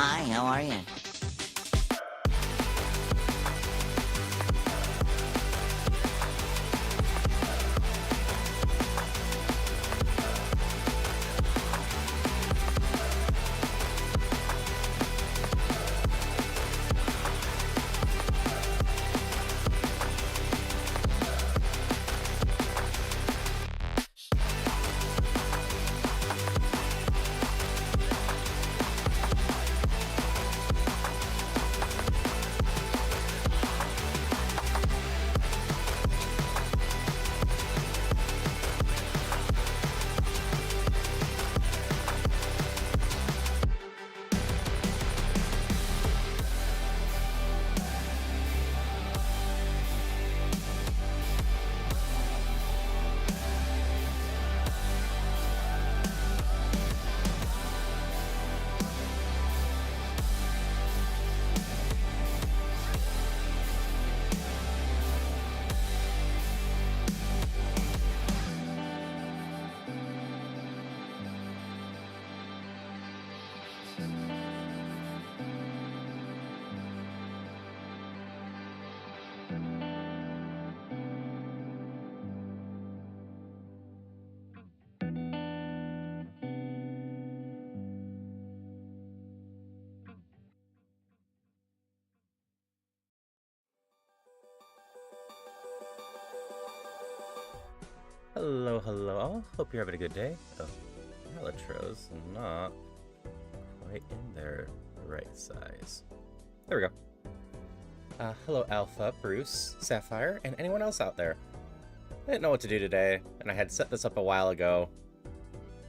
Hi, how are you? Hello, hello all. Hope you're having a good day. Oh, Balatro's not quite in their right size. There we go. Hello Alpha, Bruce, Sapphire, and anyone else out there. I didn't know what to do today, and I had set this up a while ago.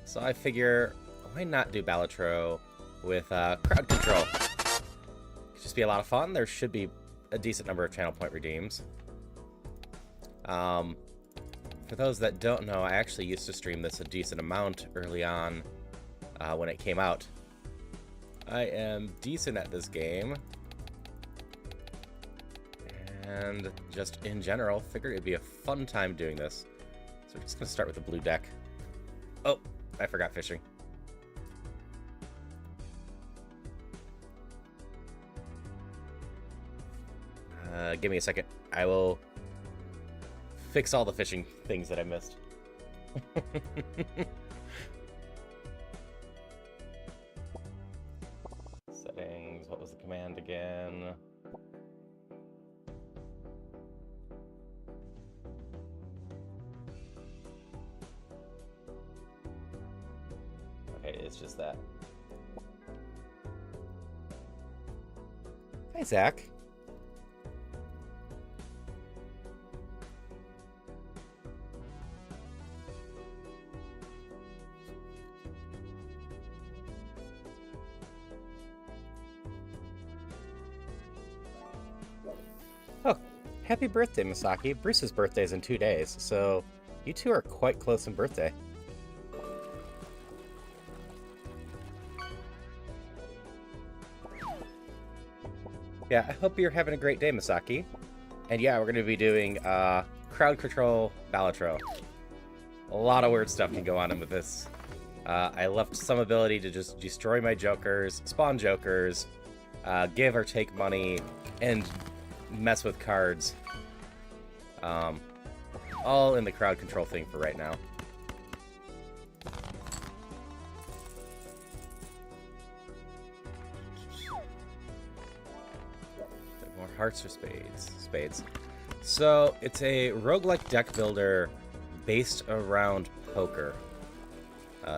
So I figure, why not do Balatro with crowd control? Could just be a lot of fun. There should be a decent number of channel point redeems. For those that don't know, I actually used to stream this a decent amount early on when it came out. I am decent at this game, and just in general, figured it'd be a fun time doing this. So we're just going to start with the blue deck. Oh, I forgot fishing. Give me a second. I will fix all the fishing things that I missed. Settings, what was the command again? Okay, it's just that. Hi, Zach. Oh, happy birthday, Misaki. Bruce's birthday is in 2 days, so you two are quite close in birthday. Yeah, I hope you're having a great day, Misaki. And yeah, we're going to be doing Crowd Control Balatro. A lot of weird stuff can go on with this. I left some ability to just destroy my jokers, spawn jokers, give or take money, and mess with cards. All in the crowd control thing for right now. More hearts or spades? Spades. So, it's a roguelike deck builder based around poker.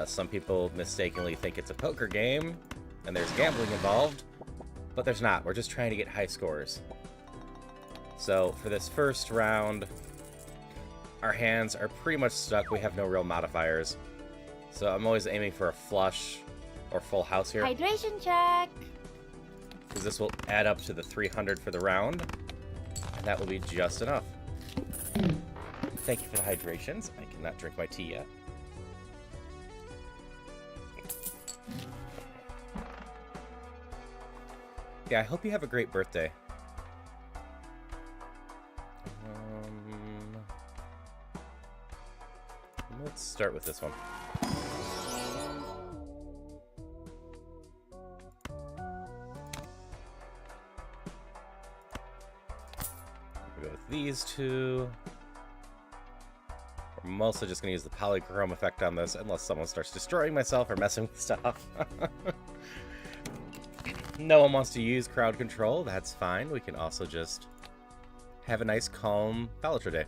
Some people mistakenly think it's a poker game, and there's gambling involved, but there's not. We're just trying to get high scores. So, for this first round, our hands are pretty much stuck. We have no real modifiers. So I'm always aiming for a flush or full house here. Hydration check! Because this will add up to the 300 for the round. And that will be just enough. Thank you for the hydrations. I cannot drink my tea yet. Yeah, I hope you have a great birthday. Let's start with this one. these two. We're mostly just going to use the polychrome effect on this, unless someone starts destroying myself or messing with stuff. No one wants to use crowd control, that's fine. We can also just have a nice, calm Balatro day.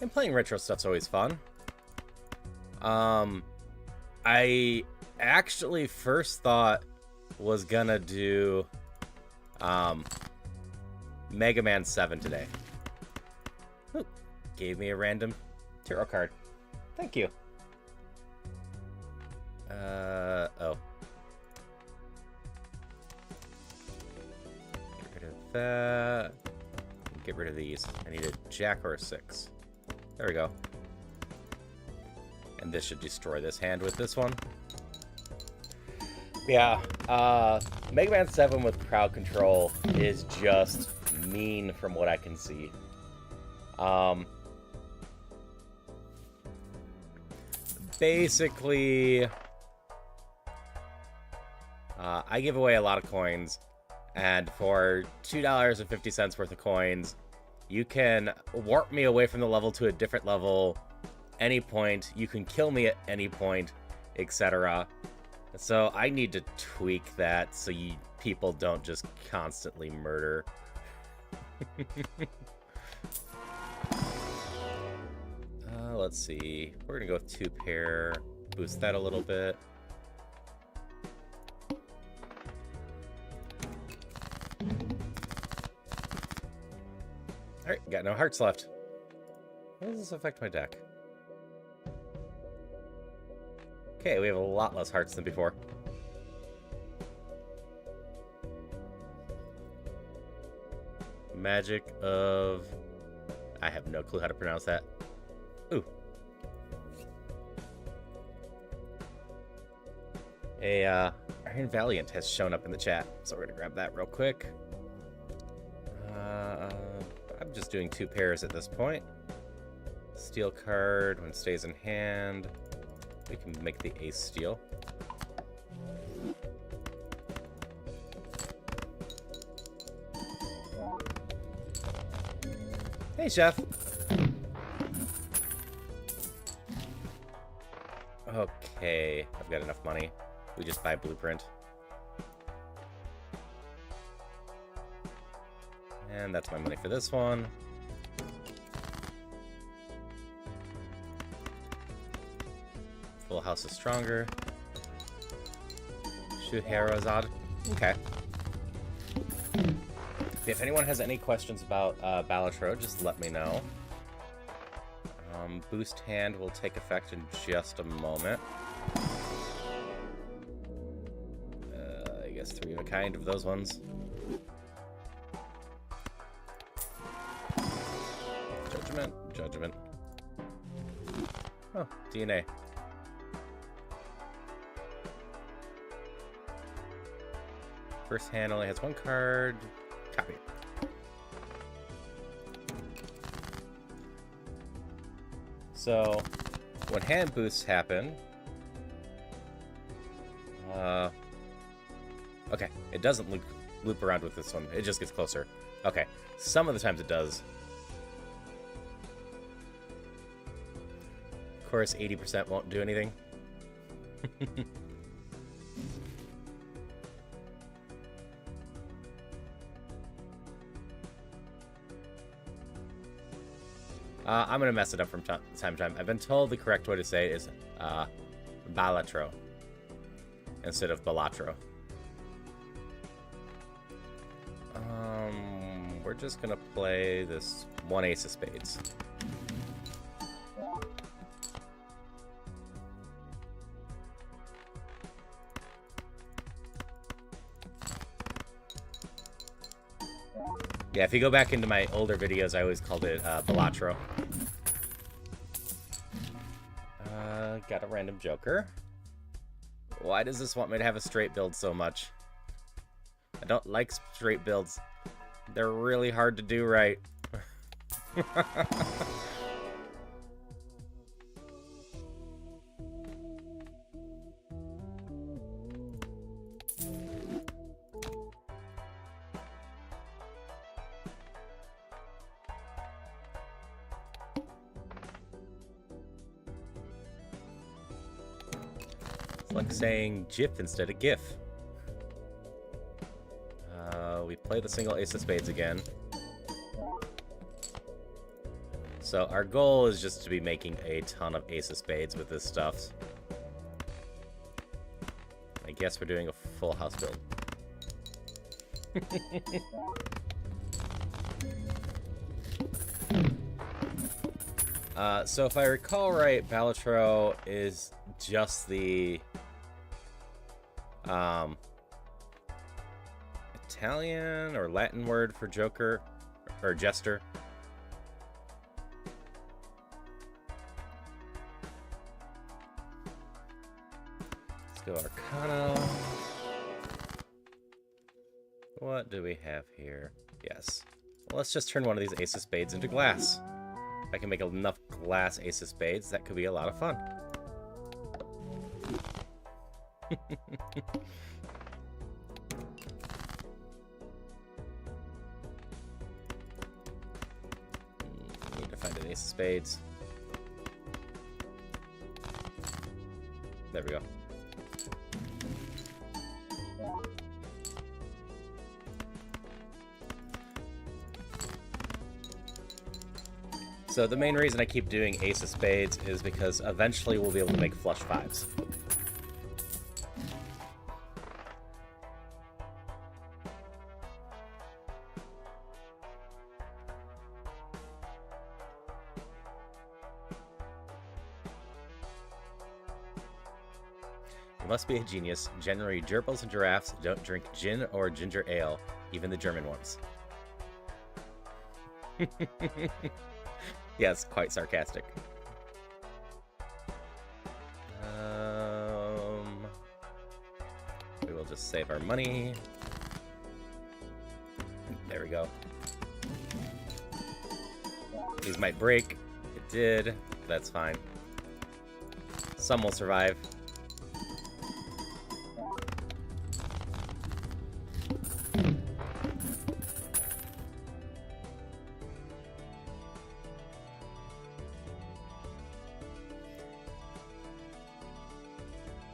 And playing retro stuff's always fun. I actually first thought was gonna do Mega Man 7 today. Ooh, gave me a random tarot card. Thank you. Oh. Get rid of that. Get rid of these. I need a jack or a 6. There we go. And this should destroy this hand with this one. Yeah, Mega Man 7 with crowd control is just mean from what I can see. Basically, I give away a lot of coins, and for $2.50 worth of coins, you can warp me away from the level to a different level any point, you can kill me at any point, etc. So I need to tweak that so people don't just constantly murder. Let's see. We're gonna go with 2 pair. Boost that a little bit. Alright, got no hearts left. How does this affect my deck? Okay, we have a lot less hearts than before. Magic of... I have no clue how to pronounce that. Ooh. Iron Valiant has shown up in the chat, so we're gonna grab that real quick. I'm just doing 2 pairs at this point. Steel card, when it stays in hand, we can make the ace steel. Hey, Chef. Okay, I've got enough money. We just buy blueprint. And that's my money for this one. Full house is stronger. Shuherazad. Okay. If anyone has any questions about Balatro, just let me know. Boost hand will take effect in just a moment. I guess 3 of a kind of those ones. Judgment, judgment. Oh, DNA. First hand only has 1 card. Copy. So, when hand boosts happen... okay, it doesn't loop around with this one. It just gets closer. Okay, some of the times it does. Of course, 80% won't do anything. I'm gonna mess it up from time to time. I've been told the correct way to say it is Balatro instead of Balatro. We're just gonna play this 1 ace of spades. Yeah, if you go back into my older videos, I always called it Balatro. Got a random joker. Why does this want me to have a straight build so much? I don't like straight builds. They're really hard to do right. like saying GIF instead of GIF. We play the single ace of spades again. So our goal is just to be making a ton of ace of spades with this stuff. I guess we're doing a full house build. So if I recall right, Balatro is just the Italian or Latin word for joker or jester. Let's go Arcana. What do we have here? Yes. Well, let's just turn one of these ace of spades into glass. If I can make enough glass ace of spades, that could be a lot of fun. Need to find an ace of spades. There we go. So the main reason I keep doing ace of spades is because eventually we'll be able to make flush fives. You must be a genius. Generally, gerbils and giraffes don't drink gin or ginger ale, even the German ones. Yes, quite sarcastic. We will just save our money. There we go. These might break. It did. That's fine. Some will survive.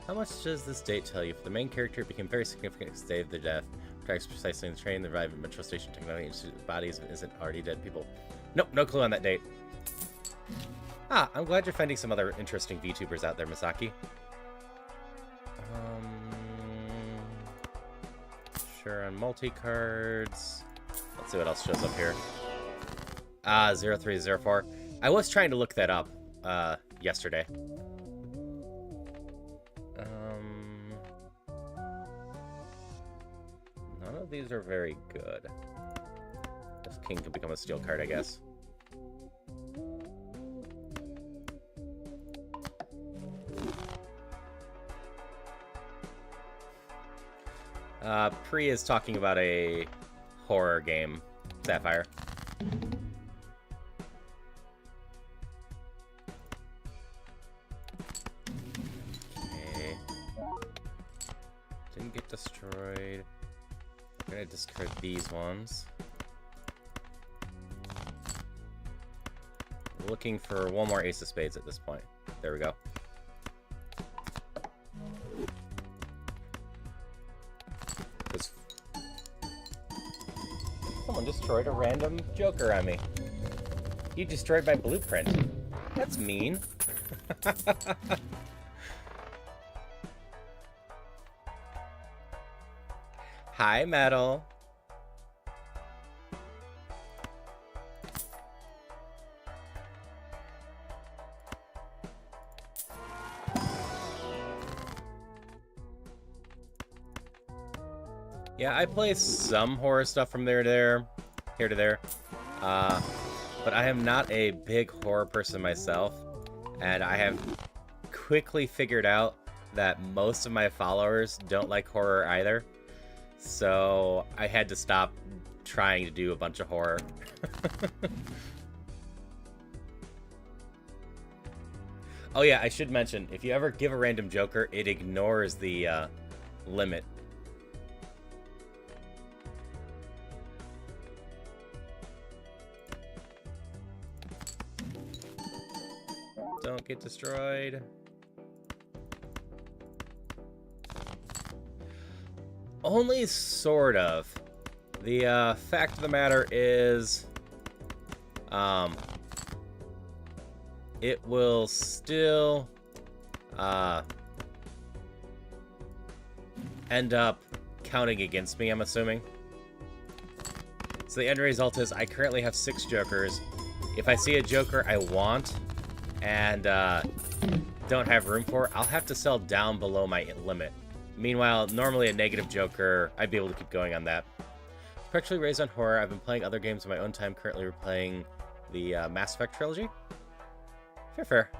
How much does this date tell you? For the main character, it became very significant to save their death. Tracks precisely in the train, the revive of metro station technology into bodies isn't already dead people. Nope, no clue on that date. Ah, I'm glad you're finding some other interesting VTubers out there, Misaki. Sure, on multi-cards. Let's see what else shows up here. 0304. I was trying to look that up yesterday. None of these are very good. This king could become a steel card, I guess. Pri is talking about a horror game, Sapphire. Okay. Didn't get destroyed. I'm gonna discard these ones. We're looking for one more ace of spades at this point. There we go. Someone destroyed a random joker on me. You destroyed my blueprint. That's mean. Hi, Metal. Yeah, I play some horror stuff from here to there. But I am not a big horror person myself, and I have quickly figured out that most of my followers don't like horror either. So I had to stop trying to do a bunch of horror. Oh yeah, I should mention, if you ever give a random joker, it ignores the limit. Don't get destroyed. Only sort of. The fact of the matter is, it will still end up counting against me, I'm assuming. So the end result is I currently have 6 jokers. If I see a joker I want and don't have room for, I'll have to sell down below my limit. Meanwhile, normally a negative joker, I'd be able to keep going on that. Perpetually raised on horror, I've been playing other games in my own time. Currently we're playing the Mass Effect trilogy. Fair.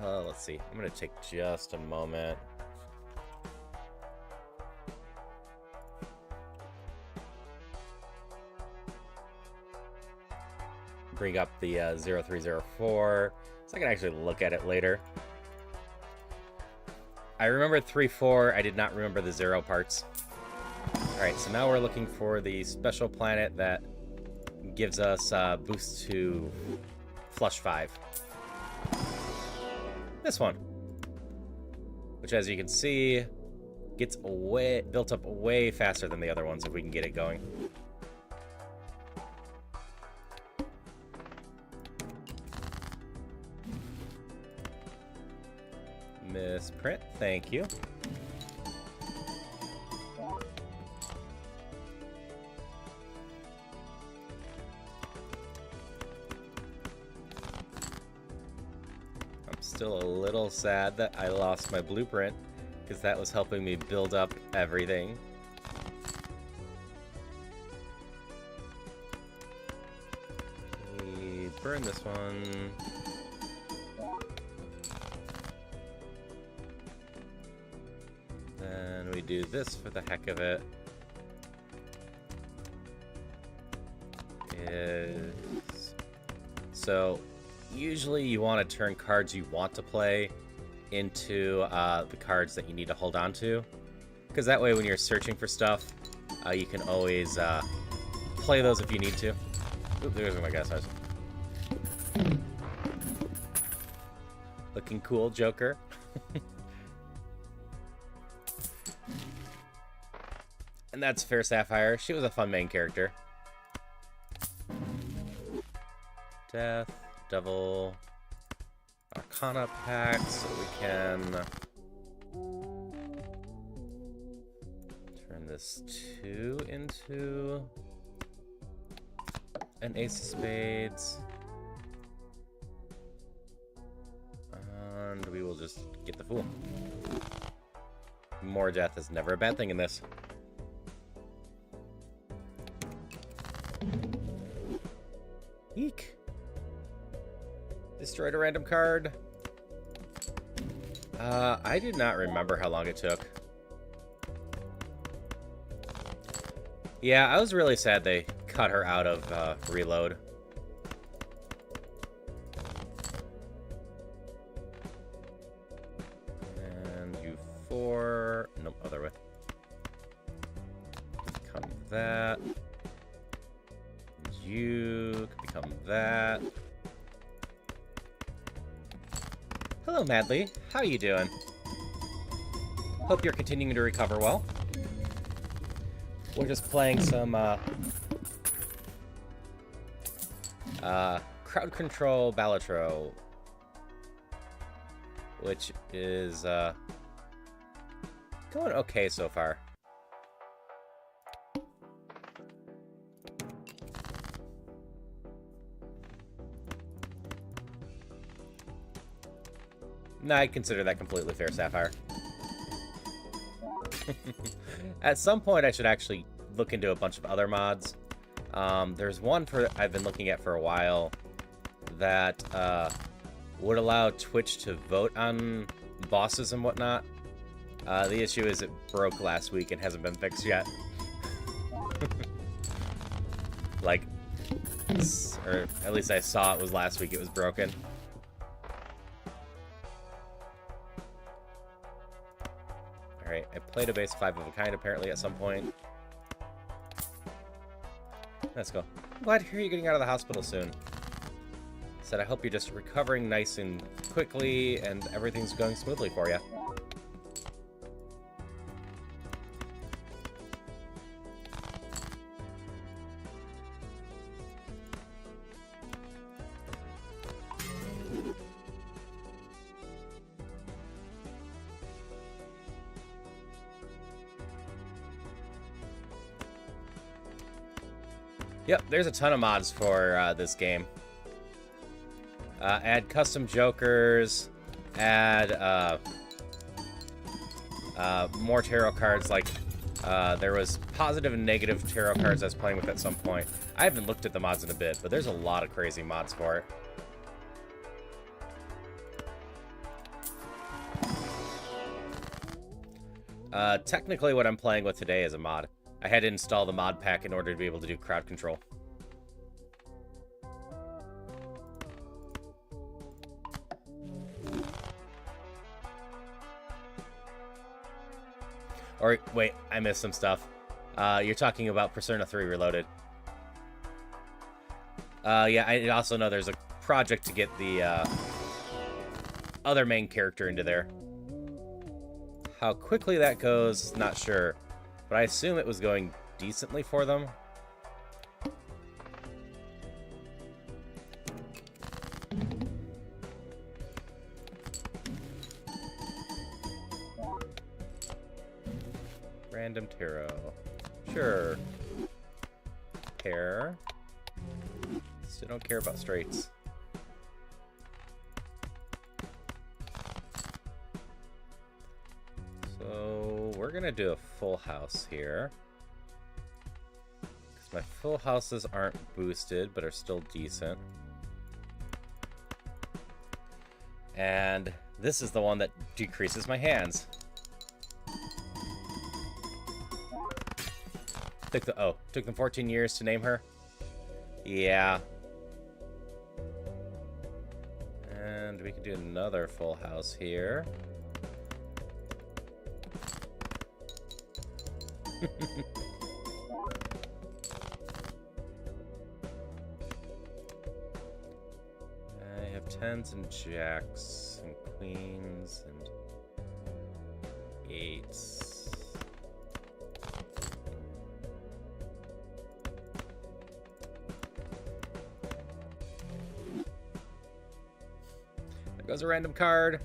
Let's see. I'm going to take just a moment. Bring up the 0304 so I can actually look at it later. I remembered 3-4. I did not remember the 0 parts. Alright, so now we're looking for the special planet that gives us boosts to Flush 5. This one. Which, as you can see, gets built up way faster than the other ones if we can get it going. Misprint, thank you. I'm still a little sad that I lost my blueprint, because that was helping me build up everything. We burn this one. Then we do this for the heck of it. So usually you want to turn cards you want to play into the cards that you need to hold on to, because that way when you're searching for stuff, you can always play those if you need to. Oop, there's my gas house. Looking cool, Joker. And that's Fair Sapphire. She was a fun main character. Death, Devil, Arcana pack, so we can turn this 2 into an Ace of Spades. And we will just get the Fool. More death is never a bad thing in this. Eek. Destroyed a random card. I did not remember how long it took. Yeah, I was really sad they cut her out of reload. And you 4. Nope, other way. Become that. You can become that. Hello, Madly. How are you doing? Hope you're continuing to recover well. We're just playing some Crowd Control Balatro, which is going okay so far. No, I consider that completely fair, Sapphire. At some point, I should actually look into a bunch of other mods. There's one I've been looking at for a while that would allow Twitch to vote on bosses and whatnot. The issue is it broke last week and hasn't been fixed yet. Like, or at least I saw it was last week it was broken. Alright, I played a base 5 of a kind apparently at some point. Let's go. I'm glad to hear you're getting out of the hospital soon. Said I hope you're just recovering nice and quickly and everything's going smoothly for you. Yep, there's a ton of mods for this game. Add custom jokers, add more tarot cards. Like there was positive and negative tarot cards I was playing with at some point. I haven't looked at the mods in a bit, but there's a lot of crazy mods for it. Technically what I'm playing with today is a mod. I had to install the mod pack in order to be able to do crowd control. Or, wait, I missed some stuff. You're talking about Persona 3 Reloaded. Yeah, I also know there's a project to get the other main character into there. How quickly that goes, not sure. But I assume it was going decently for them. Random tarot. Sure. Pair. Still don't care about straights. So we're gonna do a full house here. Because my full houses aren't boosted, but are still decent. And this is the one that decreases my hands. Took them 14 years to name her? Yeah. And we can do another full house here. I have 10s and jacks and queens and 8s. Goes a random card.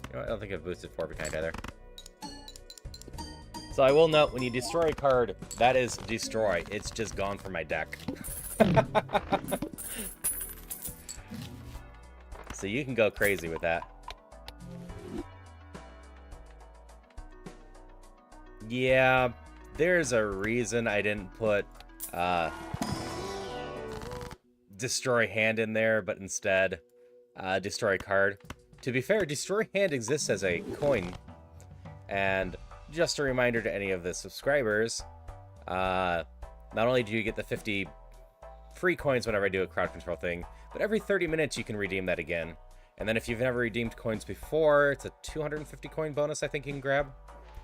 You know what? I don't think I've boosted 4 behind either. So I will note, when you destroy a card, that is destroy. It's just gone from my deck. So you can go crazy with that. Yeah, there's a reason I didn't put destroy hand in there, but instead destroy card. To be fair, destroy hand exists as a coin, and just a reminder to any of the subscribers, not only do you get the 50 free coins whenever I do a crowd control thing, but every 30 minutes you can redeem that again. And then if you've never redeemed coins before, it's a 250 coin bonus I think you can grab.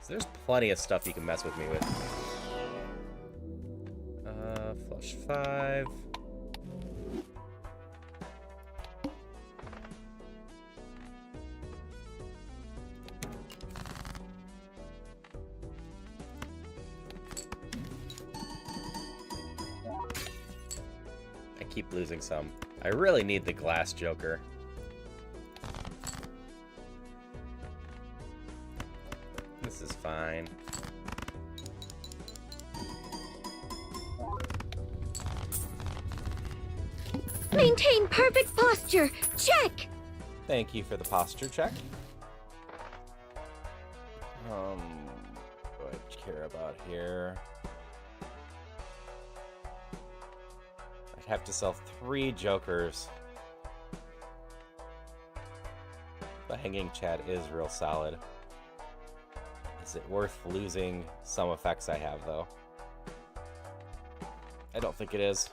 So there's plenty of stuff you can mess with me with. Flush 5. Keep losing some. I really need the glass joker. This is fine. Maintain perfect posture. Check. Thank you for the posture check. What do I care about here? Have to sell 3 jokers. The hanging Chad is real solid. Is it worth losing some effects I have, though? I don't think it is.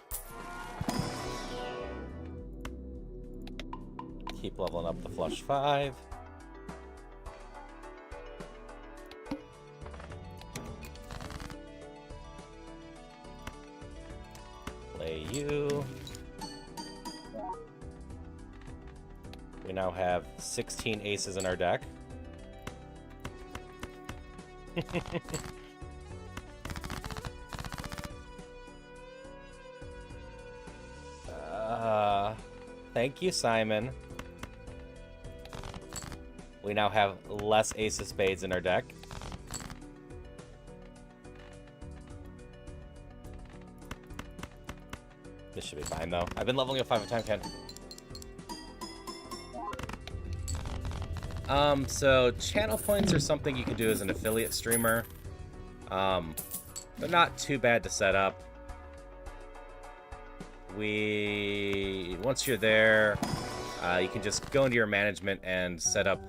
Keep leveling up the flush 5. You. We now have 16 aces in our deck. Thank you, Simon. We now have less ace of spades in our deck. This should be fine, though. I've been leveling up 5 at a time, Ken. So channel points are something you can do as an affiliate streamer. They're not too bad to set up. Once you're there, you can just go into your management and set up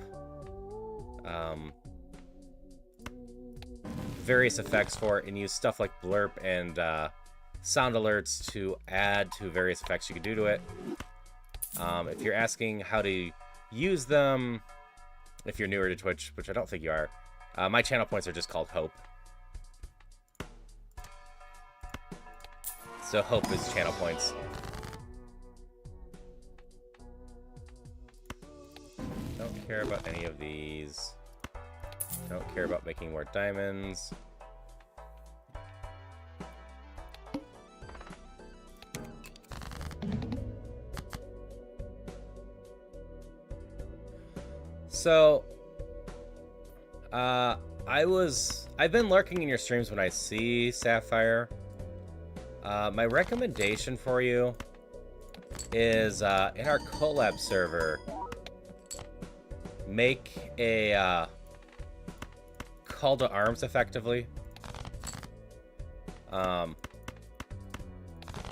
various effects for it and use stuff like blurp and sound alerts to add to various effects you can do to it. If you're asking how to use them, if you're newer to Twitch, which I don't think you are, my channel points are just called Hope. So Hope is channel points. Don't care about any of these. Don't care about making more diamonds. So, I've been lurking in your streams when I see Sapphire. My recommendation for you is, in our collab server, make a, call to arms, effectively.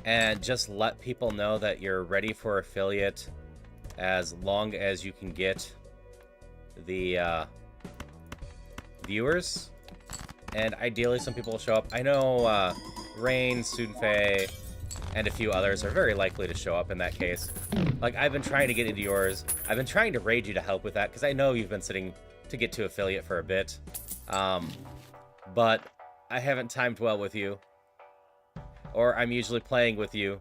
And just let people know that you're ready for affiliate as long as you can get the, viewers. And ideally some people will show up. I know, Rain, Sunfei, and a few others are very likely to show up in that case. Like, I've been trying to get into yours. I've been trying to raid you to help with that, because I know you've been sitting to get to affiliate for a bit. But I haven't timed well with you. Or I'm usually playing with you.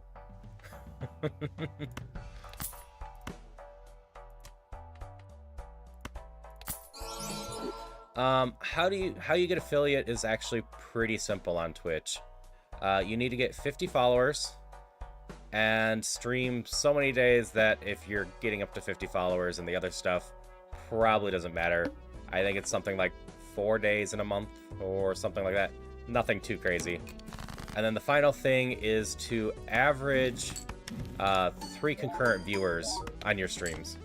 How you get affiliate is actually pretty simple on Twitch. You need to get 50 followers and stream so many days that if you're getting up to 50 followers and the other stuff probably doesn't matter. I think it's something like 4 days in a month or something like that. Nothing too crazy. And then the final thing is to average 3 concurrent viewers on your streams.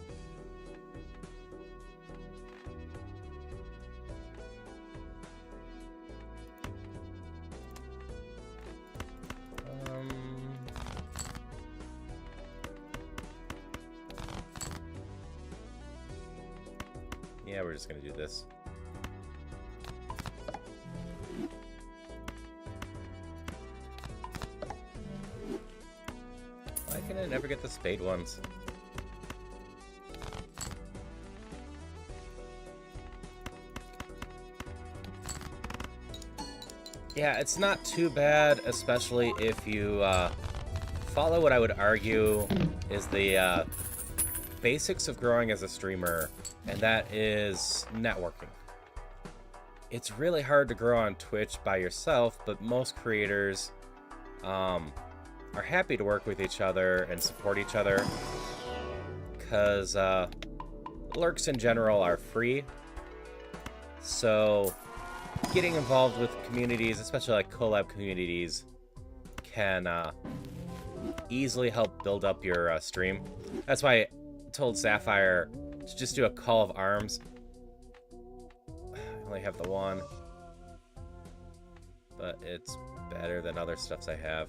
Yeah, we're just gonna do this. Why can I never get the spade ones? Yeah, it's not too bad, especially if you follow what I would argue is the basics of growing as a streamer, and that is networking. It's really hard to grow on Twitch by yourself, but most creators are happy to work with each other and support each other, because lurks in general are free. So getting involved with communities, especially like collab communities, can easily help build up your stream. That's why I told Sapphire to just do a call of arms. I only have the one, but it's better than other stuffs I have.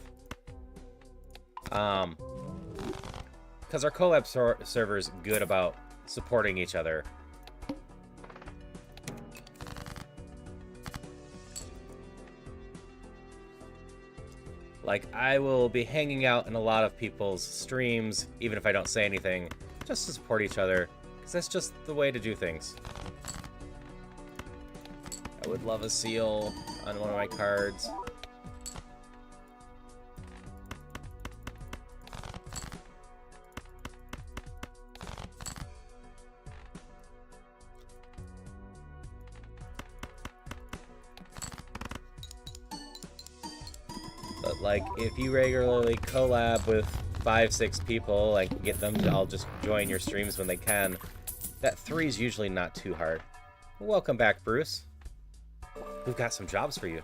Because our collab server is good about supporting each other. Like, I will be hanging out in a lot of people's streams, even if I don't say anything, just to support each other, because that's just the way to do things. I would love a seal on one of my cards. But, like, if you regularly collab with 5-6 people and get them to all just join your streams when they can, that 3 is usually not too hard. Welcome back, Bruce. We've got some jobs for you.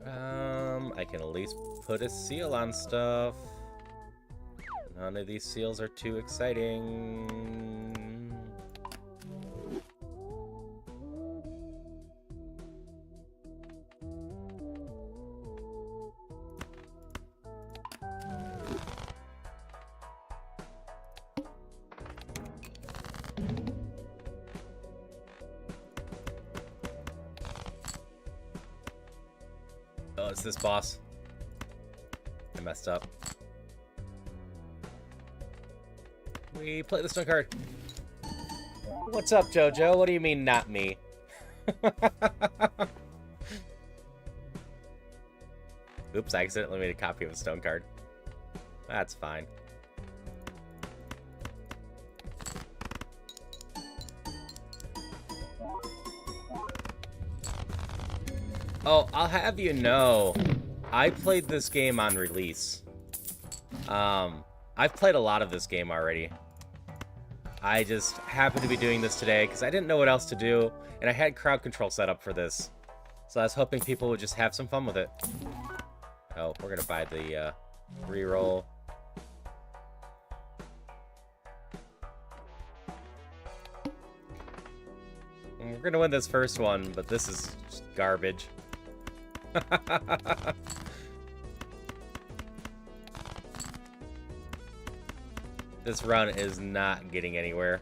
I can at least put a seal on stuff. None of these seals are too exciting. Oh, it's this boss. I messed up. We play the stone card. What's up, Jojo? What do you mean, not me? Oops, I accidentally made a copy of a stone card. That's fine. Oh, I'll have you know, I played this game on release. I've played a lot of this game already. I just happened to be doing this today because I didn't know what else to do, and I had crowd control set up for this. So I was hoping people would just have some fun with it. Oh, we're gonna buy the reroll. We're gonna win this first one, but this is just garbage. This run is not getting anywhere.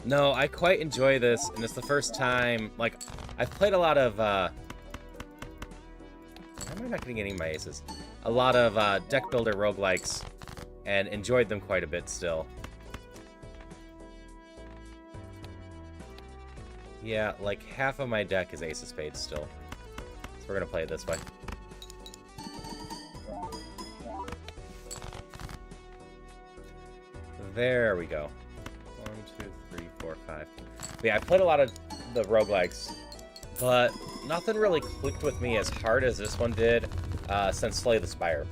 No, I quite enjoy this, and it's the first time, like, I've played a lot of, why am I not getting any of my aces? A lot of, deck builder roguelikes, and enjoyed them quite a bit still. Yeah, like, half of my deck is Ace of Spades still. So we're gonna play it this way. There we go. 1, 2, 3, 4, 5. But yeah, I played a lot of the roguelikes, but nothing really clicked with me as hard as this one did since Slay the Spire,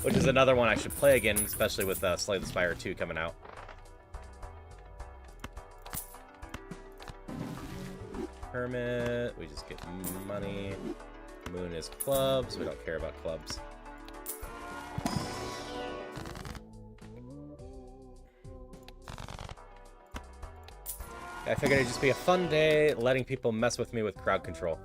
which is another one I should play again, especially with Slay the Spire 2 coming out. Hermit, we just get money. Moon is clubs, we don't care about clubs. I figured it'd just be a fun day letting people mess with me with crowd control.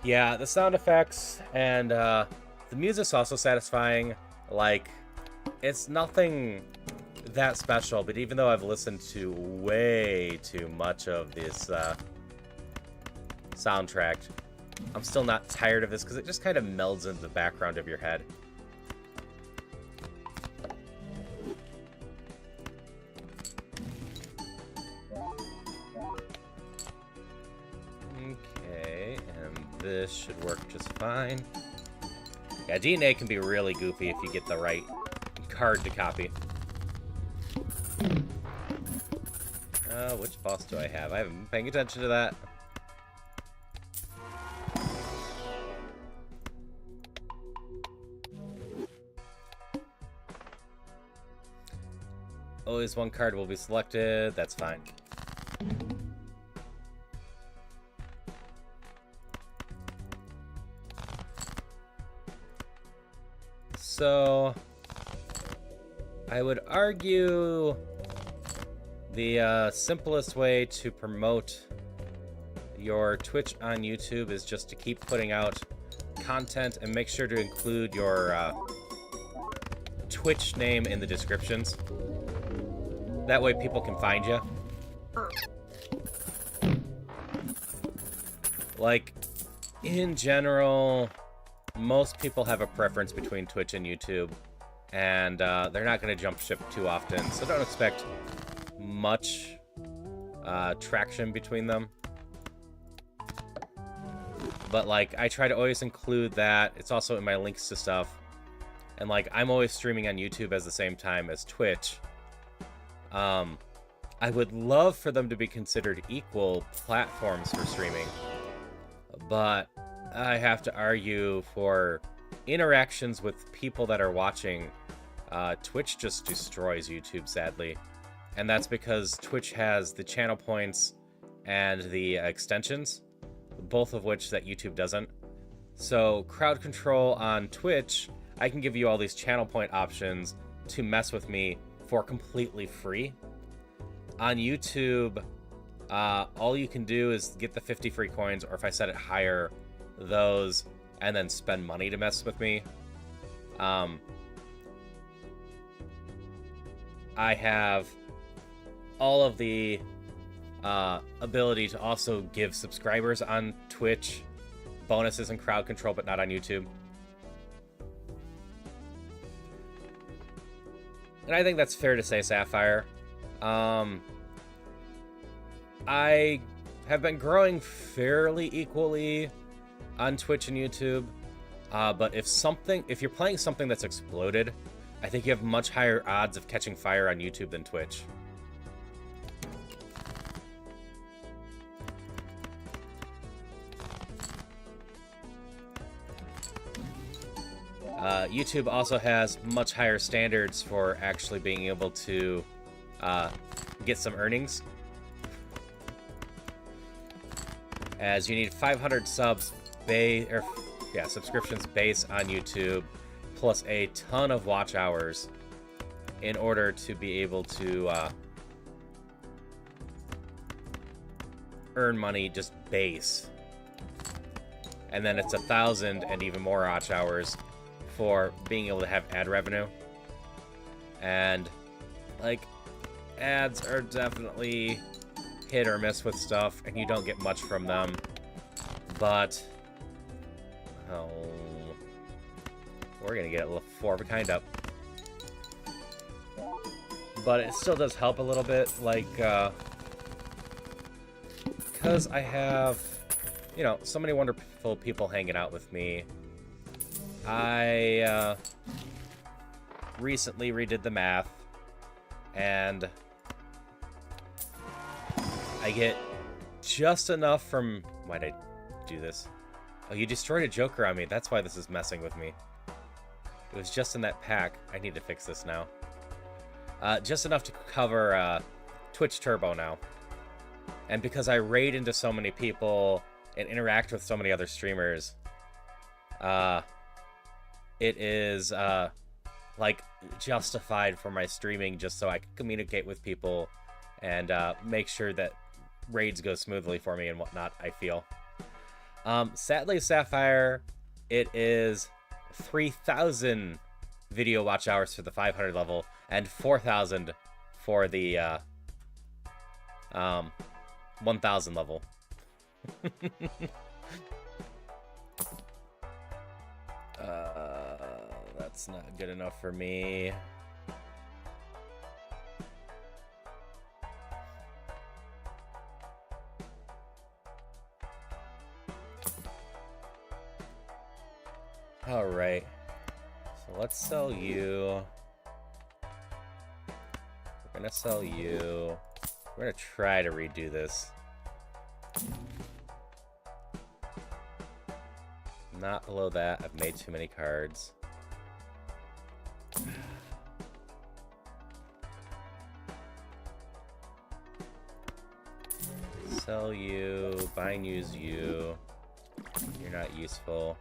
Yeah, the sound effects and the music's also satisfying. Like, it's nothing that special, but even though I've listened to way too much of this soundtrack, I'm still not tired of this because it just kind of melds into the background of your head. Okay, and this should work just fine. Yeah, DNA can be really goofy if you get the right card to copy. Which boss do I have? I haven't been paying attention to that. Always one card will be selected. That's fine. So, I would argue the simplest way to promote your Twitch on YouTube is just to keep putting out content and make sure to include your Twitch name in the descriptions. That way people can find you. Like, in general, most people have a preference between Twitch and YouTube, and they're not going to jump ship too often, so don't expect much traction between them. But, like, I try to always include that. It's also in my links to stuff. And, like, I'm always streaming on YouTube at the same time as Twitch. I would love for them to be considered equal platforms for streaming. But I have to argue for interactions with people that are watching, Twitch just destroys YouTube, sadly. And that's because Twitch has the channel points and the extensions, both of which that YouTube doesn't. So crowd control on Twitch, I can give you all these channel point options to mess with me for completely free. On YouTube, all you can do is get the 50 free coins, or if I set it higher, those, and then spend money to mess with me. I have all of the ability to also give subscribers on Twitch bonuses and crowd control, but not on YouTube. And I think that's fair to say, Sapphire. I have been growing fairly equally on Twitch and YouTube, but if you're playing something that's exploded, I think you have much higher odds of catching fire on YouTube than Twitch. YouTube also has much higher standards for actually being able to get some earnings, as you need 500 subscriptions base on YouTube, plus a ton of watch hours in order to be able to earn money just base. And then it's 1,000 and even more watch hours for being able to have ad revenue. And like, ads are definitely hit or miss with stuff, and you don't get much from them. But we're gonna get a 4 of a kind up. But it still does help a little bit, like, because I have, so many wonderful people hanging out with me. I recently redid the math, and I get just enough from... Why'd I do this? Oh, you destroyed a Joker on me. That's why this is messing with me. It was just in that pack. I need to fix this now. Just enough to cover Twitch Turbo now. And because I raid into so many people and interact with so many other streamers, it is like justified for my streaming, just so I can communicate with people and make sure that raids go smoothly for me and whatnot, I feel. Sadly, Sapphire, it is 3,000 video watch hours for the 500 level and 4,000 for the 1,000 level. That's not good enough for me. All right, so let's sell you. We're gonna sell you. We're gonna try to redo this. Not below that. I've made too many cards. Sell you. Buy and use you. You're not useful.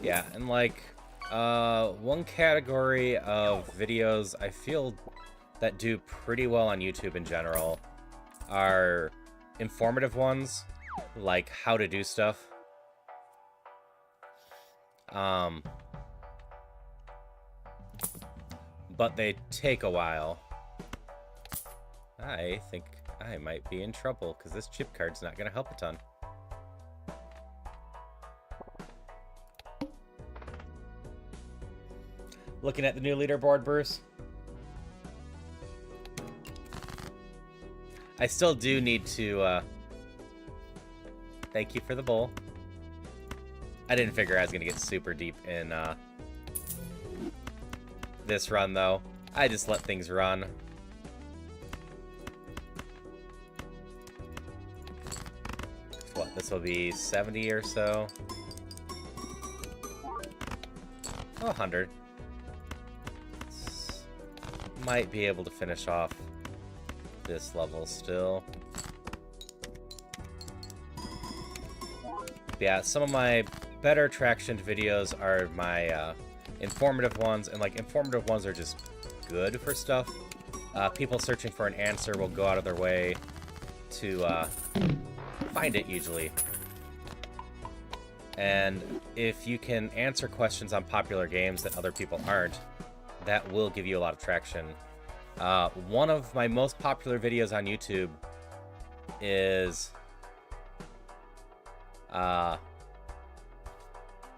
Yeah, and like, one category of videos I feel that do pretty well on YouTube in general are informative ones, like how to do stuff. But they take a while. I think I might be in trouble, because this chip card's not going to help a ton. Looking at the new leaderboard, Bruce. I still do need to, thank you for the bowl. I didn't figure I was going to get super deep in, this run, though. I just let things run. what, this will be 70 or so. Oh, 100. Might be able to finish off this level still. Yeah, some of my better traction videos are my informative ones, and like informative ones are just good for stuff. People searching for an answer will go out of their way to find it usually. And if you can answer questions on popular games that other people aren't, that will give you a lot of traction. One of my most popular videos on YouTube is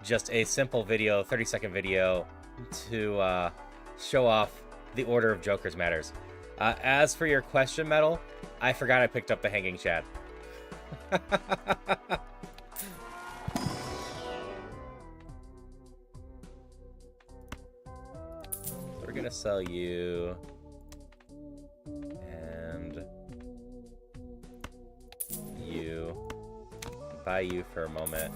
just a simple video, 30-second video, to show off the order of Joker's matters. As for your question, Metal, I forgot I picked up the hanging chad. So we're gonna sell you, and you, buy you for a moment.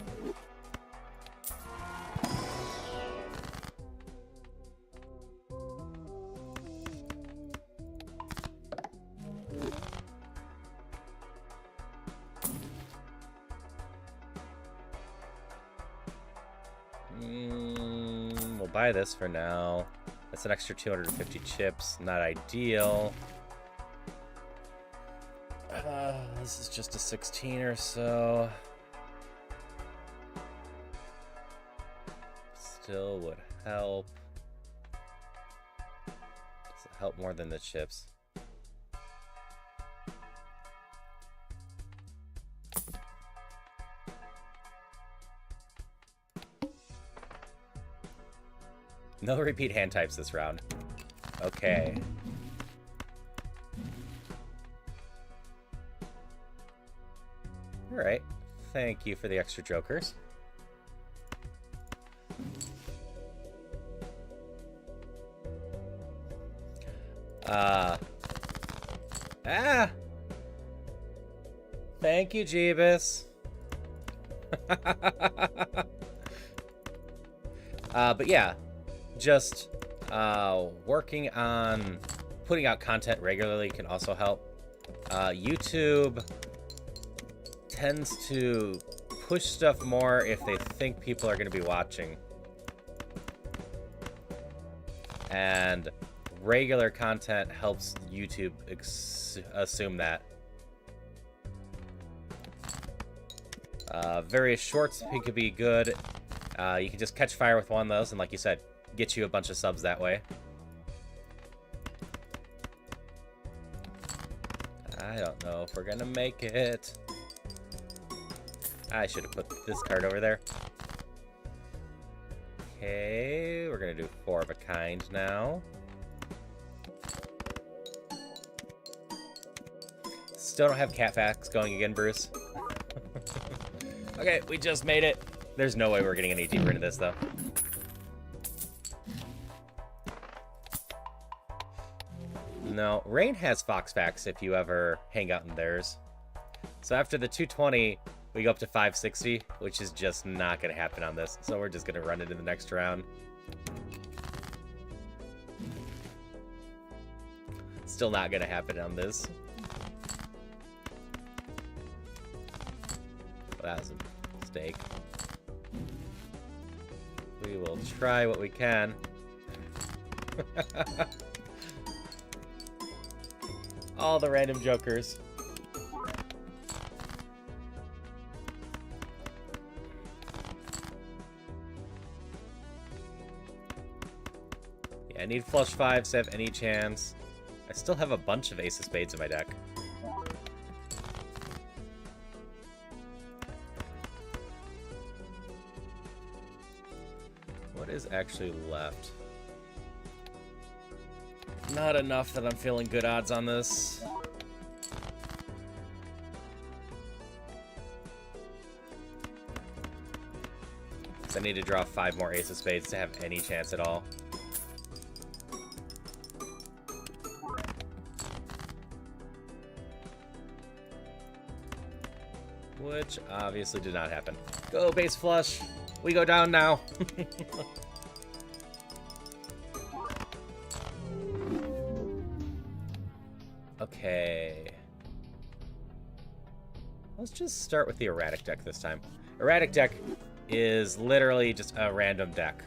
We'll buy this for now. That's an extra 250 chips. Not ideal. This is just a 16 or so. Still would help. Does it help more than the chips? No repeat hand types this round. Okay. Alright. Thank you for the extra jokers. Thank you, Jeebus. But yeah. Just working on putting out content regularly can also help. YouTube tends to push stuff more if they think people are going to be watching. And regular content helps YouTube assume that. Various shorts could be good. You can just catch fire with one of those, and like you said, get you a bunch of subs that way. I don't know if we're gonna make it. I should have put this card over there. Okay, we're gonna do 4 of a kind now. Still don't have cat facts going again, Bruce. Okay, we just made it. There's no way we're getting any deeper into this, though. No, Rain has Fox Facts if you ever hang out in theirs. So after the 220, we go up to 560, which is just not going to happen on this. So we're just going to run into the next round. Still not going to happen on this. Well, that was a mistake. We will try what we can. All the random jokers. Yeah, I need flush 5s to have any chance. I still have a bunch of ace of spades in my deck. What is actually left? Not enough that I'm feeling good odds on this. So I need to draw 5 more ace of spades to have any chance at all. Which which obviously did not happen. Go, base flush! We go down now! Okay. Let's just start with the erratic deck this time. Erratic deck is literally just a random deck.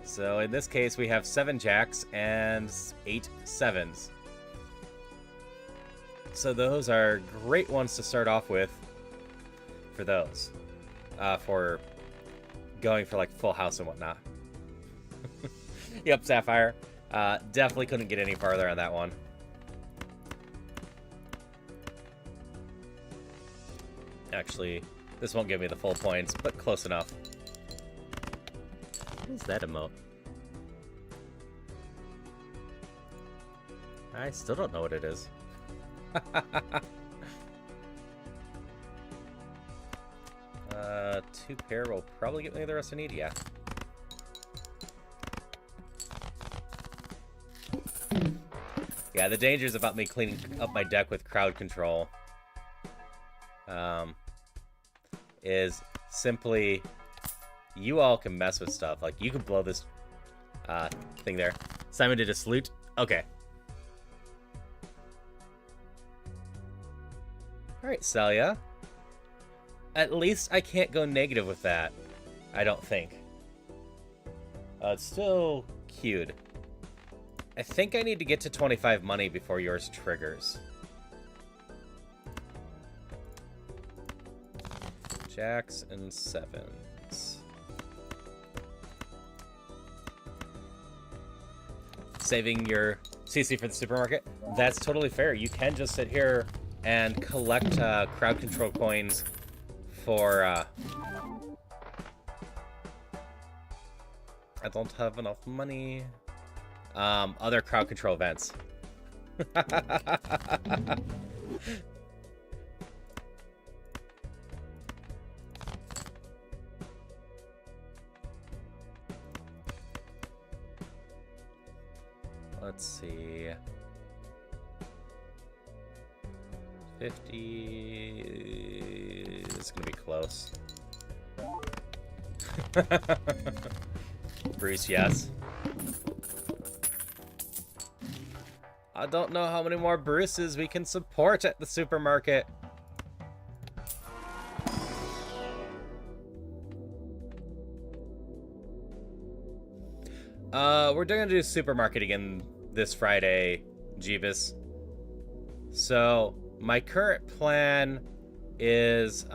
So in this case, we have 7 jacks and 8 sevens. So those are great ones to start off with for those. For going for like full house and whatnot. Yep, Sapphire. Definitely couldn't get any farther on that one. Actually, this won't give me the full points, but close enough. What is that emote? I still don't know what it is. 2 pair will probably get me the rest I need, yeah. Yeah, the dangers about me cleaning up my deck with crowd control is simply you all can mess with stuff. Like, you can blow this thing there. Simon did a salute. Okay. Alright, Celia. At least I can't go negative with that. I don't think. It's still queued. I think I need to get to 25 money before yours triggers. Jacks and sevens. Saving your CC for the supermarket? That's totally fair. You can just sit here and collect crowd control coins for... I don't have enough money. Other crowd control events. Let's see. 50... This is gonna be close. Bruce, yes. I don't know how many more Bruces we can support at the supermarket. We're gonna do supermarket again this Friday, Jeebus. So, my current plan is,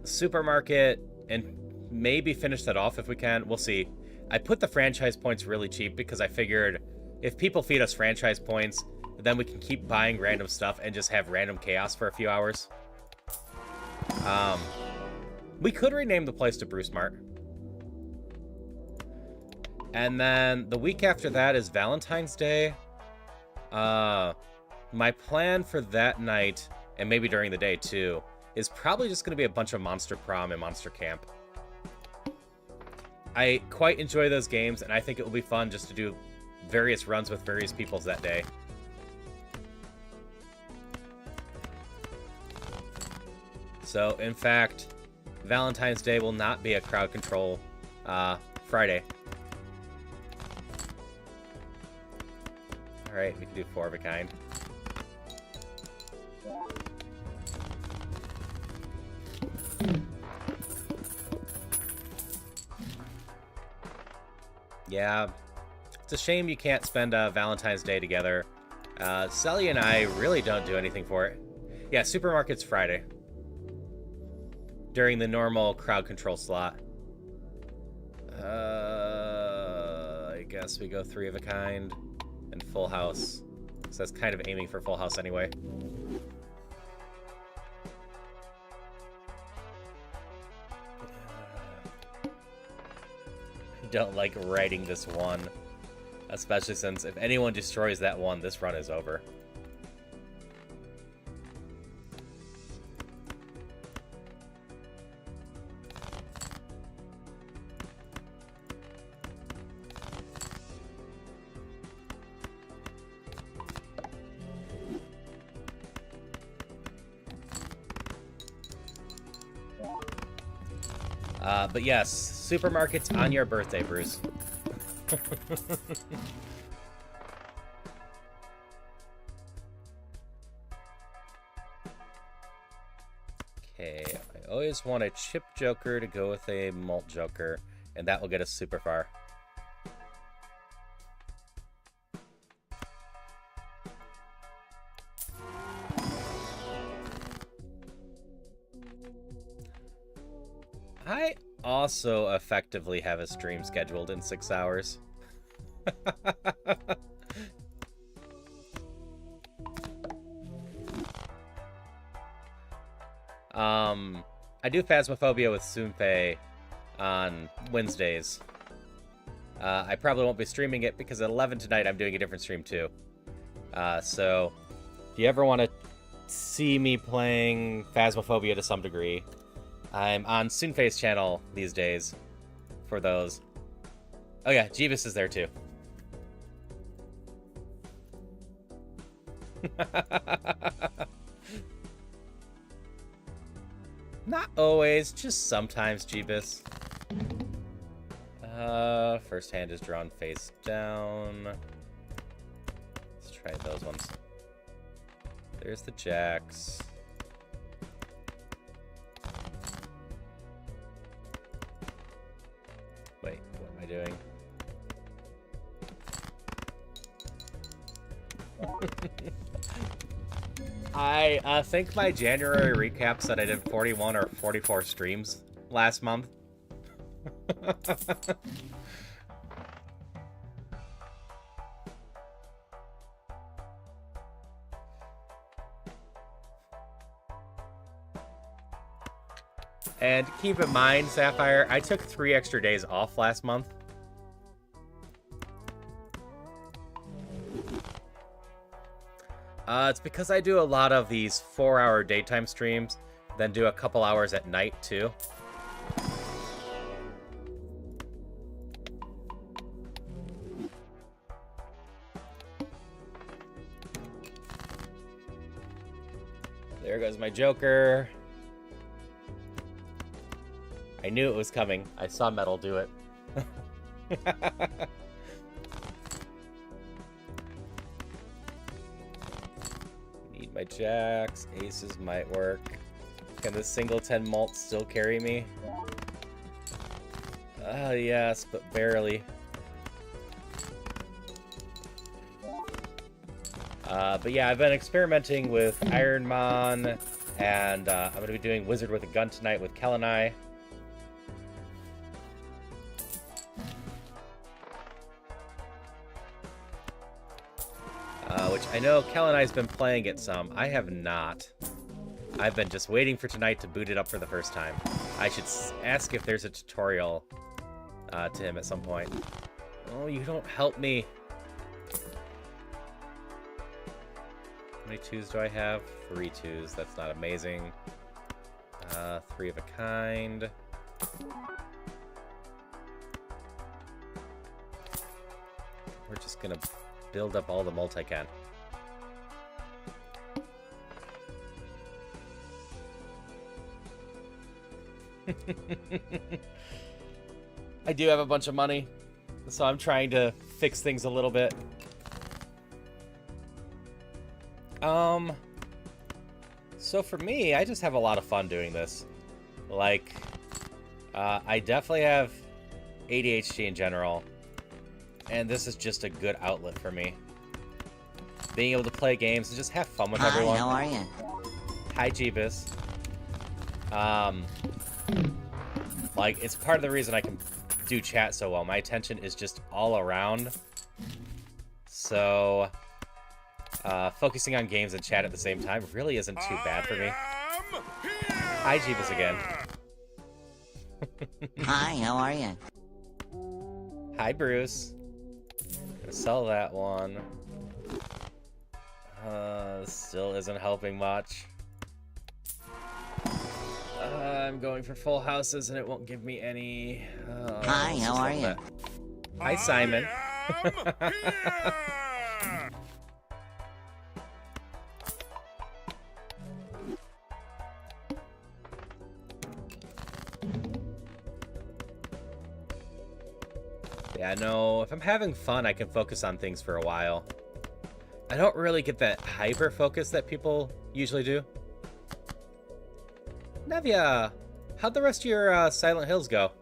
supermarket and maybe finish that off if we can. We'll see. I put the franchise points really cheap because I figured if people feed us franchise points, then we can keep buying random stuff and just have random chaos for a few hours. We could rename the place to Bruce Mart. And then the week after that is Valentine's Day. My plan for that night, and maybe during the day too, is probably just going to be a bunch of Monster Prom and Monster Camp. I quite enjoy those games, and I think it will be fun just to do various runs with various peoples that day. So, in fact, Valentine's Day will not be a crowd control Friday. Alright, we can do 4 of a kind. Yeah, it's a shame you can't spend Valentine's Day together. Celia and I really don't do anything for it. Yeah, supermarket's Friday. During the normal crowd control slot. I guess we go 3 of a kind and full house. So that's kind of aiming for full house anyway. I don't like writing this one. Especially since if anyone destroys that one, this run is over. But yes, supermarkets on your birthday, Bruce. Okay, I always want a chip joker to go with a malt joker, and that will get us super far. I also effectively have a stream scheduled in 6 hours. I do Phasmophobia with Soonfei on Wednesdays. I probably won't be streaming it because at 11 tonight I'm doing a different stream too. So if you ever want to see me playing Phasmophobia to some degree, I'm on Soonfei's channel these days for those. Oh yeah, Jeebus is there too. Not always, just sometimes, Jeebus. First hand is drawn face down. Let's try those ones. There's the jacks. Wait, what am I doing? I think my January recap said I did 41 or 44 streams last month. And keep in mind, Sapphire, I took 3 extra days off last month. It's because I do a lot of these 4-hour daytime streams, then do a couple hours at night, too. There goes my Joker. I knew it was coming. I saw Metal do it. Need my jacks. Aces might work. Can this single 10 malt still carry me? Yes, but barely. But yeah, I've been experimenting with Ironmon, and I'm going to be doing Wizard with a Gun tonight with Kel and I. Which I know Kel and I's been playing it some. I have not. I've been just waiting for tonight to boot it up for the first time. I should ask if there's a tutorial to him at some point. Oh, you don't help me. How many 2s do I have? 3 2s. That's not amazing. 3 of a kind. We're just gonna build up all the mult I can. I do have a bunch of money, so I'm trying to fix things a little bit. So for me, I just have a lot of fun doing this. Like, I definitely have ADHD in general, and this is just a good outlet for me. Being able to play games and just have fun with everyone. How are you? Hi, Jeebus. Like, it's part of the reason I can do chat so well. My attention is just all around. So, focusing on games and chat at the same time really isn't too bad for me. Hi, Jeebus again. Hi, how are you? Hi, Bruce. Gonna sell that one. Still isn't helping much. I'm going for full houses and it won't give me any. Hi, how are you? Hi, Simon. Yeah, no, if I'm having fun, I can focus on things for a while. I don't really get that hyper focus that people usually do. Nevia, how'd the rest of your Silent Hills go?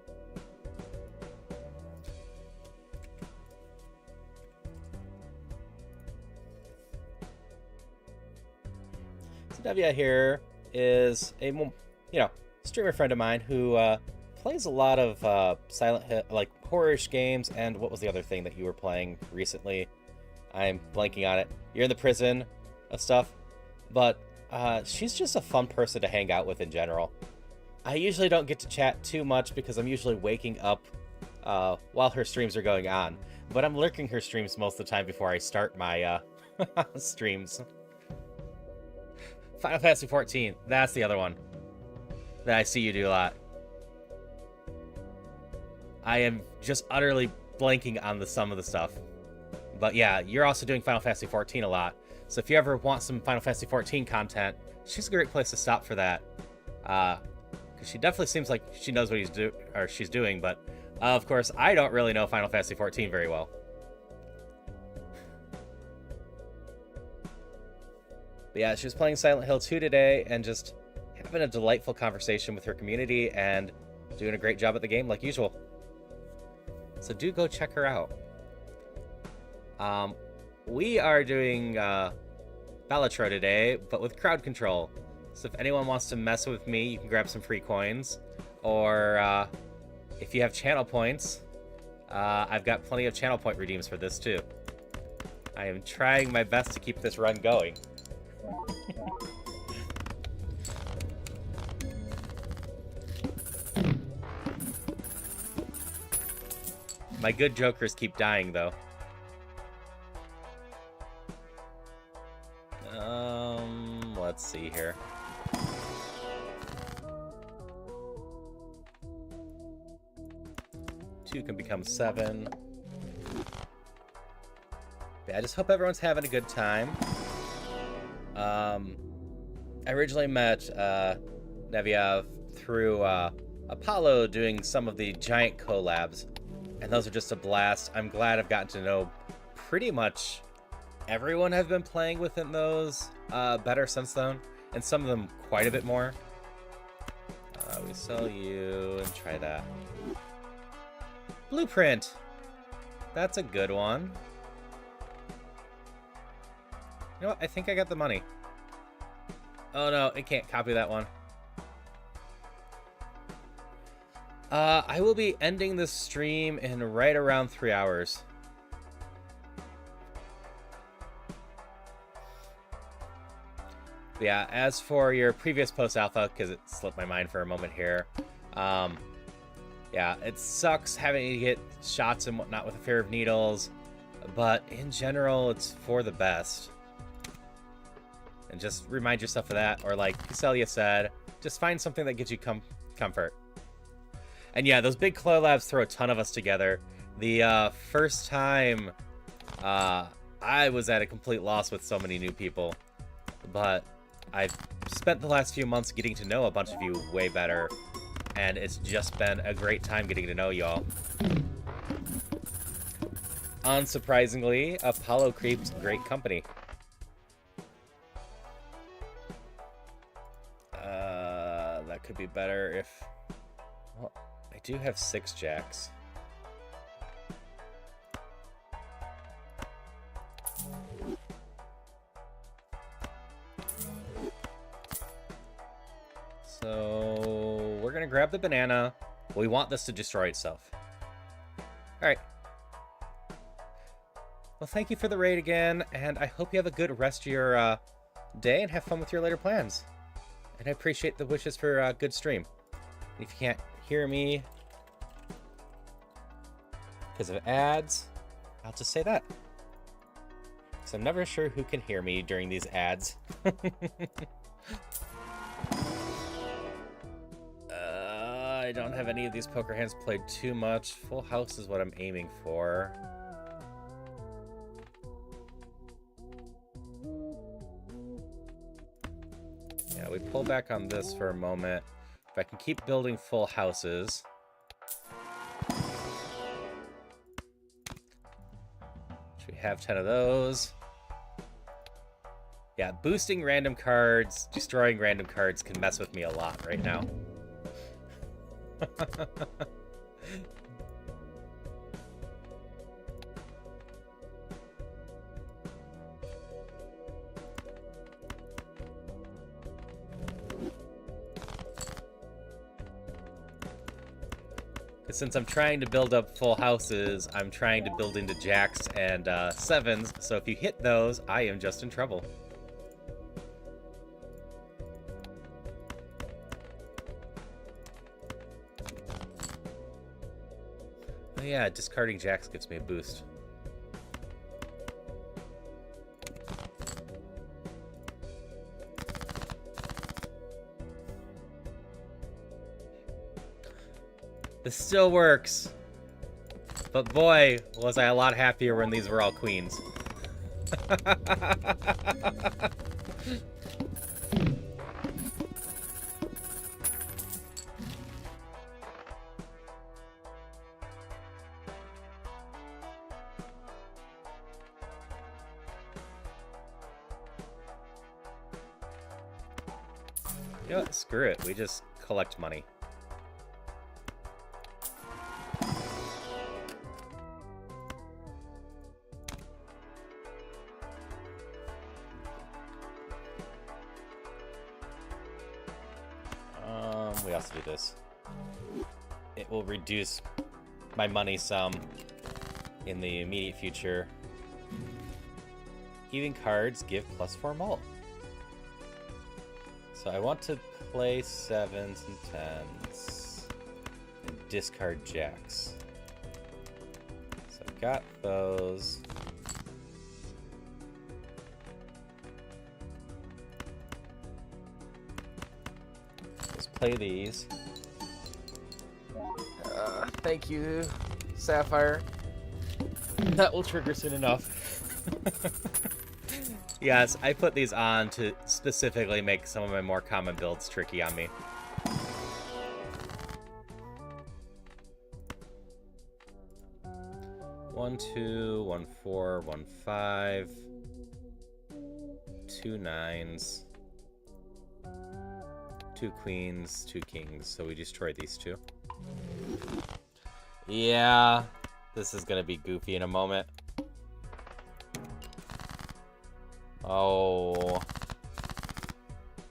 So Nevia here is a, streamer friend of mine who plays a lot of Silent Hill, like horror-ish games, and what was the other thing that you were playing recently? I'm blanking on it. You're in the prison of stuff, but she's just a fun person to hang out with in general. I usually don't get to chat too much because I'm usually waking up while her streams are going on, but I'm lurking her streams most of the time before I start my streams. Final Fantasy 14, that's the other one that I see you do a lot. I am just utterly blanking on some of the stuff. But yeah, you're also doing Final Fantasy 14 a lot. So if you ever want some Final Fantasy 14 content, she's a great place to stop for that. Because she definitely seems like she knows what she's doing, but of course, I don't really know Final Fantasy 14 very well. But yeah, she was playing Silent Hill 2 today and just having a delightful conversation with her community and doing a great job at the game like usual. So do go check her out. We are doing Balatro today, but with crowd control. So if anyone wants to mess with me, you can grab some free coins. Or if you have channel points, I've got plenty of channel point redeems for this too. I am trying my best to keep this run going. My good jokers keep dying, though. Let's see here. Two can become 7. Yeah, I just hope everyone's having a good time. I originally met Nevia through Apollo doing some of the giant collabs, and those are just a blast. I'm glad I've gotten to know pretty much everyone I've been playing within those better since then, and some of them quite a bit more. We sell you and try that. Blueprint! That's a good one. You know what? I think I got the money. Oh no, it can't copy that one. I will be ending this stream in right around 3 hours. But yeah, as for your previous post-alpha, because it slipped my mind for a moment here, yeah, it sucks having to get shots and whatnot with a fear of needles, but in general, it's for the best. And just remind yourself of that, or like Caselia said, just find something that gives you comfort. And yeah, those big collabs throw a ton of us together. The first time, I was at a complete loss with so many new people, but I've spent the last few months getting to know a bunch of you way better, and it's just been a great time getting to know y'all. Unsurprisingly, Apollo Creep's great company. That could be better if... Well, I do have 6 jacks. So we're gonna grab the banana. We want this to destroy itself. Alright. Well, thank you for the raid again, and I hope you have a good rest of your day and have fun with your later plans. And I appreciate the wishes for a good stream. And if you can't hear me because of ads, I'll just say that. So I'm never sure who can hear me during these ads. I don't have any of these poker hands played too much. Full house is what I'm aiming for. Yeah, we pull back on this for a moment. If I can keep building full houses. Should we have 10 of those? Yeah, boosting random cards, destroying random cards can mess with me a lot right now. Since I'm trying to build up full houses, I'm trying to build into jacks and sevens, so if you hit those, I am just in trouble. Oh yeah, discarding jacks gives me a boost. This still works. But boy, was I a lot happier when these were all queens. You know what? Screw it. We just collect money. We also do this. It will reduce my money some in the immediate future. Even cards give +4 mult. So I want to play 7s and 10s and discard jacks. So I've got those. Just play these. Thank you, Sapphire. That will trigger soon enough. Yes, I put these on to specifically make some of my more common builds tricky on me. One, 2, 1, 4, 1, 5, 2 9s, 2 queens, 2 kings. So we destroyed these two. Yeah, this is gonna be goofy in a moment. Oh.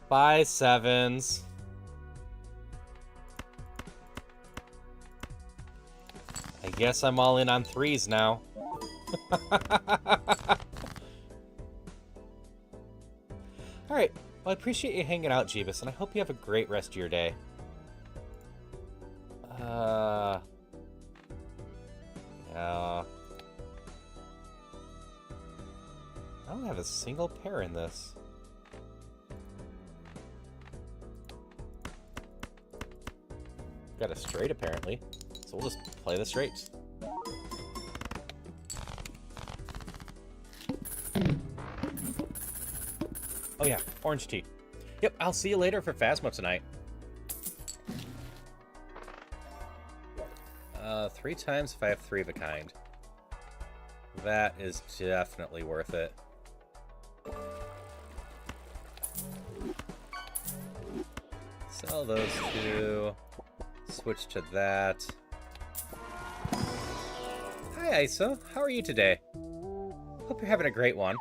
Bye, 7s. I guess I'm all in on 3s now. Alright, well, I appreciate you hanging out, Jeebus, and I hope you have a great rest of your day. Yeah. I don't have a single pair in this. Got a straight, apparently. So we'll just play the straights. Oh yeah, orange tea. Yep, I'll see you later for Phasma tonight. 3 times if I have 3 of a kind. That is definitely worth it. Sell those 2. Switch to that. Hi, Isa. How are you today? Hope you're having a great one.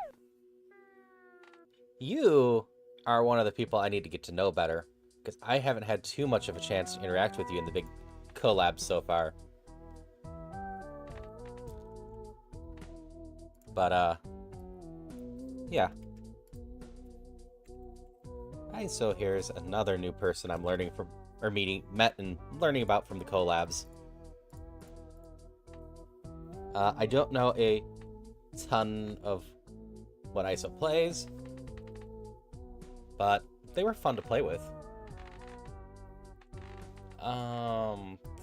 You are one of the people I need to get to know better, because I haven't had too much of a chance to interact with you in the big collabs so far. But, yeah. Hi, so here's another new person I'm learning from, or met and learning about from the collabs. I don't know a ton of what ISO plays, but they were fun to play with.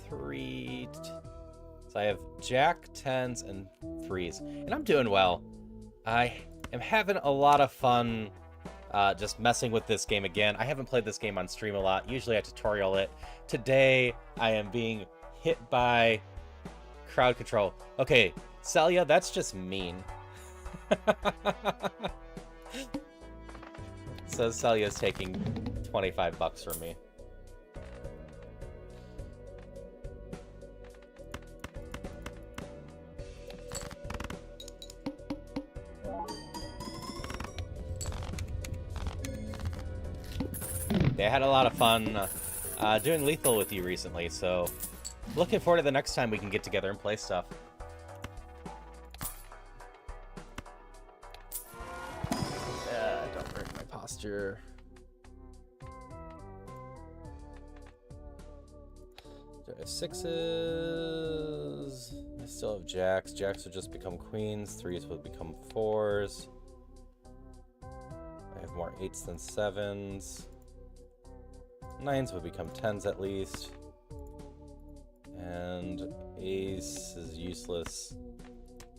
3... So I have Jack, 10s, and 3s. And I'm doing well. I am having a lot of fun just messing with this game again. I haven't played this game on stream a lot. Usually I tutorial it. Today, I am being hit by crowd control. Okay, Celia, that's just mean. So Celia's taking $25 from me. I had a lot of fun doing Lethal with you recently, so looking forward to the next time we can get together and play stuff. Don't break my posture. Do I have sixes? I still have jacks. Jacks would just become queens. Threes would become fours. I have more eights than sevens. Nines would become tens at least. And ace is useless.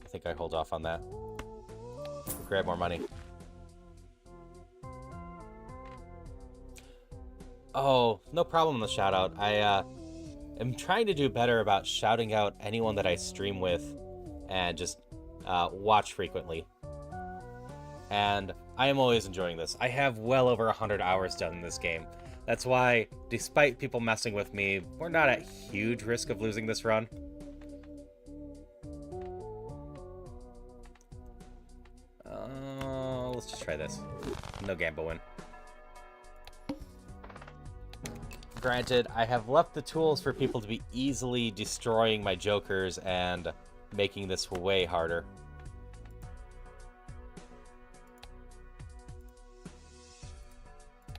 I think I hold off on that. Grab more money. Oh, no problem in the shout out. I am trying to do better about shouting out anyone that I stream with and just watch frequently. And I am always enjoying this. I have well over 100 hours done in this game. That's why, despite people messing with me, we're not at huge risk of losing this run. Let's just try this. No gamble win. Granted, I have left the tools for people to be easily destroying my jokers and making this way harder.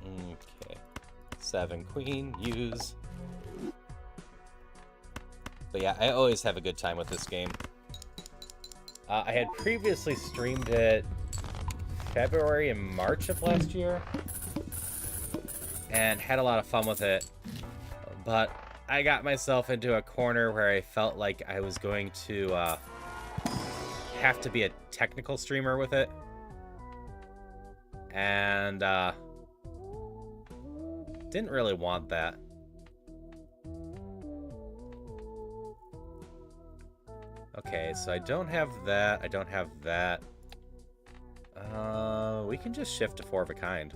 Okay. 7 queen, use. But yeah, I always have a good time with this game. I had previously streamed it February and March of last year, and had a lot of fun with it, but I got myself into a corner where I felt like I was going to have to be a technical streamer with it, and didn't really want that. Okay, so I don't have that, I don't have that. We can just shift to 4 of a kind.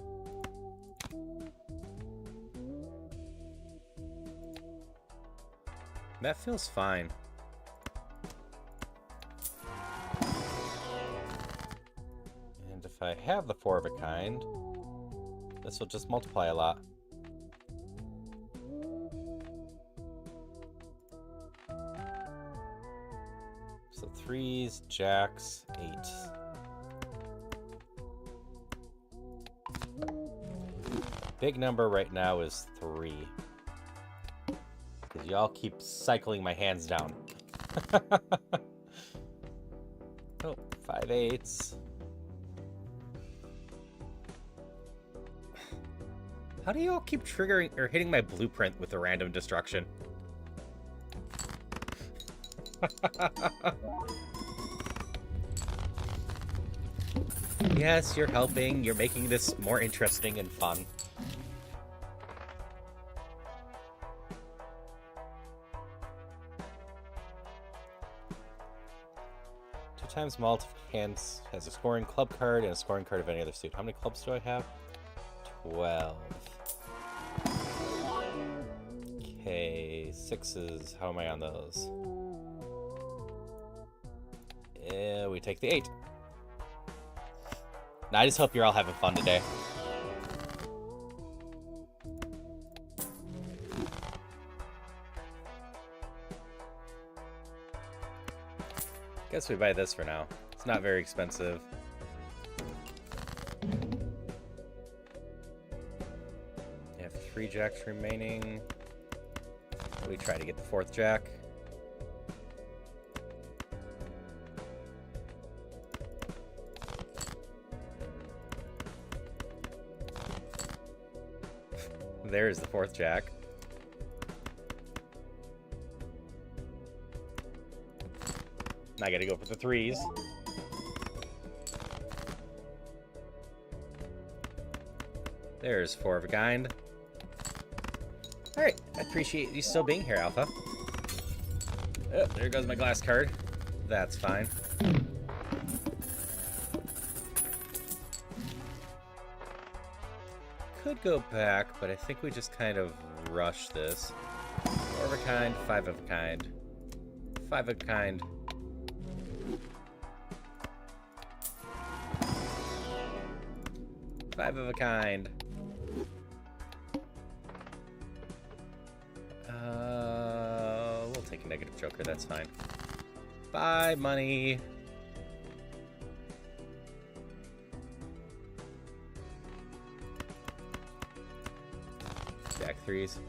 That feels fine. And if I have the 4 of a kind, this will just multiply a lot. So 3s, jacks, 8s. Big number right now is 3. Because y'all keep cycling my hands down. Oh, 5 8s. How do y'all keep triggering or hitting my blueprint with a random destruction? Yes, you're helping. You're making this more interesting and fun. Times hands has a scoring club card and a scoring card of any other suit. How many clubs do I have? 12. Okay, 6s. How am I on those? Yeah, we take the 8. Now, I just hope you're all having fun today. Guess we buy this for now. It's not very expensive. We have 3 jacks remaining. We try to get the 4th jack. There's the 4th jack. I gotta go for the 3s. There's 4 of a kind. Alright, I appreciate you still being here, Alpha. Oh, there goes my glass card. That's fine. could go back, but I think we just kind of rush this. 4 of a kind, 5 of a kind. 5 of a kind. Five of a kind. We'll take a negative joker, that's fine. Bye, money. Jack threes.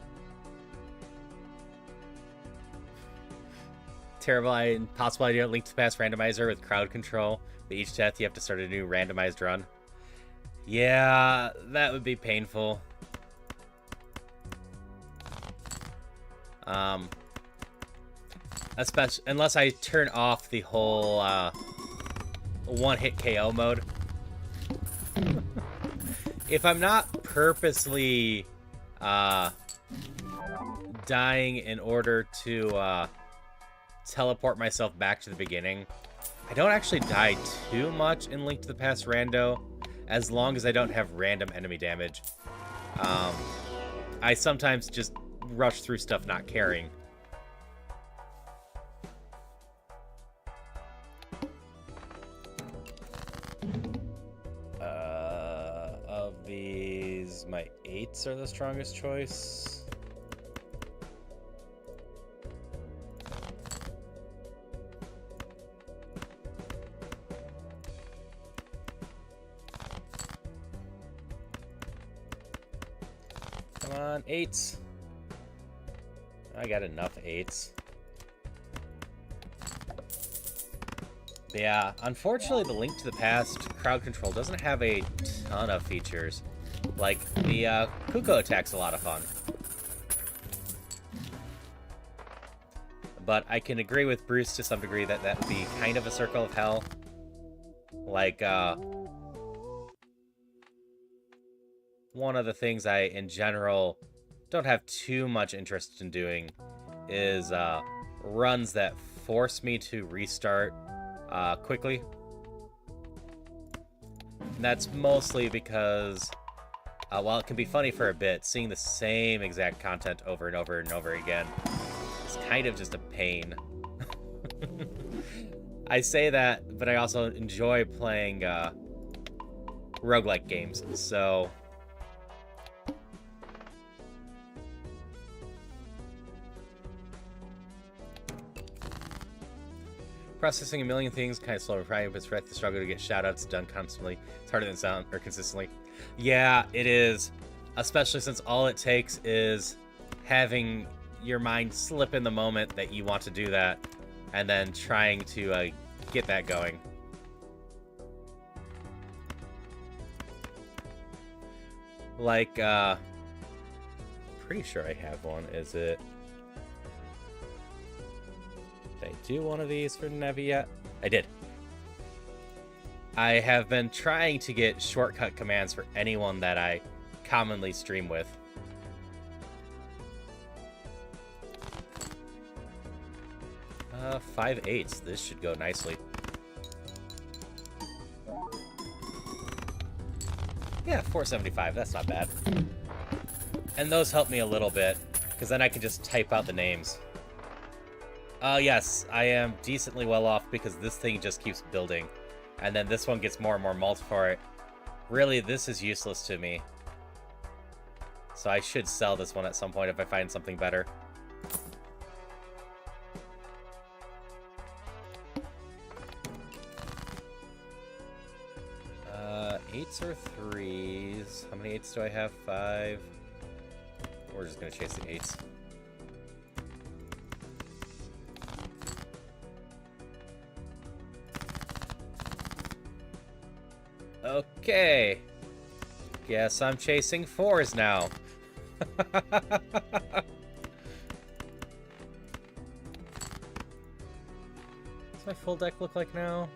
Terrible, impossible idea. Link to the past randomizer with crowd control. With each death, you have to start a new randomized run. Yeah, that would be painful. Especially unless I turn off the whole one-hit KO mode. If I'm not purposely dying in order to teleport myself back to the beginning, I don't actually die too much in Link to the Past Rando, as long as I don't have random enemy damage. I sometimes just rush through stuff not caring. Of these, my 8s are the strongest choice. Come on, 8s. I got enough 8s. But yeah, unfortunately, the Link to the Past crowd control doesn't have a ton of features. Like, the Kuko attack's a lot of fun. But I can agree with Bruce to some degree that that would be kind of a circle of hell. Like, one of the things I, in general, don't have too much interest in doing is runs that force me to restart quickly. And that's mostly because, while it can be funny for a bit, seeing the same exact content over and over and over again is kind of just a pain. I say that, but I also enjoy playing roguelike games, so... Processing a million things, kind of slow and trying, but it's the struggle to get shoutouts done constantly. It's harder than sound or consistently. Yeah, it is. Especially since all it takes is having your mind slip in the moment that you want to do that, and then trying to get that going. Like, pretty sure I have one. Is it... Did I do one of these for Nevi yet? I did. I have been trying to get shortcut commands for anyone that I commonly stream with. Uh, 5 8s. This should go nicely. Yeah, 475. That's not bad. And those help me a little bit, because then I can just type out the names. Yes, I am decently well off because this thing just keeps building. And then this one gets more and more mult for it. Really, this is useless to me. So I should sell this one at some point if I find something better. Eights or 3s? How many 8s do I have? 5. We're just gonna chase the 8s. Okay. Guess I'm chasing 4s now. What's my full deck look like now?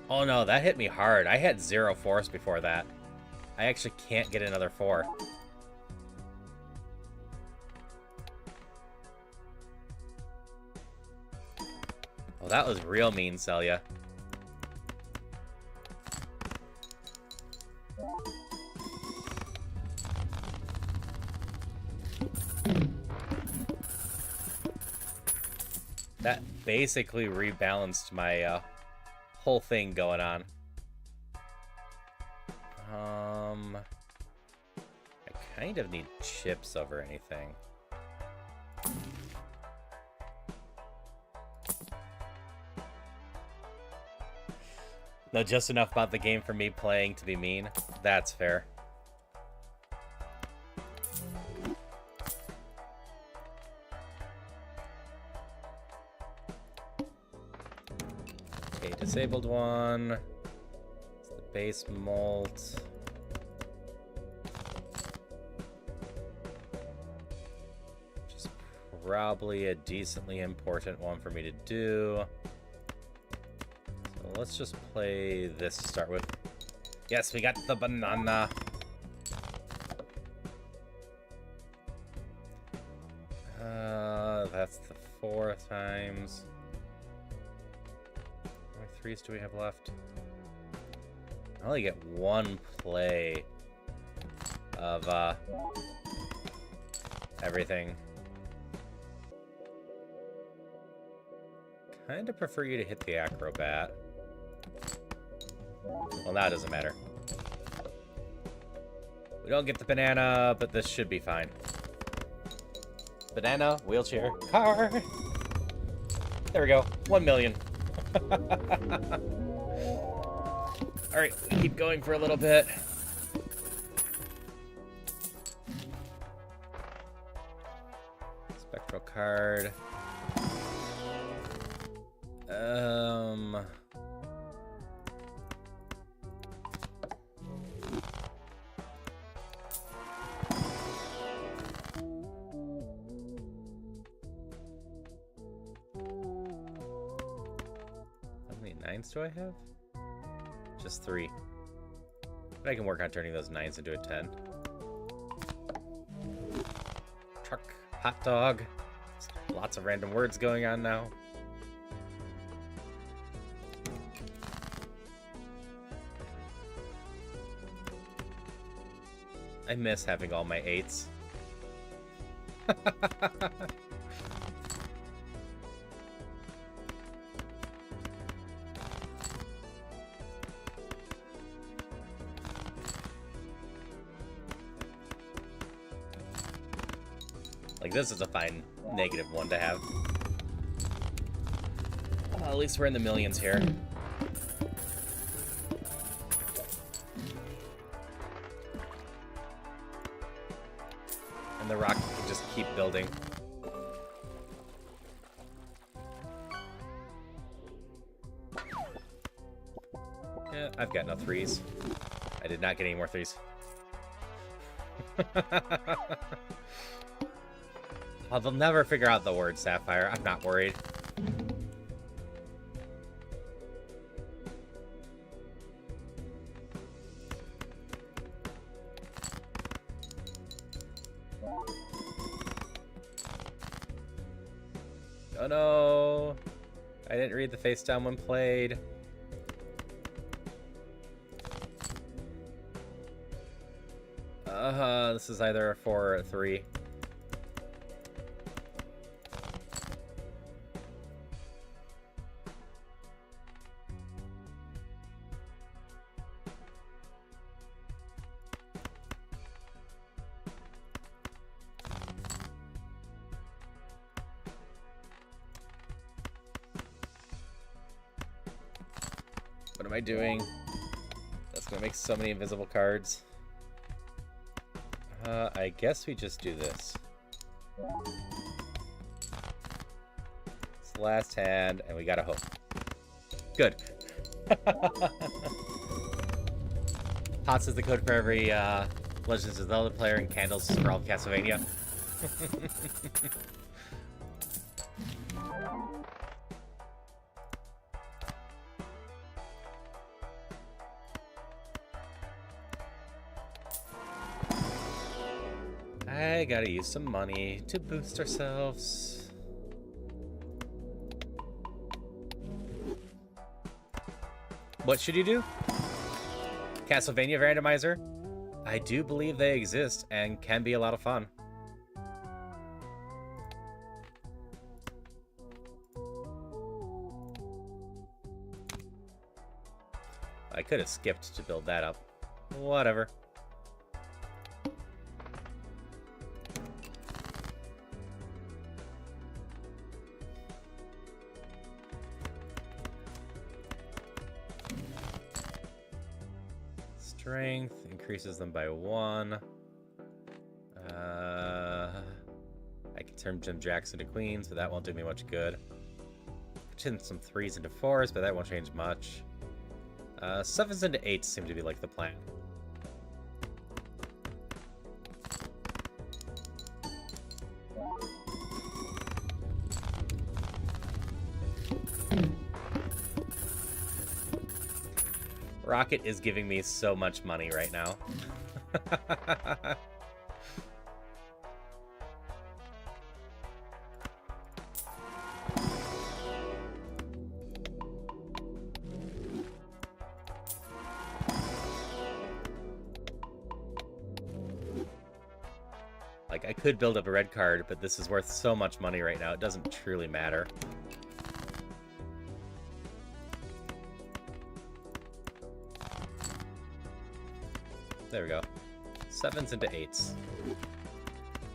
Oh no, that hit me hard. I had 0 4s before that. I actually can't get another 4. Oh, that was real mean, Celia. That basically rebalanced my whole thing going on. I kind of need chips over anything. No, just enough about the game for me playing to be mean. That's fair. Okay, disabled one. It's the base malt. Which is probably a decently important one for me to do. So let's just play this to start with. Yes, we got the banana. That's the 4 times. How many 3s do we have left? I only get 1 play of everything. Kinda prefer you to hit the acrobat. Well, now it doesn't matter. We don't get the banana, but this should be fine. Banana, wheelchair, car. There we go. 1 million. Alright, keep going for a little bit. Spectral card. How many 9s do I have? Just 3. But I can work on turning those 9s into a 10. Truck, hot dog. Lots of random words going on now. I miss having all my 8s. Like, this is a fine negative one to have. At least we're in the millions here. And the rocket can just keep building. Yeah, I've got no 3s. I did not get any more 3s. They'll never figure out the word Sapphire. I'm not worried. Oh no! I didn't read the face down when played. This is either a 4 or a 3. What am I doing? That's gonna make so many invisible cards. I guess we just do this. It's the last hand, and we gotta hope. Good. Pots is the code for every Legends of Zelda player, and candles for all of Castlevania. I gotta use some money to boost ourselves. What should you do? Castlevania randomizer? I do believe they exist and can be a lot of fun. I could have skipped to build that up. Whatever. Strength increases them by 1. I can turn Jim Jackson to queens, but that won't do me much good. Turn some 3s into 4s, but that won't change much. 7s into 8s seem to be like the plan. Rocket is giving me so much money right now. Like, I could build up a red card, but this is worth so much money right now, it doesn't truly matter. There we go. 7s into 8s.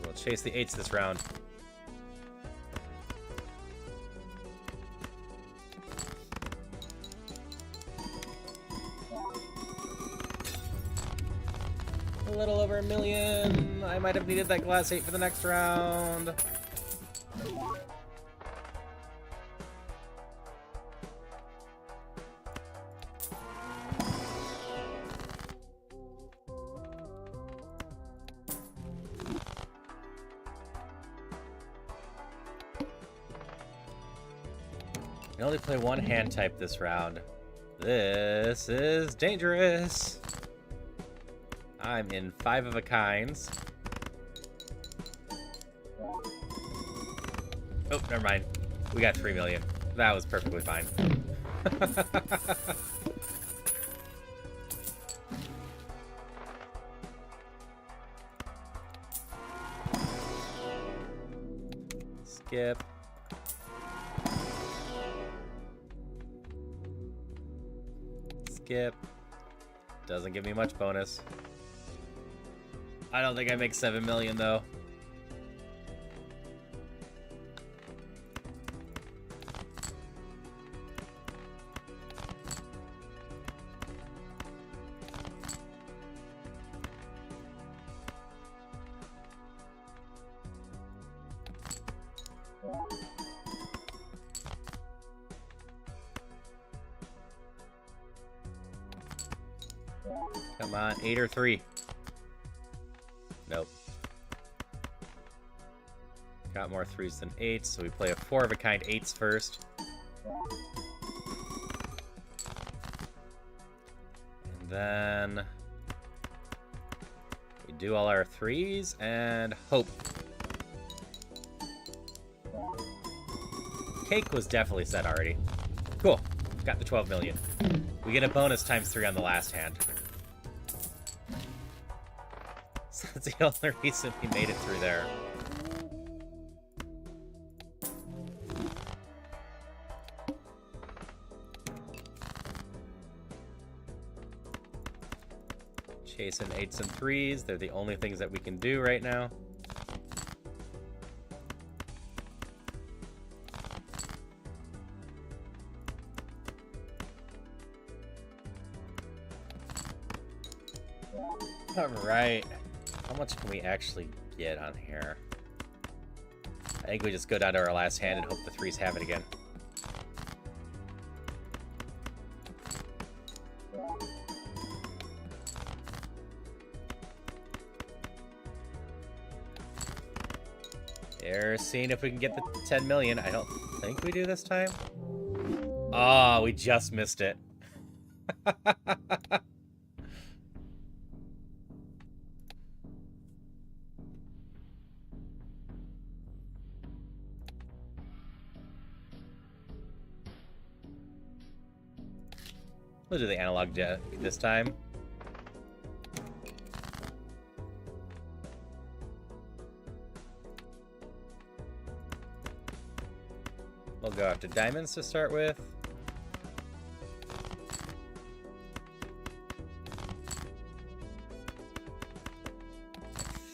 We'll chase the 8s this round. A little over 1 million. I might have needed that glass 8 for the next round. I can only play one hand type this round. This is dangerous. I'm in 5 of a kinds. Oh, never mind. We got 3 million. That was perfectly fine. Skip. Skip. Doesn't give me much bonus. I don't think I make 7 million though. Come on, 8 or 3. Nope. Got more 3s than 8s, so we play a 4 of a kind 8s first. And then we do all our 3s and hope. Cake was definitely set already. Cool. Got the 12 million. We get a bonus times 3 on the last hand. So that's the only reason we made it through there. Chasing 8s and 3s. They're the only things that we can do right now. Alright. How much can we actually get on here? I think we just go down to our last hand and hope the 3s have it again. They're seeing if we can get the 10 million. I don't think we do this time. Oh, we just missed it. We'll do the analog deck this time. We'll go after diamonds to start with.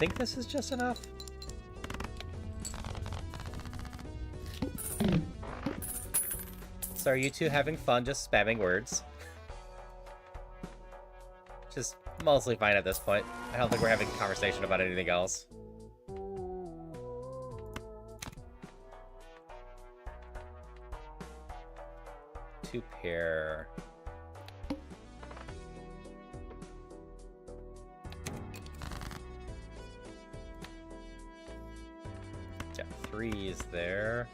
think this is just enough. So are you two having fun just spamming words? Just mostly fine at this point. I don't think we're having a conversation about anything else. Two pair. Got threes there.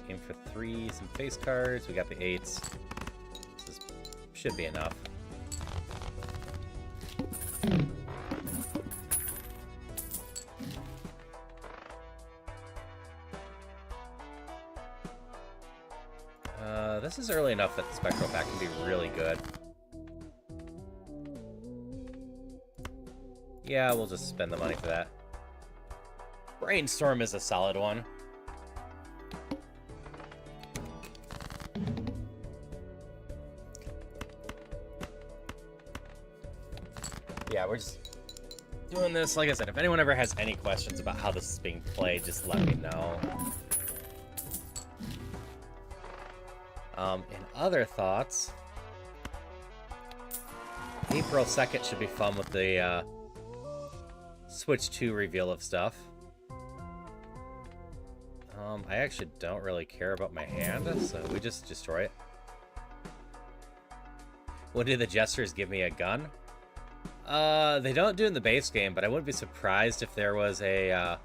Aim for threes and face cards. We got the eights. This should be enough. This is early enough that the spectral pack can be really good. Yeah, we'll just spend the money for that. Brainstorm is a solid one. Yeah, we're just doing this. Like I said, if anyone ever has any questions about how this is being played, just let me know. In other thoughts, April 2nd should be fun with the Switch 2 reveal of stuff. I actually don't really care about my hand, so we just destroy it. When do the Jesters give me a gun? They don't do it in the base game, but I wouldn't be surprised if there was a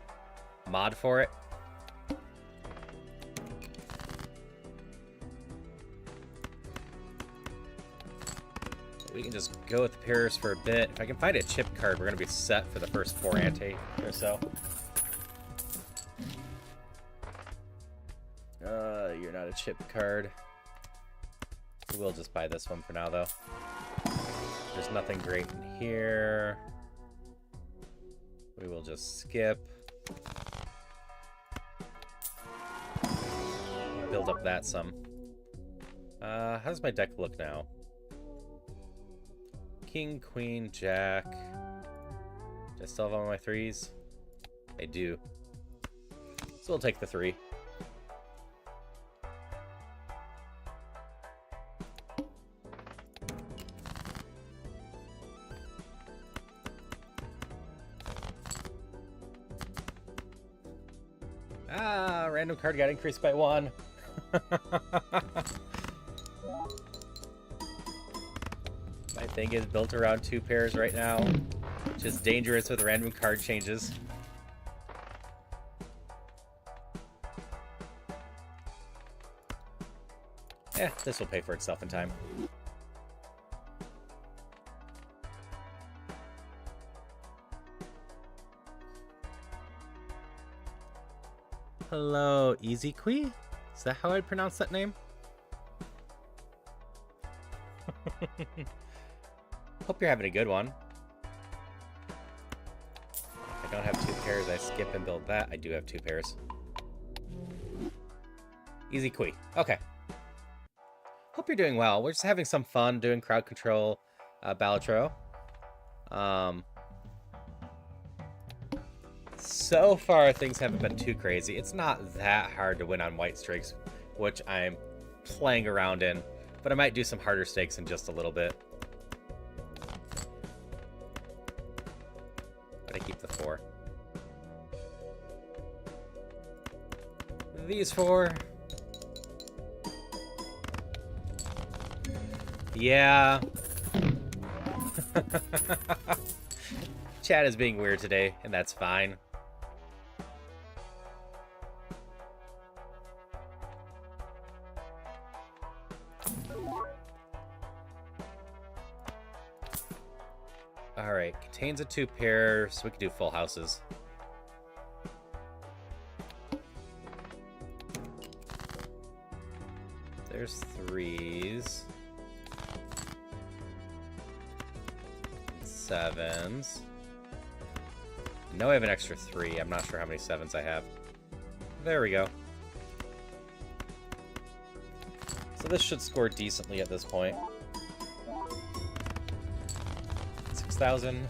mod for it. We can just go with the pairs for a bit. If I can find a chip card, we're going to be set for the first 4 ante or so. You're not a chip card. We'll just buy this one for now, though. There's nothing great in here. We will just skip. Build up that some. How does my deck look now? King, Queen, Jack. Do I still have all my threes? I do. So we'll take the 3. Ah, random card got increased by 1. My thing is built around 2 pairs right now, which is dangerous with random card changes. Eh, this will pay for itself in time. Hello, Easy Quee? Is that how I'd pronounce that name? Hope you're having a good one. If I don't have 2 pairs, I skip and build that. I do have 2 pairs. Easy Quee. Okay. Hope you're doing well. We're just having some fun doing crowd control Balatro. So far, things haven't been too crazy. It's not that hard to win on white streaks, which I'm playing around in. But I might do some harder stakes in just a little bit. But I keep the 4. These 4. Yeah. Chat is being weird today, and that's fine. Alright, contains a 2 pair, so we can do full houses. There's 3s. 7s. I know I have an extra 3. I'm not sure how many 7s I have. There we go. So this should score decently at this point. 6,000.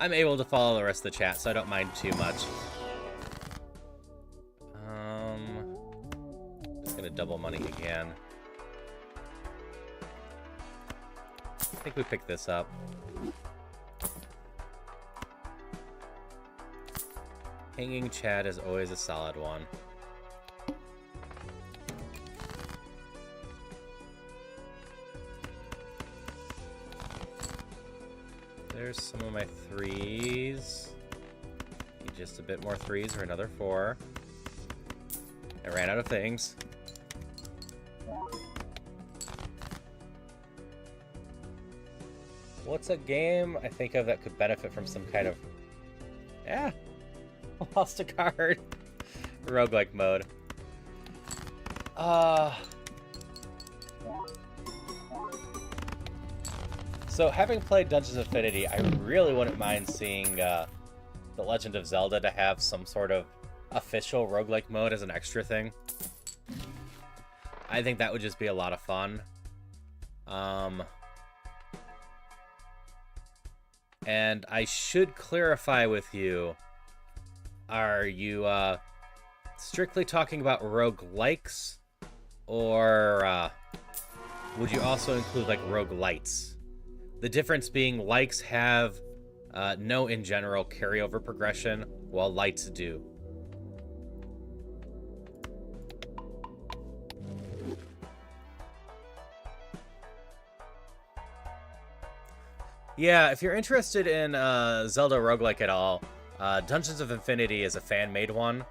I'm able to follow the rest of the chat, so I don't mind too much. Just gonna double money again. I think we picked this up. Hanging chat is always a solid one. There's some of my threes. Need just a bit more threes or another 4. I ran out of things. What's a game I think of that could benefit from some kind of... Yeah! Lost a card. Roguelike mode. So, having played Dungeons Infinity, I really wouldn't mind seeing The Legend of Zelda to have some sort of official roguelike mode as an extra thing. I think that would just be a lot of fun. And I should clarify with you, are you strictly talking about roguelikes, or would you also include like roguelites? The difference being likes have no in general carryover progression, while lights do. Yeah, if you're interested in Zelda roguelike at all, Dungeons of Infinity is a fan-made one,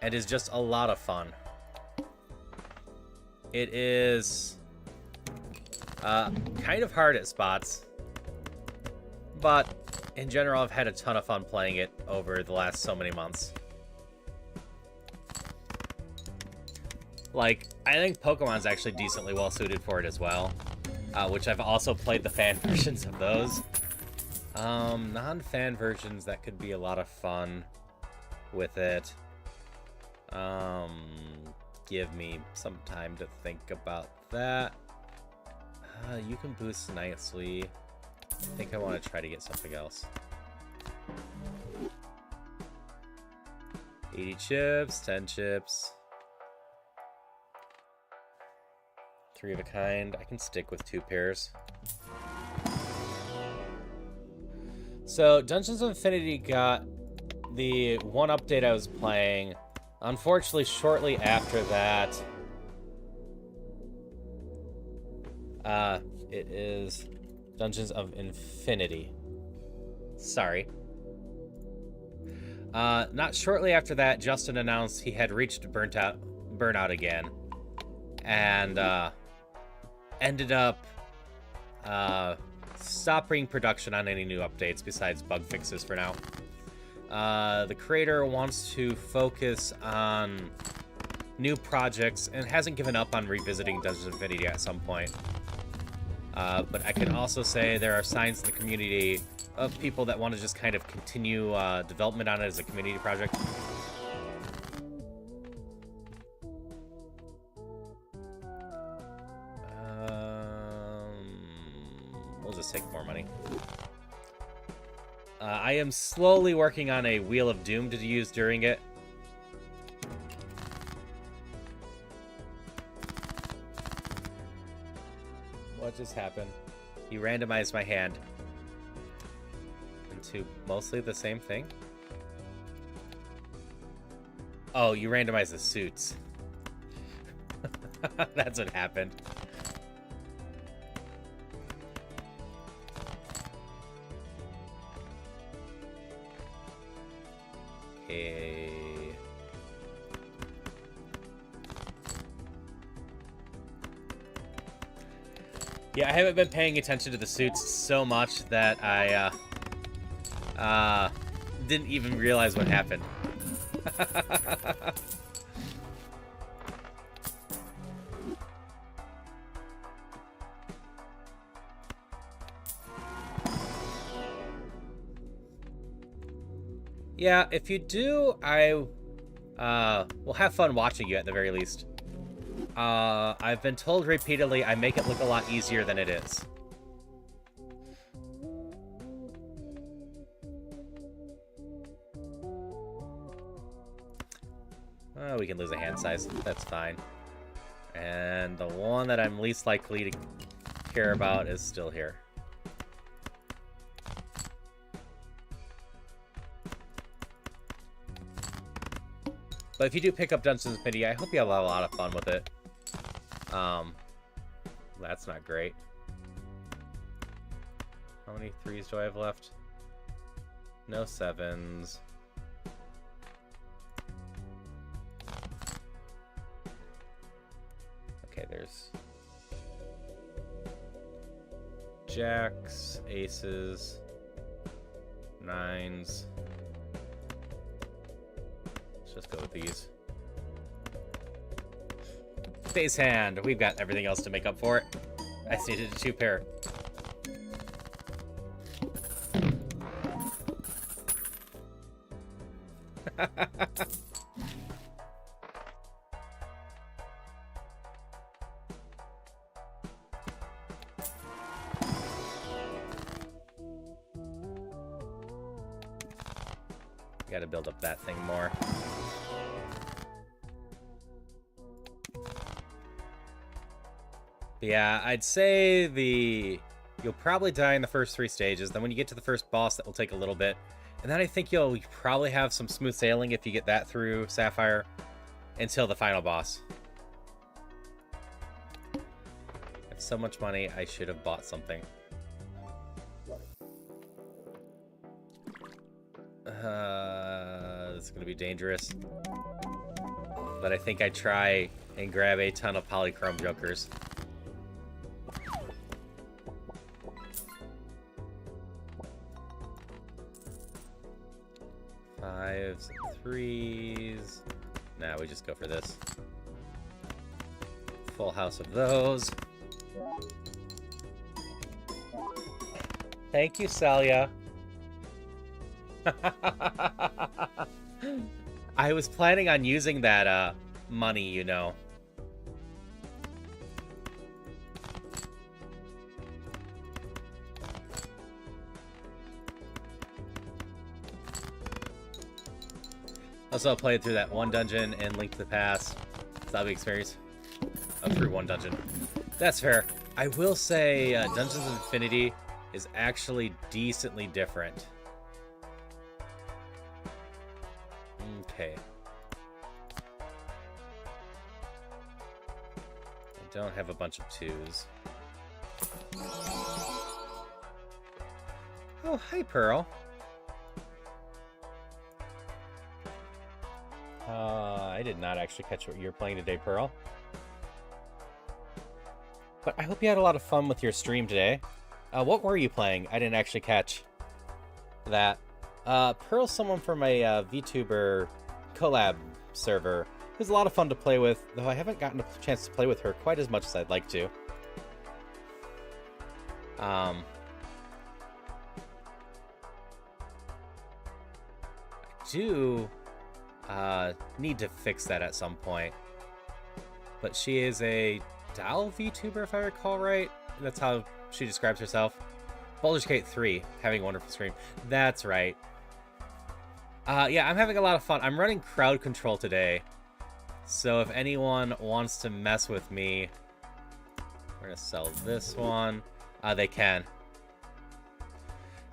and is just a lot of fun. It is kind of hard at spots, but in general, I've had a ton of fun playing it over the last so many months. Like, I think Pokemon's actually decently well-suited for it as well, which I've also played the fan versions of those. Non-fan versions, that could be a lot of fun with it. Give me some time to think about that. You can boost nicely. I think I want to try to get something else. 80 chips, 10 chips. 3 of a kind. I can stick with 2 pairs. So, Dungeons of Infinity got the one update I was playing. Unfortunately, shortly after that, it is Dungeons of Infinity. Sorry. Not shortly after that, Justin announced he had reached burnout again, and ended up stopping production on any new updates besides bug fixes for now. The creator wants to focus on new projects and hasn't given up on revisiting Dungeons of Infinity at some point. But I can also say there are signs in the community of people that want to just kind of continue development on it as a community project. We'll just take more money. I am slowly working on a Wheel of Doom to use during it. What just happened? You randomized my hand into mostly the same thing? Oh, you randomized the suits. That's what happened. Okay. Yeah, I haven't been paying attention to the suits so much that I didn't even realize what happened. Yeah, if you do, I will have fun watching you at the very least. I've been told repeatedly I make it look a lot easier than it is. Oh, we can lose a hand size. That's fine. And the one that I'm least likely to care about is still here. But if you do pick up Dungeons Infinity, I hope you have a lot of fun with it. That's not great. How many 3s do I have left? No 7s. Okay, there's jacks, aces, 9s. Let's just go with these. Face hand. We've got everything else to make up for it. I just needed a 2 pair. Gotta build up that thing more. Yeah, I'd say you'll probably die in the first 3 stages. Then when you get to the first boss, that will take a little bit. And then I think you'll probably have some smooth sailing if you get that through Sapphire until the final boss. I have so much money, I should have bought something. This is going to be dangerous. But I think I try and grab a ton of polychrome jokers. Fives and 3s. Nah, we just go for this. Full house of those. Thank you, Salia. I was planning on using that money, you know. Also, I played through that one dungeon and Link to the Past. So that'll be experience through one dungeon. That's fair. I will say Dungeons of Infinity is actually decently different. Okay. I don't have a bunch of 2s. Oh, hi, Pearl. I did not actually catch what you were playing today, Pearl. But I hope you had a lot of fun with your stream today. What were you playing? I didn't actually catch that. Pearl's someone from a VTuber collab server who's a lot of fun to play with, though I haven't gotten a chance to play with her quite as much as I'd like to. I do need to fix that at some point. But she is a doll VTuber, if I recall right. That's how she describes herself. Baldur's Gate 3, having a wonderful stream. That's right. Yeah, I'm having a lot of fun. I'm running crowd control today. So if anyone wants to mess with me, we're going to sell this one. They can.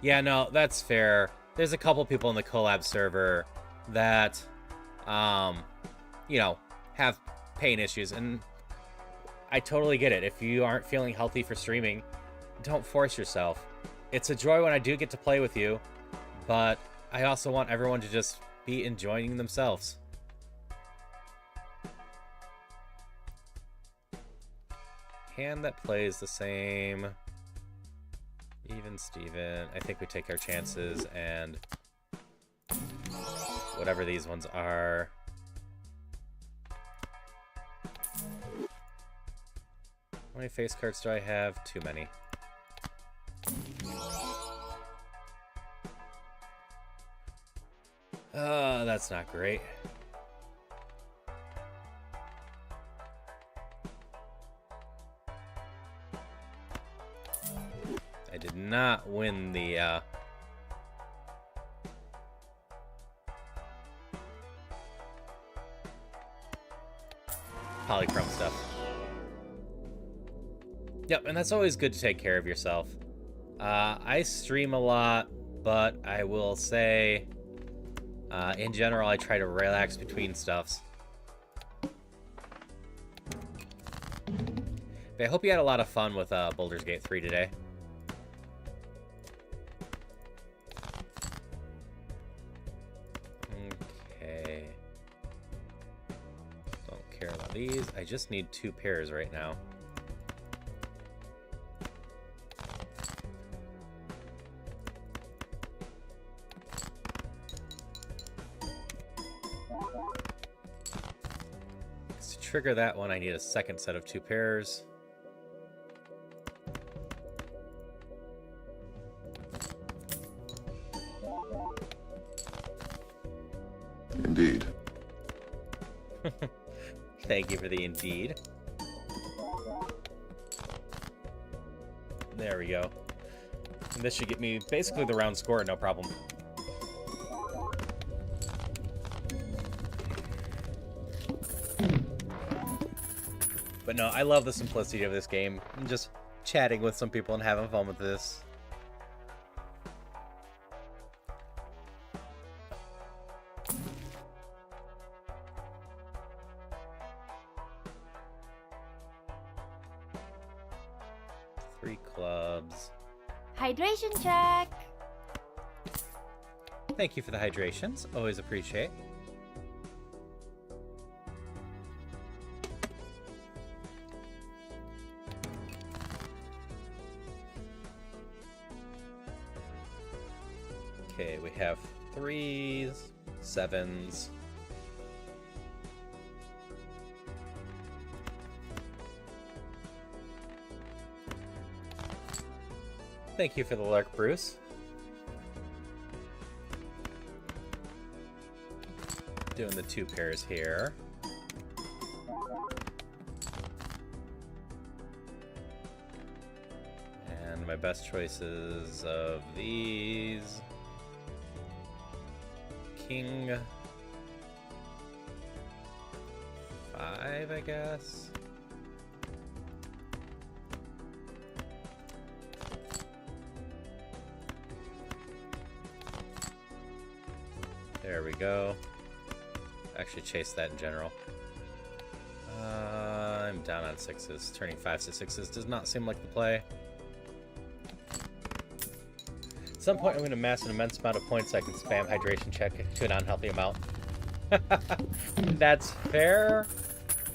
Yeah, no, that's fair. There's a couple people in the collab server that, you know, have pain issues. And I totally get it. If you aren't feeling healthy for streaming, don't force yourself. It's a joy when I do get to play with you, but I also want everyone to just be enjoying themselves. Hand that plays the same. Even Steven. I think we take our chances and whatever these ones are. How many face cards do I have? Too many. That's not great. I did not win the, polychrome stuff. Yep, and that's always good to take care of yourself. I stream a lot, but I will say, in general, I try to relax between stuffs. But I hope you had a lot of fun with Baldur's Gate 3 today. Okay. Don't care about these. I just need 2 pairs right now. To trigger that one, I need a second set of 2 pairs. Indeed. Thank you for the indeed. There we go. And this should get me basically the round score, no problem. But no, I love the simplicity of this game. I'm just chatting with some people and having fun with this. Three clubs. Hydration check. Thank you for the hydrations. Always appreciate. Okay, we have 3s, 7s. Thank you for the lurk, Bruce. Doing the 2 pairs here. And my best choices of these. King 5, I guess. There we go. Actually chase that in general. I'm down on 6s. Turning 5s to 6s does not seem like the play. At some point I'm going to amass an immense amount of points so I can spam hydration check to an unhealthy amount. That's fair.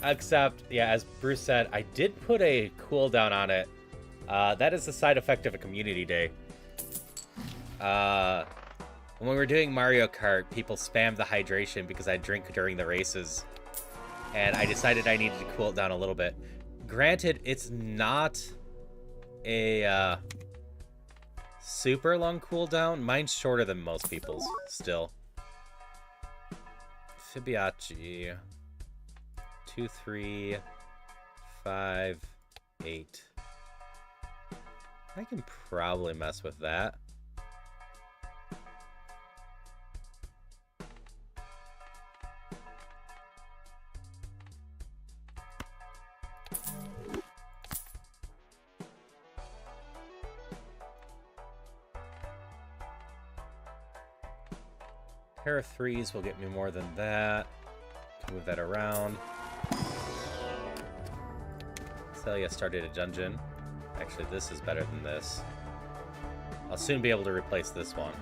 Except, yeah, as Bruce said, I did put a cooldown on it. That is the side effect of a community day. When we were doing Mario Kart, people spammed the hydration because I drink during the races. And I decided I needed to cool it down a little bit. Granted, it's not a super long cooldown. Mine's shorter than most people's, still. Fibonacci. 2, 3, 5, 8. I can probably mess with that. Pair of 3s will get me more than that. Move that around. Celia started a dungeon. Actually, this is better than this. I'll soon be able to replace this one.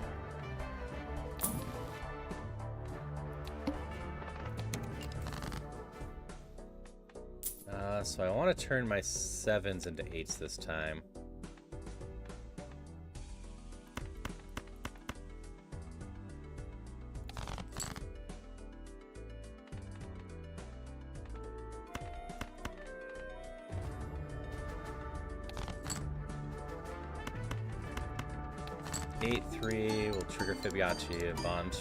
So I want to turn my 7s into 8s this time. Eight, 3 will trigger Fibonacci a bunch.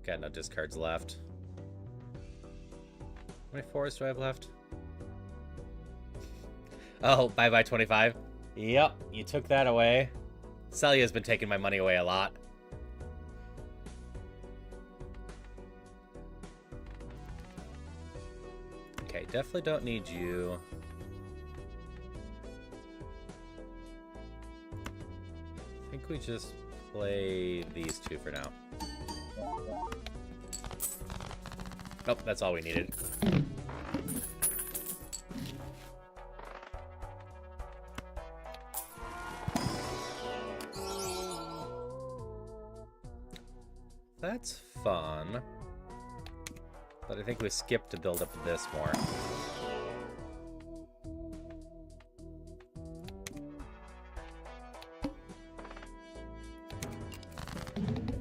Got no discards left. How many 4s do I have left? Oh, bye-bye 25. Yep, you took that away. Celia's been taking my money away a lot. Okay, definitely don't need you. I think we just play these two for now. Nope, that's all we needed. That's fun. But I think we skipped to build up this more.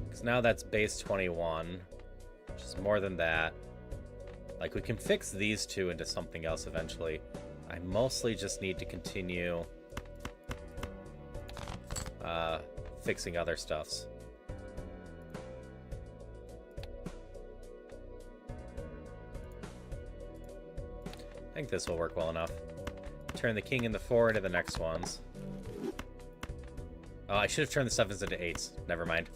Because now that's base 21, which is more than that. Like, we can fix these two into something else eventually. I mostly just need to continue fixing other stuffs. I think this will work well enough. Turn the king and the 4 into the next ones. Oh, I should have turned the 7s into 8s. Never mind.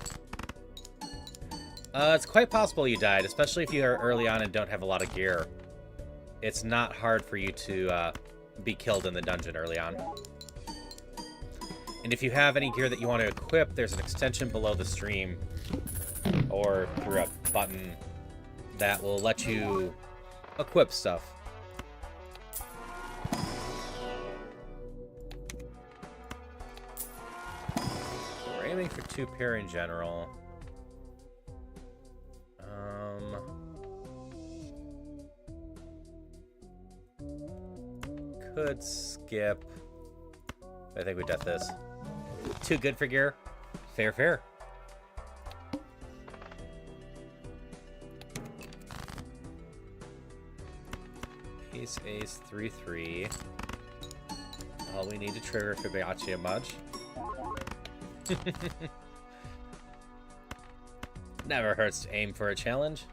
It's quite possible you died, especially if you are early on and don't have a lot of gear. It's not hard for you to be killed in the dungeon early on. And if you have any gear that you want to equip, there's an extension below the stream or through a button that will let you equip stuff. We're aiming for 2 pair in general. Could skip. I think we got this. Too good for gear. Fair, fair. Ace, ace, 3, 3. All we need to trigger Fibonacci a mudge. Never hurts to aim for a challenge.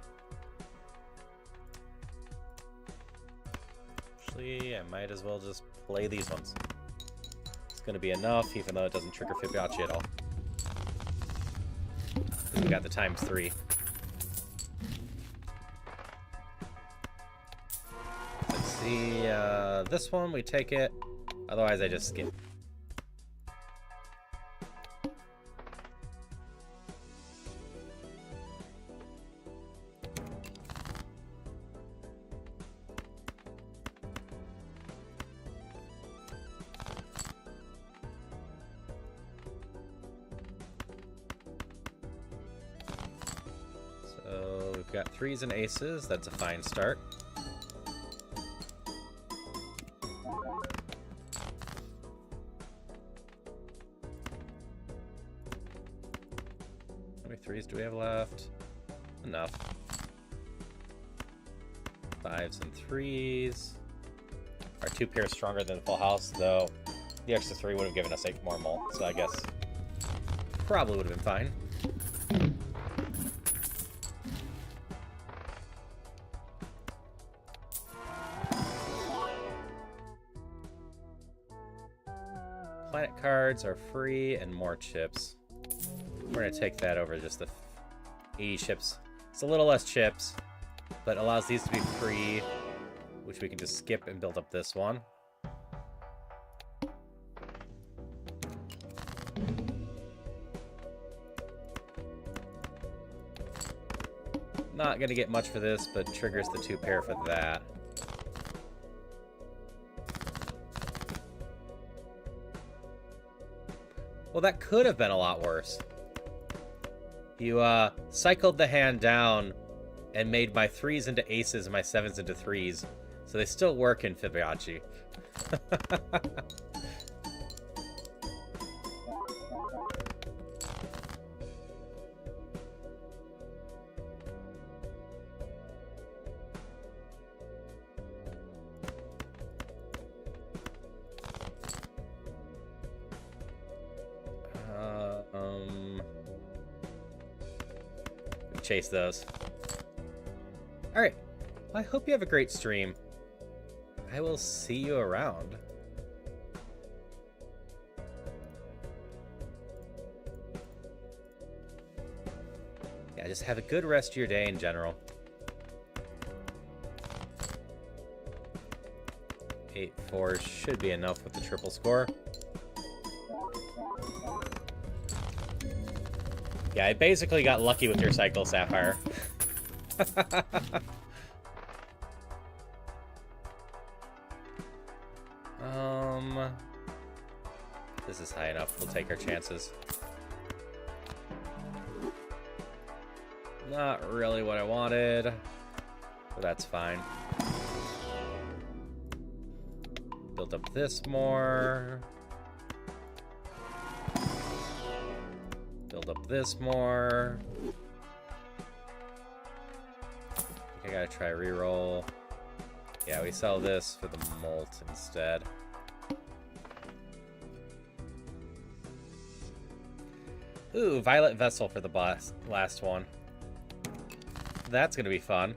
Actually, I might as well just play these ones. It's gonna be enough, even though it doesn't trigger Fibonacci at all. We got the ×3. Let's see, this one, we take it. Otherwise, I just skip. So we've got 3s and aces. That's a fine start. How many 3s do we have left? Enough. 5s and 3s. Our 2 pairs stronger than the full house, though the extra 3 would have given us 8 more mult, so I guess probably would have been fine. Planet cards are free and more chips. We're going to take that over just the 80 chips. It's a little less chips, but allows these to be free, which we can just skip and build up this one. Not going to get much for this, but triggers the 2 pair for that. Well, that could have been a lot worse. You cycled the hand down and made my 3s into aces and my 7s into 3s. So they still work in Fibonacci. chase those. Alright. Well, I hope you have a great stream. I will see you around. Yeah, just have a good rest of your day in general. 8-4 should be enough with the triple score. Yeah, I basically got lucky with your cycle, Sapphire. This is high enough. We'll take our chances. Not really what I wanted, but that's fine. Build up this more. Build up this more. I think I gotta try reroll. Yeah, we sell this for the molt instead. Ooh, Violet Vessel for the last one. That's gonna be fun.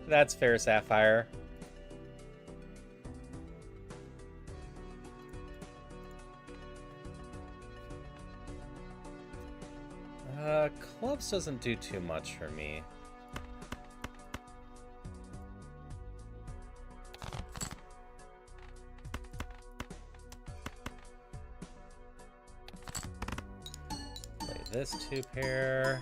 That's fair, Sapphire. Clubs doesn't do too much for me. Play this 2-pair.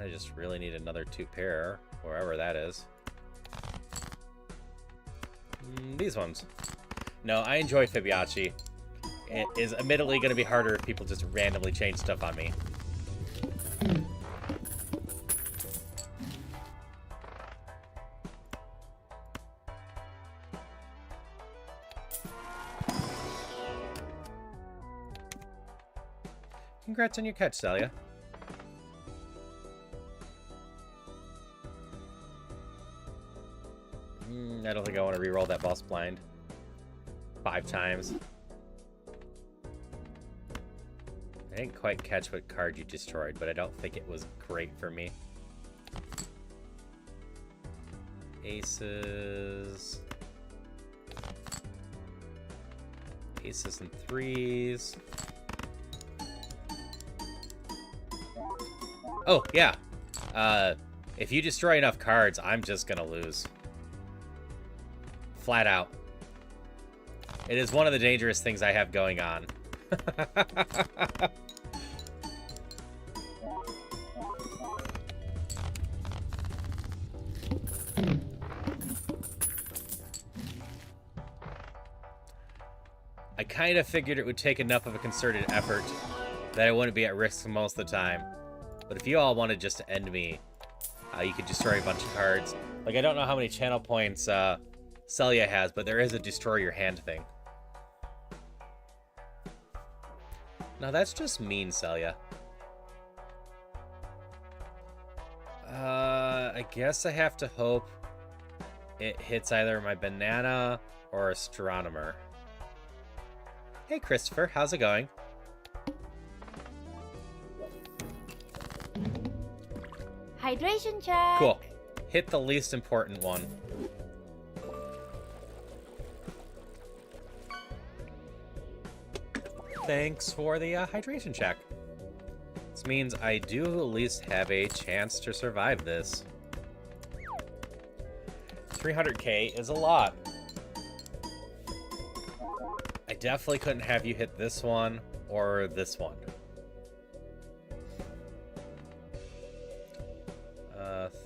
I just really need another 2-pair, wherever that is. These ones. No, I enjoy Fibonacci. It is admittedly going to be harder if people just randomly change stuff on me. Congrats on your catch, Celia. I don't think I want to reroll that boss blind 5 times. I didn't quite catch what card you destroyed, but I don't think it was great for me. Aces. Aces and 3s. Oh, yeah. If you destroy enough cards, I'm just gonna lose. Flat out. It is one of the dangerous things I have going on. I kind of figured it would take enough of a concerted effort that I wouldn't be at risk most of the time. But if you all wanted just to end me, you could destroy a bunch of cards. Like, I don't know how many channel points Celia has, but there is a destroy your hand thing. No, that's just mean, Celia. I guess I have to hope it hits either my banana or astronomer. Hey, Christopher, how's it going? Hydration check. Cool. Hit the least important one. Thanks for the hydration check. This means I do at least have a chance to survive this. 300k is a lot. I definitely couldn't have you hit this one or this one.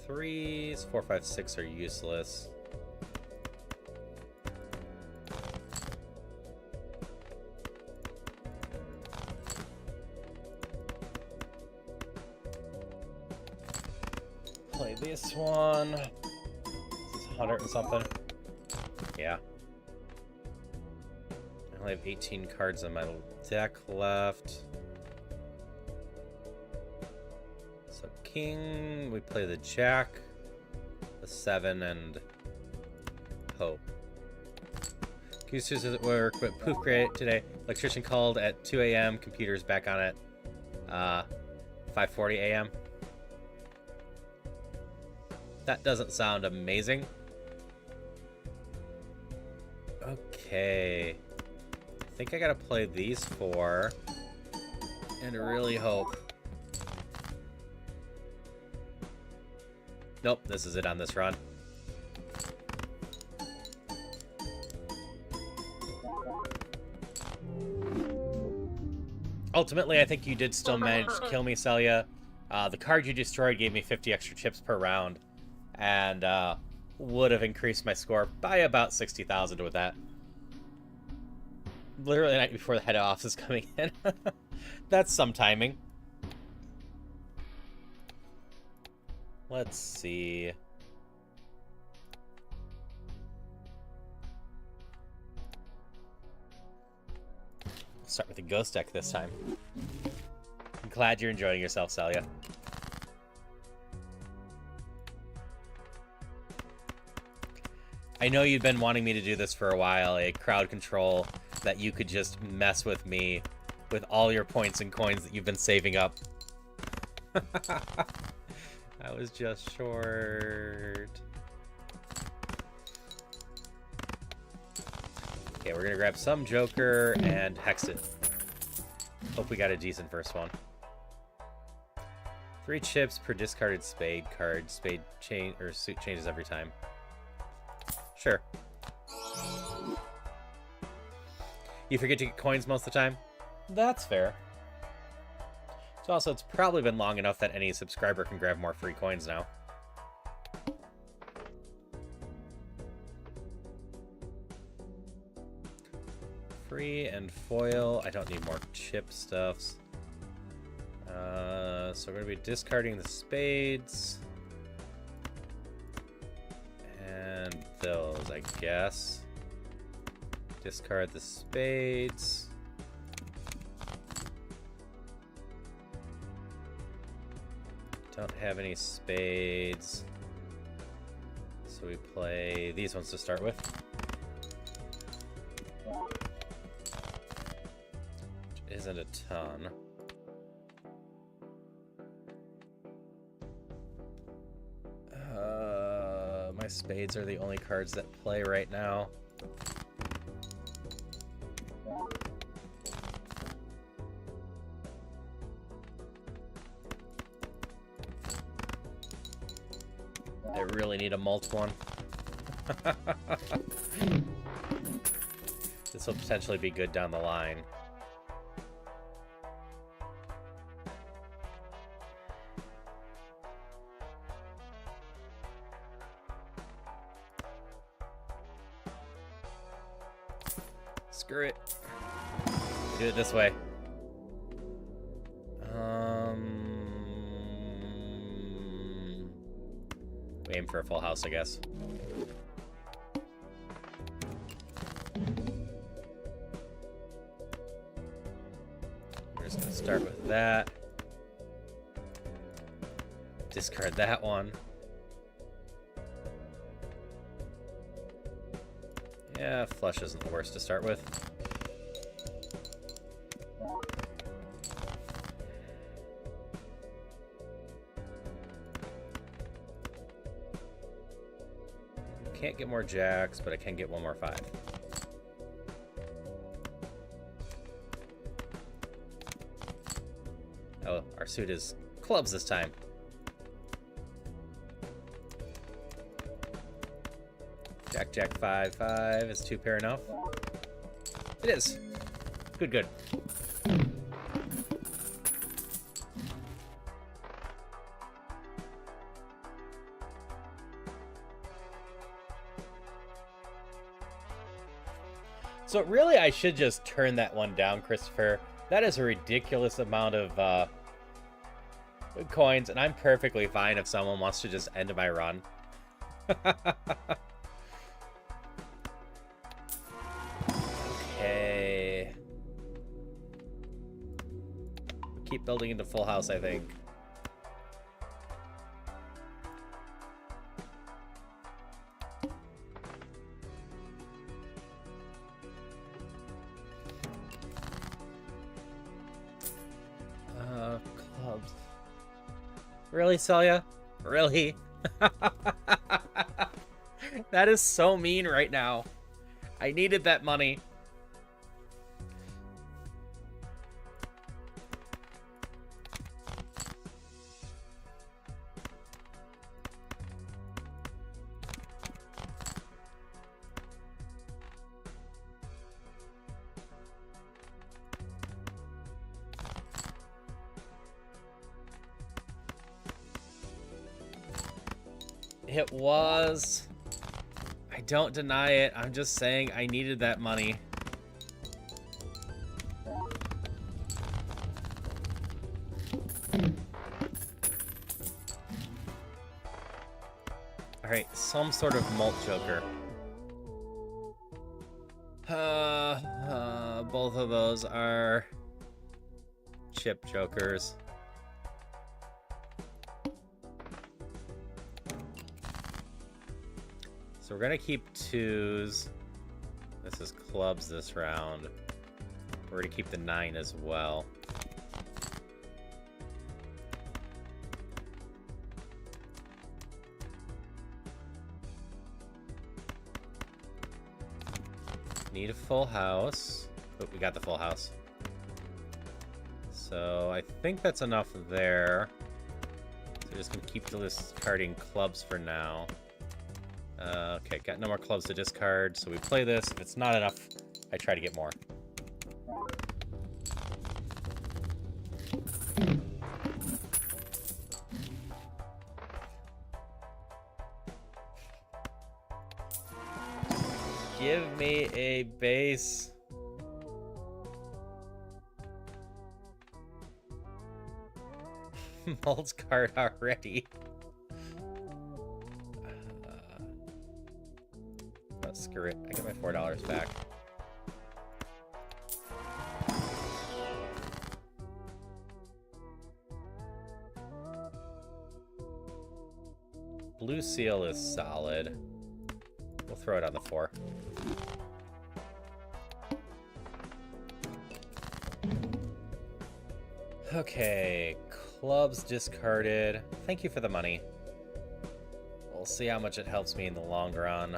Threes, 4, 5, 6 are useless. Play this one. This is 100 and something. Yeah. I only have 18 cards on my deck left. So king, we play the jack, the 7, and hope. Computers at work, but poof, great today. Electrician called at 2 a.m. Computers back on at 5:40 a.m. That doesn't sound amazing. Okay. I think I gotta play these 4 and really hope. Nope, this is it on this run. Ultimately, I think you did still manage to kill me, Celia. The card you destroyed gave me 50 extra chips per round, and would have increased my score by about 60,000 with that. Literally the night before the head office is coming in. That's some timing. Let's see. We'll start with the ghost deck this time. I'm glad you're enjoying yourself, Celia. I know you've been wanting me to do this for a while, a crowd control that you could just mess with me with all your points and coins that you've been saving up. I was just short. Okay, we're gonna grab some Joker and hex it. Hope we got a decent first one. 3 chips per discarded spade card. Spade change or suit changes every time. Sure. You forget to get coins most of the time? That's fair. So also, it's probably been long enough that any subscriber can grab more free coins now. Free and foil. I don't need more chip stuffs. So we're going to be discarding the spades. And those, I guess. Discard the spades. Don't have any spades. So we play these ones to start with. Which isn't a ton. My spades are the only cards that play right now. I really need a mulch one. This will potentially be good down the line. Screw it. Do it this way. We aim for a full house, I guess. We're just gonna start with that. Discard that one. Yeah, flush isn't the worst to start with. Can't get more jacks, but I can get one more 5. Oh, our suit is clubs this time. Jack, Jack, 5, 5. Is 2 pair enough? It is. Good, good. So really, I should just turn that one down, Christopher. That is a ridiculous amount of coins, and I'm perfectly fine if someone wants to just end my run. Okay. Keep building into full house, I think. Really, Celia? Really? That is so mean right now. I needed that money. It was. I don't deny it. I'm just saying I needed that money. Alright, some sort of malt joker. Both of those are chip jokers. So we're gonna keep twos. This is clubs this round. We're gonna keep the 9 as well. Need a full house. Oh, we got the full house. So I think that's enough there. So we're just gonna keep discarding clubs for now. Okay, got no more clubs to discard, so we play this. If it's not enough, I try to get more. Give me a base. Mold's card already. Screw it. I get my $4 back. Blue seal is solid. We'll throw it on the 4. Okay, clubs discarded. Thank you for the money. We'll see how much it helps me in the long run.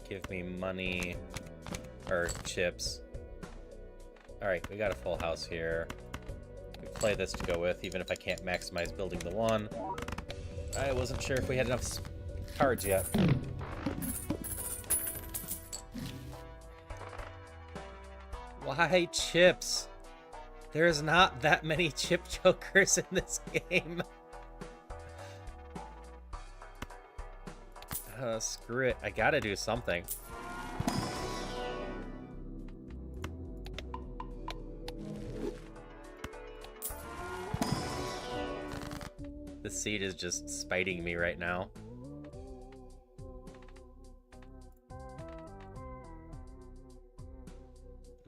Give me money, or chips. Alright, we got a full house here. We play this to go with, even if I can't maximize building the 1. I wasn't sure if we had enough cards yet. Why chips? There's not that many chip jokers in this game. Screw it. I gotta do something. The seed is just spiting me right now.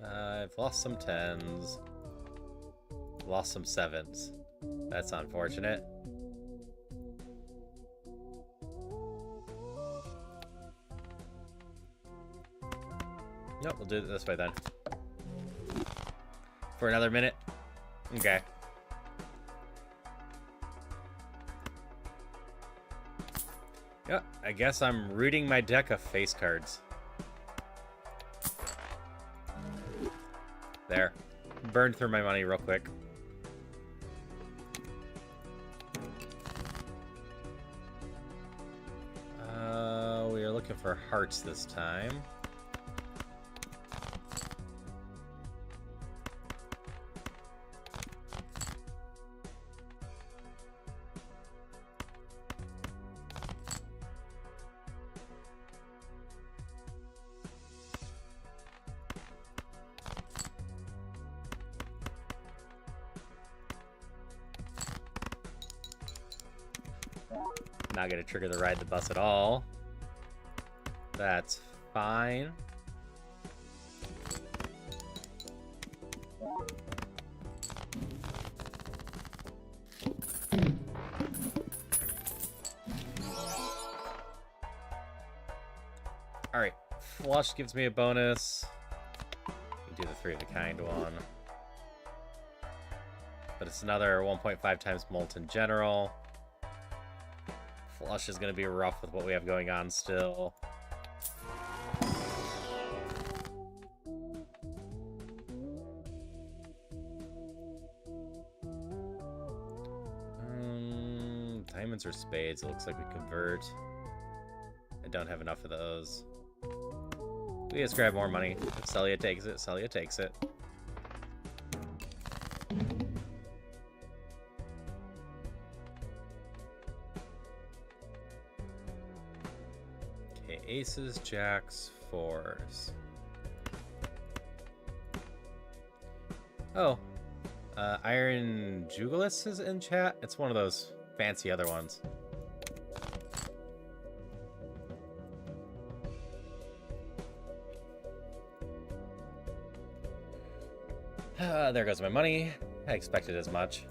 I've lost some 10s. Lost some 7s. That's unfortunate. Nope, we'll do it this way then. For another minute? Okay. Yeah, I guess I'm rooting my deck of face cards. There. Burned through my money real quick. We are looking for hearts this time. Not gonna trigger the ride the bus at all. That's fine. Alright, flush gives me a bonus. We do the 3 of a kind one. but it's another 1.5 times molten general. Flush is going to be rough with what we have going on still. Diamonds or spades? It looks like we convert. I don't have enough of those. We just grab more money. If Celia takes it, Celia takes it. Okay, aces, jacks, fours. Oh, Iron Jugulis is in chat. It's one of those fancy other ones. There goes my money. I expected as much.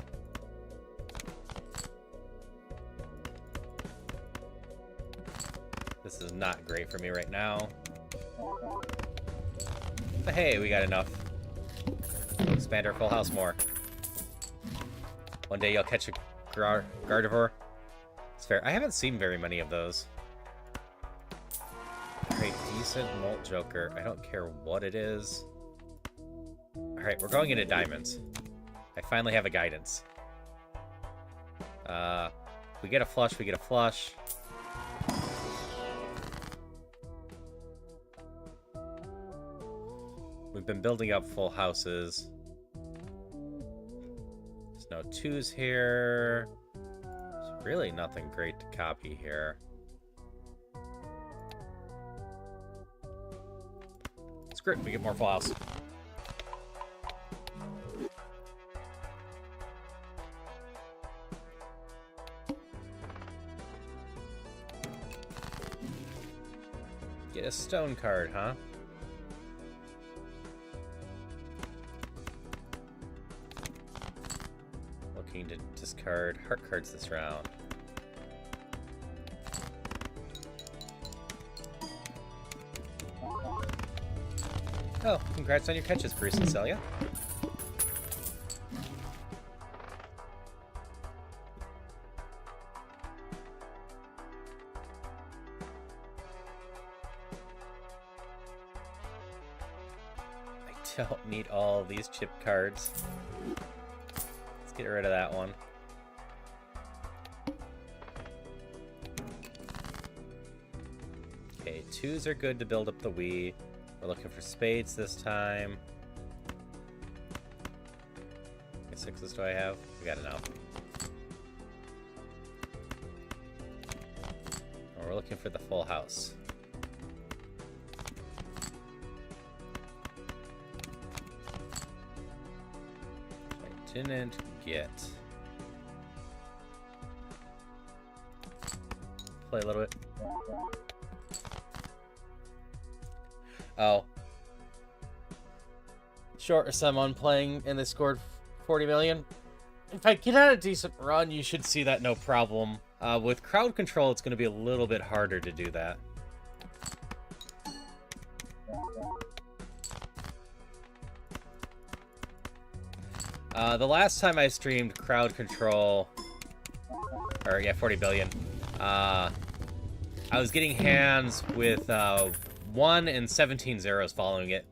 This is not great for me right now. But hey, we got enough. We'll expand our full house more. One day you'll catch a Gardevoir. It's fair. I haven't seen very many of those. Alright, decent Molt Joker. I don't care what it is. Alright, we're going into diamonds. I finally have a guidance. We get a flush, we get a flush. We've been building up full houses. There's no twos here. There's really nothing great to copy here. Screw it, we get more full house. Get a stone card, huh? Looking to discard heart cards this round. Oh, congrats on your catches, Bruce and Celia. I don't need all of these chip cards. Let's get rid of that one. Okay, twos are good to build up the Wii. We're looking for spades this time. How many sixes do I have? We got enough. And we're looking for the full house. I didn't get. Play a little bit. Oh. Short someone playing and they scored 40 million. If I get out a decent run, you should see that no problem. With crowd control, it's going to be a little bit harder to do that. The last time I streamed crowd control, or yeah, 40 billion, I was getting hands with 1 and 17 zeros following it.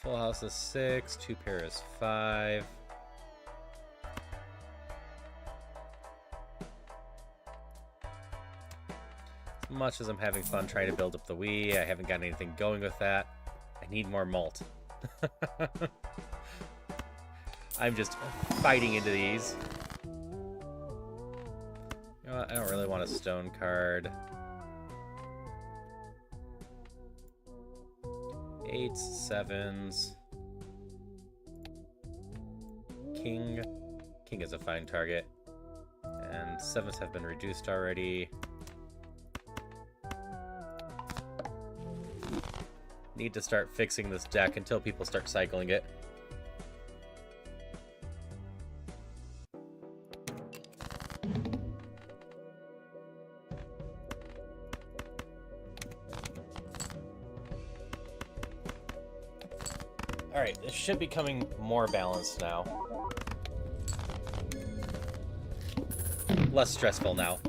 Full house is 6, 2 pair is 5. As much as I'm having fun trying to build up the Wii, I haven't got anything going with that. I need more malt. I'm just fighting into these. You know what? I don't really want a stone card. 8s, 7s. King. King is a fine target. And 7s have been reduced already. Need to start fixing this deck until people start cycling it. Alright, it should be coming more balanced now. Less stressful now.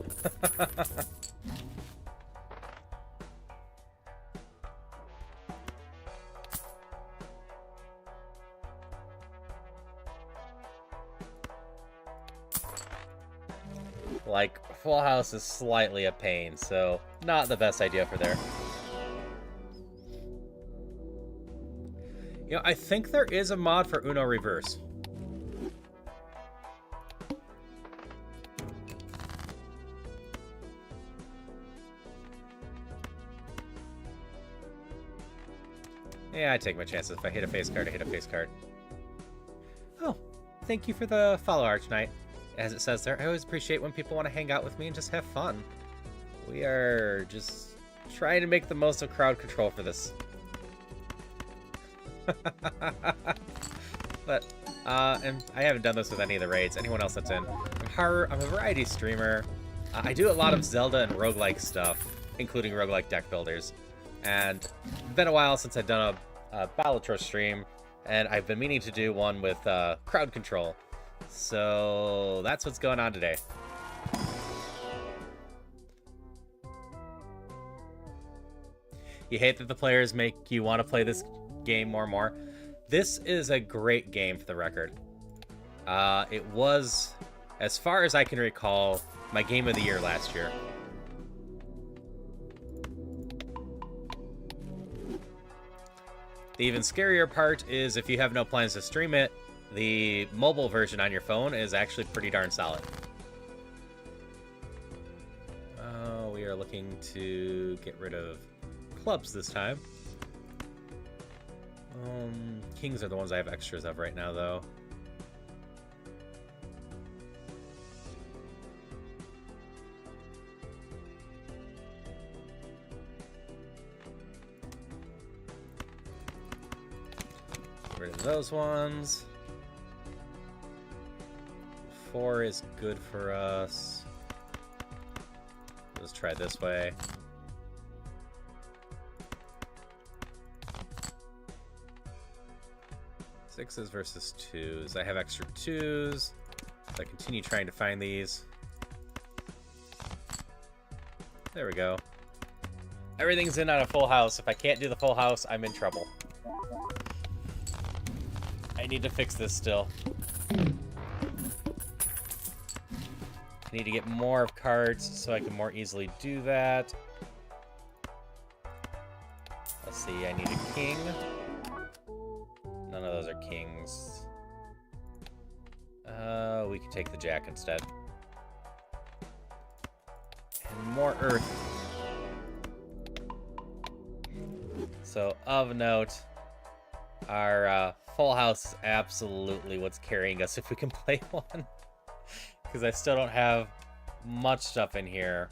Like, Full House is slightly a pain, so not the best idea for there. You know, I think there is a mod for Uno Reverse. Yeah, I take my chances. If I hit a face card, I hit a face card. Oh, thank you for the follow, Arch Knight. As it says there, I always appreciate when people want to hang out with me and just have fun. We are just trying to make the most of crowd control for this. But, and I haven't done this with any of the raids. Anyone else that's in. I'm a variety streamer. I do a lot of Zelda and roguelike stuff, including roguelike deck builders. And it's been a while since I've done a Balatro stream, and I've been meaning to do one with crowd control. So that's what's going on today. You hate that the players make you want to play this game more and more. This is a great game, for the record. It was, as far as I can recall, my game of the year last year. The even scarier part is if you have no plans to stream it, the mobile version on your phone is actually pretty darn solid. We are looking to get rid of clubs this time. Kings are the ones I have extras of right now, though. Get rid of those ones. 4 is good for us. Let's try this way. Sixes versus 2s. I have extra 2s, so I continue trying to find these. There we go. Everything's in on a full house. If I can't do the full house, I'm in trouble. I need to fix this still. I need to get more of cards so I can more easily do that. Let's see, I need a king. None of those are kings. We can take the jack instead. And more earth. So, of note, our full house is absolutely what's carrying us if we can play one. Because I still don't have much stuff in here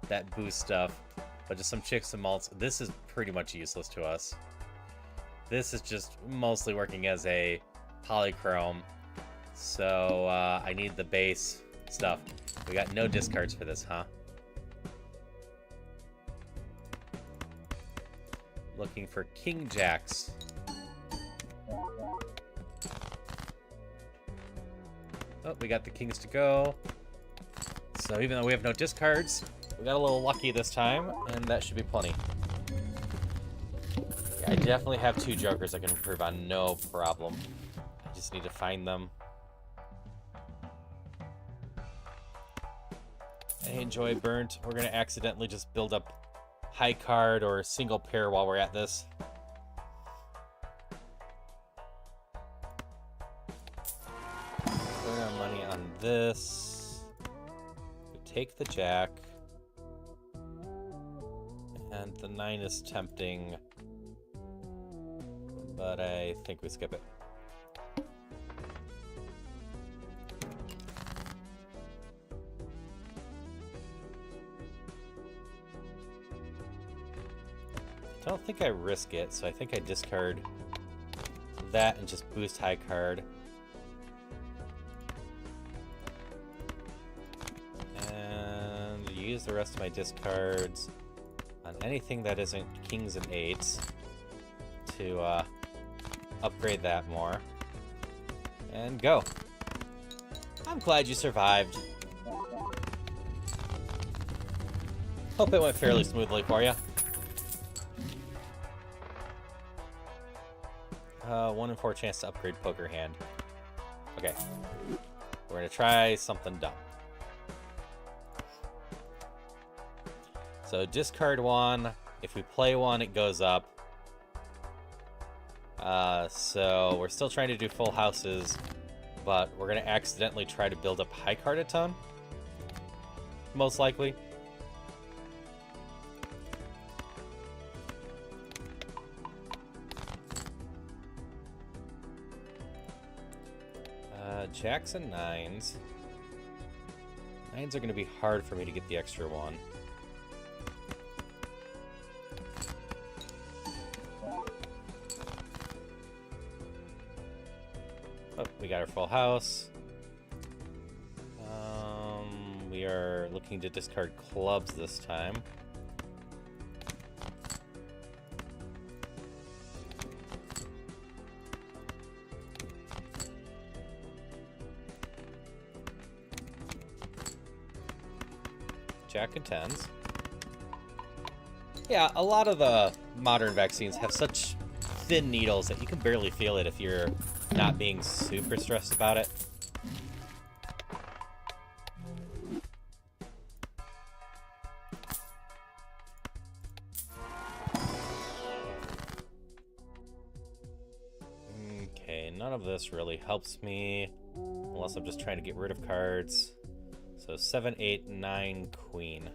that boosts stuff, but just some chicks and malts. This is pretty much useless to us. This is just mostly working as a polychrome, so I need the base stuff. We got no discards for this, huh? Looking for king jacks. Oh, we got the kings to go. So even though we have no discards, we got a little lucky this time, and that should be plenty. Yeah, I definitely have 2 jokers I can improve on, no problem. I just need to find them. Hey, enjoy burnt. We're gonna accidentally just build up high card or single pair while we're at this. Burn our money on this. We take the jack. And the 9 is tempting. But I think we skip it. I don't think I risk it, so I think I discard that and just boost high card. And use the rest of my discards on anything that isn't kings and 8s to upgrade that more. And go. I'm glad you survived. Hope it went fairly smoothly for you. 1 in 4 chance to upgrade poker hand. Okay. We're gonna try something dumb. So discard 1. If we play 1, it goes up. So we're still trying to do full houses, but we're gonna accidentally try to build up high card a ton. Most likely. Jacks and 9s. 9s are going to be hard for me to get the extra 1. Oh, we got our full house. We are looking to discard clubs this time. Jack and 10s. Yeah, a lot of the modern vaccines have such thin needles that you can barely feel it if you're not being super stressed about it. Okay, none of this really helps me unless I'm just trying to get rid of cards. So 7, 8, 9, queen.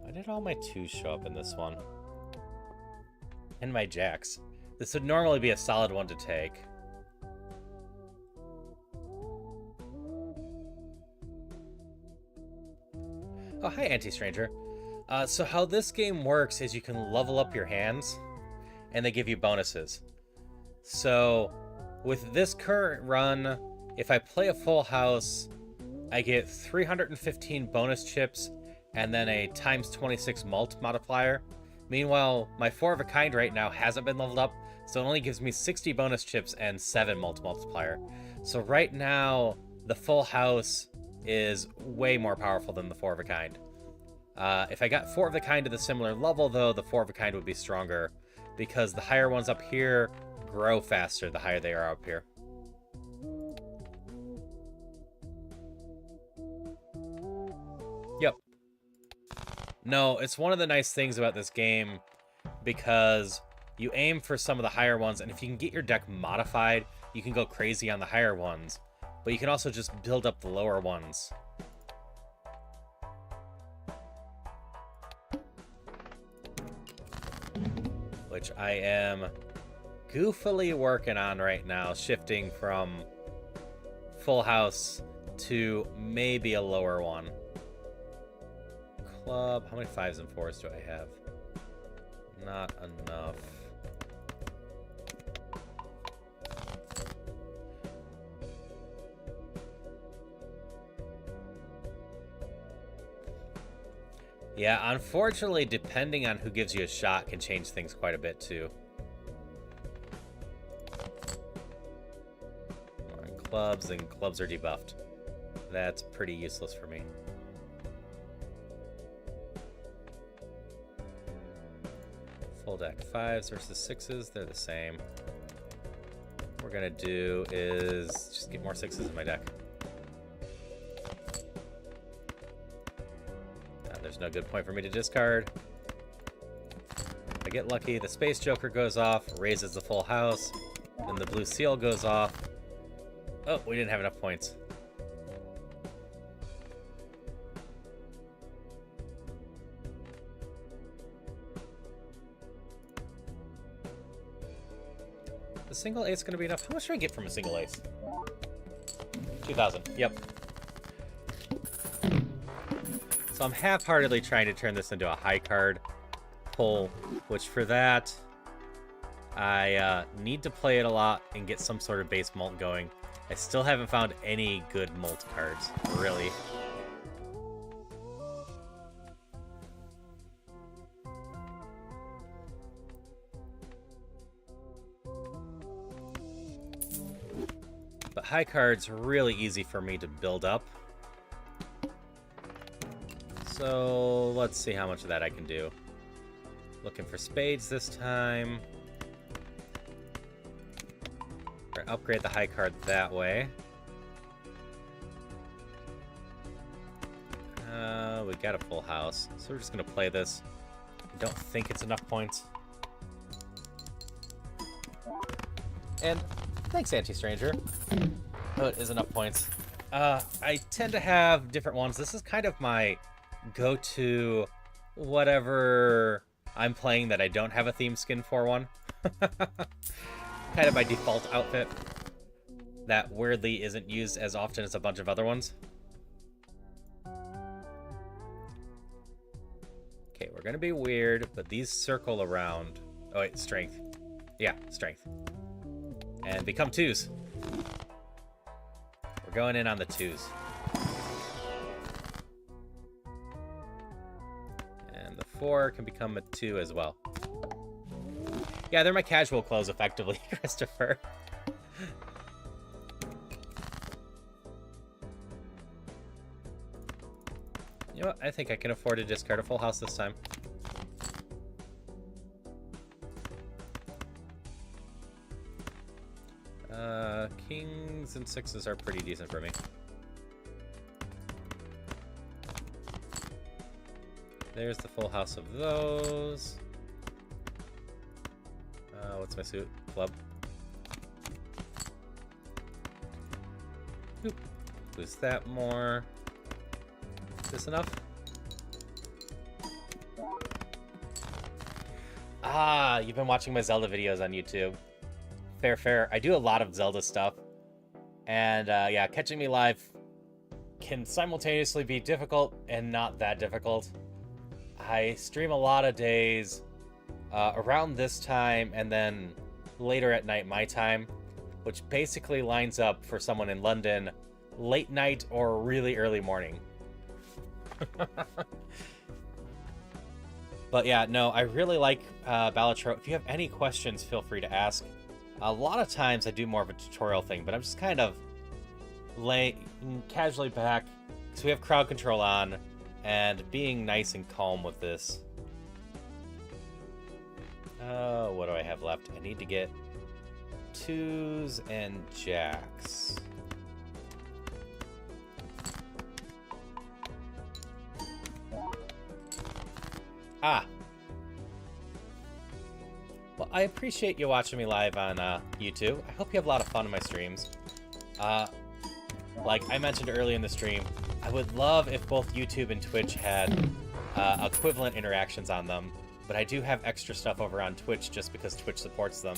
Why did all my 2s show up in this one? And my jacks. This would normally be a solid one to take. Oh, hi, Anti-Stranger. So how this game works is you can level up your hands, and they give you bonuses. So, with this current run, if I play a full house, I get 315 bonus chips, and then a times 26 mult modifier. Meanwhile, my 4 of a kind right now hasn't been leveled up, so it only gives me 60 bonus chips and 7 mult multiplier. So right now, the full house is way more powerful than the 4 of a kind. If I got 4 of a kind to the similar level, though, the 4 of a kind would be stronger, because the higher ones up here grow faster the higher they are up here. Yep. No, it's one of the nice things about this game, because you aim for some of the higher ones, and if you can get your deck modified, you can go crazy on the higher ones. But you can also just build up the lower ones. Which I am goofily working on right now, shifting from full house to maybe a lower one. Club, how many 5s and 4s do I have? Not enough. Yeah, unfortunately, depending on who gives you a shot can change things quite a bit, too. Clubs, and clubs are debuffed. That's pretty useless for me. Full deck 5s versus 6s, they're the same. What we're gonna do is just get more 6s in my deck. There's no good point for me to discard. If I get lucky, the Space Joker goes off, raises the full house, and the Blue Seal goes off. Oh, we didn't have enough points. The single ace is going to be enough. How much do I get from a single ace? 2,000. Yep. So I'm half-heartedly trying to turn this into a high card pull, which for that, I need to play it a lot and get some sort of base mult going. I still haven't found any good mult cards, really. But high card's really easy for me to build up. So let's see how much of that I can do. Looking for spades this time. Or upgrade the high card that way. We got a full house, so we're just gonna play this. I don't think it's enough points. And thanks, Anti-Stranger. Oh, it is enough points. I tend to have different ones. This is kind of my go-to whatever I'm playing that I don't have a theme skin for one. Kind of my default outfit that weirdly isn't used as often as a bunch of other ones. Okay, we're gonna be weird, but these circle around. Oh wait, strength. Yeah, strength. And become 2s. We're going in on the 2s. And the 4 can become a 2 as well. Yeah, they're my casual clothes, effectively, Christopher. You know what? I think I can afford to discard a full house this time. Kings and 6s are pretty decent for me. There's the full house of those. What's my suit? Club. Oop. Boost that more. Is this enough? Ah, you've been watching my Zelda videos on YouTube. Fair, fair. I do a lot of Zelda stuff. And yeah, catching me live can simultaneously be difficult and not that difficult. I stream a lot of days around this time and then later at night my time, which basically lines up for someone in London late night or really early morning. But yeah, no, I really like Balatro. If you have any questions, feel free to ask. A lot of times I do more of a tutorial thing, but I'm just kind of laying casually back because we have crowd control on and being nice and calm with this. What do I have left? I need to get 2s and jacks. Ah. Well, I appreciate you watching me live on YouTube. I hope you have a lot of fun in my streams. Like I mentioned earlier in the stream, I would love if both YouTube and Twitch had equivalent interactions on them, but I do have extra stuff over on Twitch just because Twitch supports them.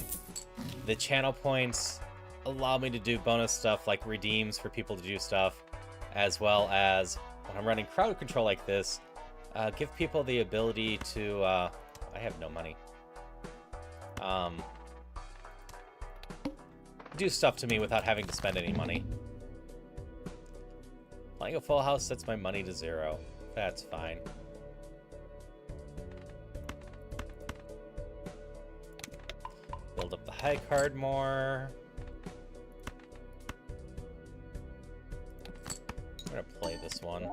The channel points allow me to do bonus stuff like redeems for people to do stuff, as well as when I'm running crowd control like this, give people the ability to, I have no money, do stuff to me without having to spend any money. Playing a full house sets my money to 0. That's fine. Build up the high card more. I'm gonna play this one.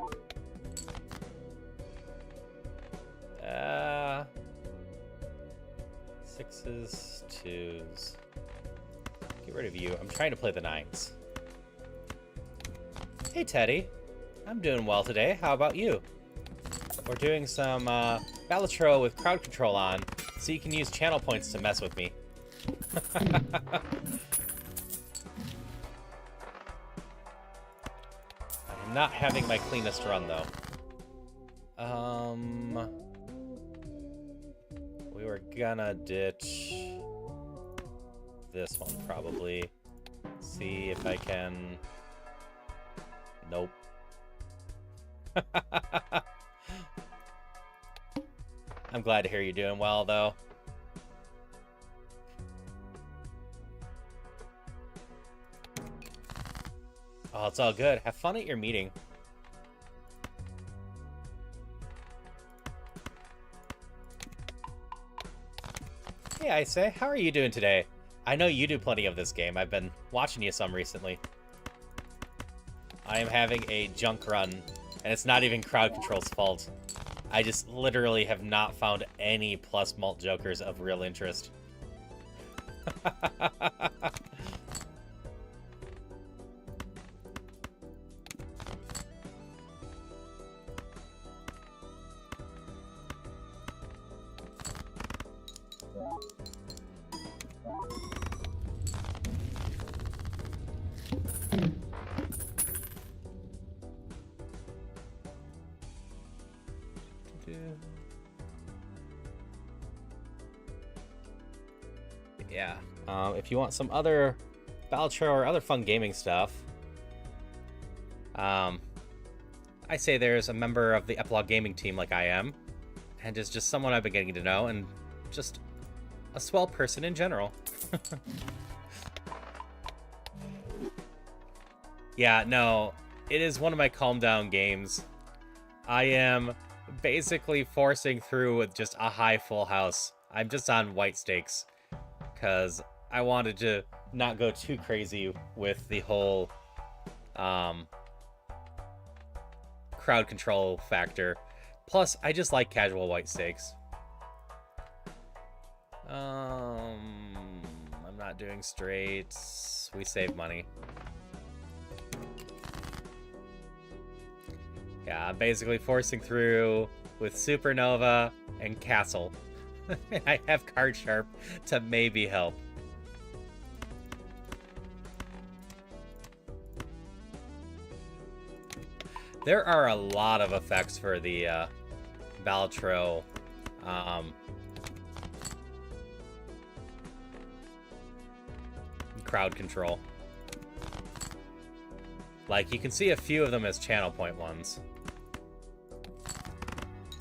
6s, 2s. Get rid of you. I'm trying to play the 9s. Hey, Teddy. I'm doing well today. How about you? We're doing some Balatro with crowd control on, so you can use channel points to mess with me. I'm not having my cleanest run, though. We were gonna ditch this one, probably. See if I can... Nope. I'm glad to hear you're doing well, though. Oh, it's all good. Have fun at your meeting. Hey, I say, how are you doing today? I know you do plenty of this game. I've been watching you some recently. I am having a junk run, and it's not even Crowd Control's fault. I just literally have not found any plus malt jokers of real interest. Yeah. If you want some other Balatro or other fun gaming stuff, I say there's a member of the Epilogue Gaming team like I am, and is just someone I've been getting to know, and just a swell person in general. Yeah, no, it is one of my calm down games. I am basically forcing through with just a high full house. I'm just on white stakes, because I wanted to not go too crazy with the whole crowd control factor. Plus, I just like casual white stakes. I'm not doing straights. We save money. Yeah, I'm basically forcing through with Supernova and Castle. I have Card Sharp to maybe help. There are a lot of effects for the Balatro crowd control. Like, you can see a few of them as channel point ones.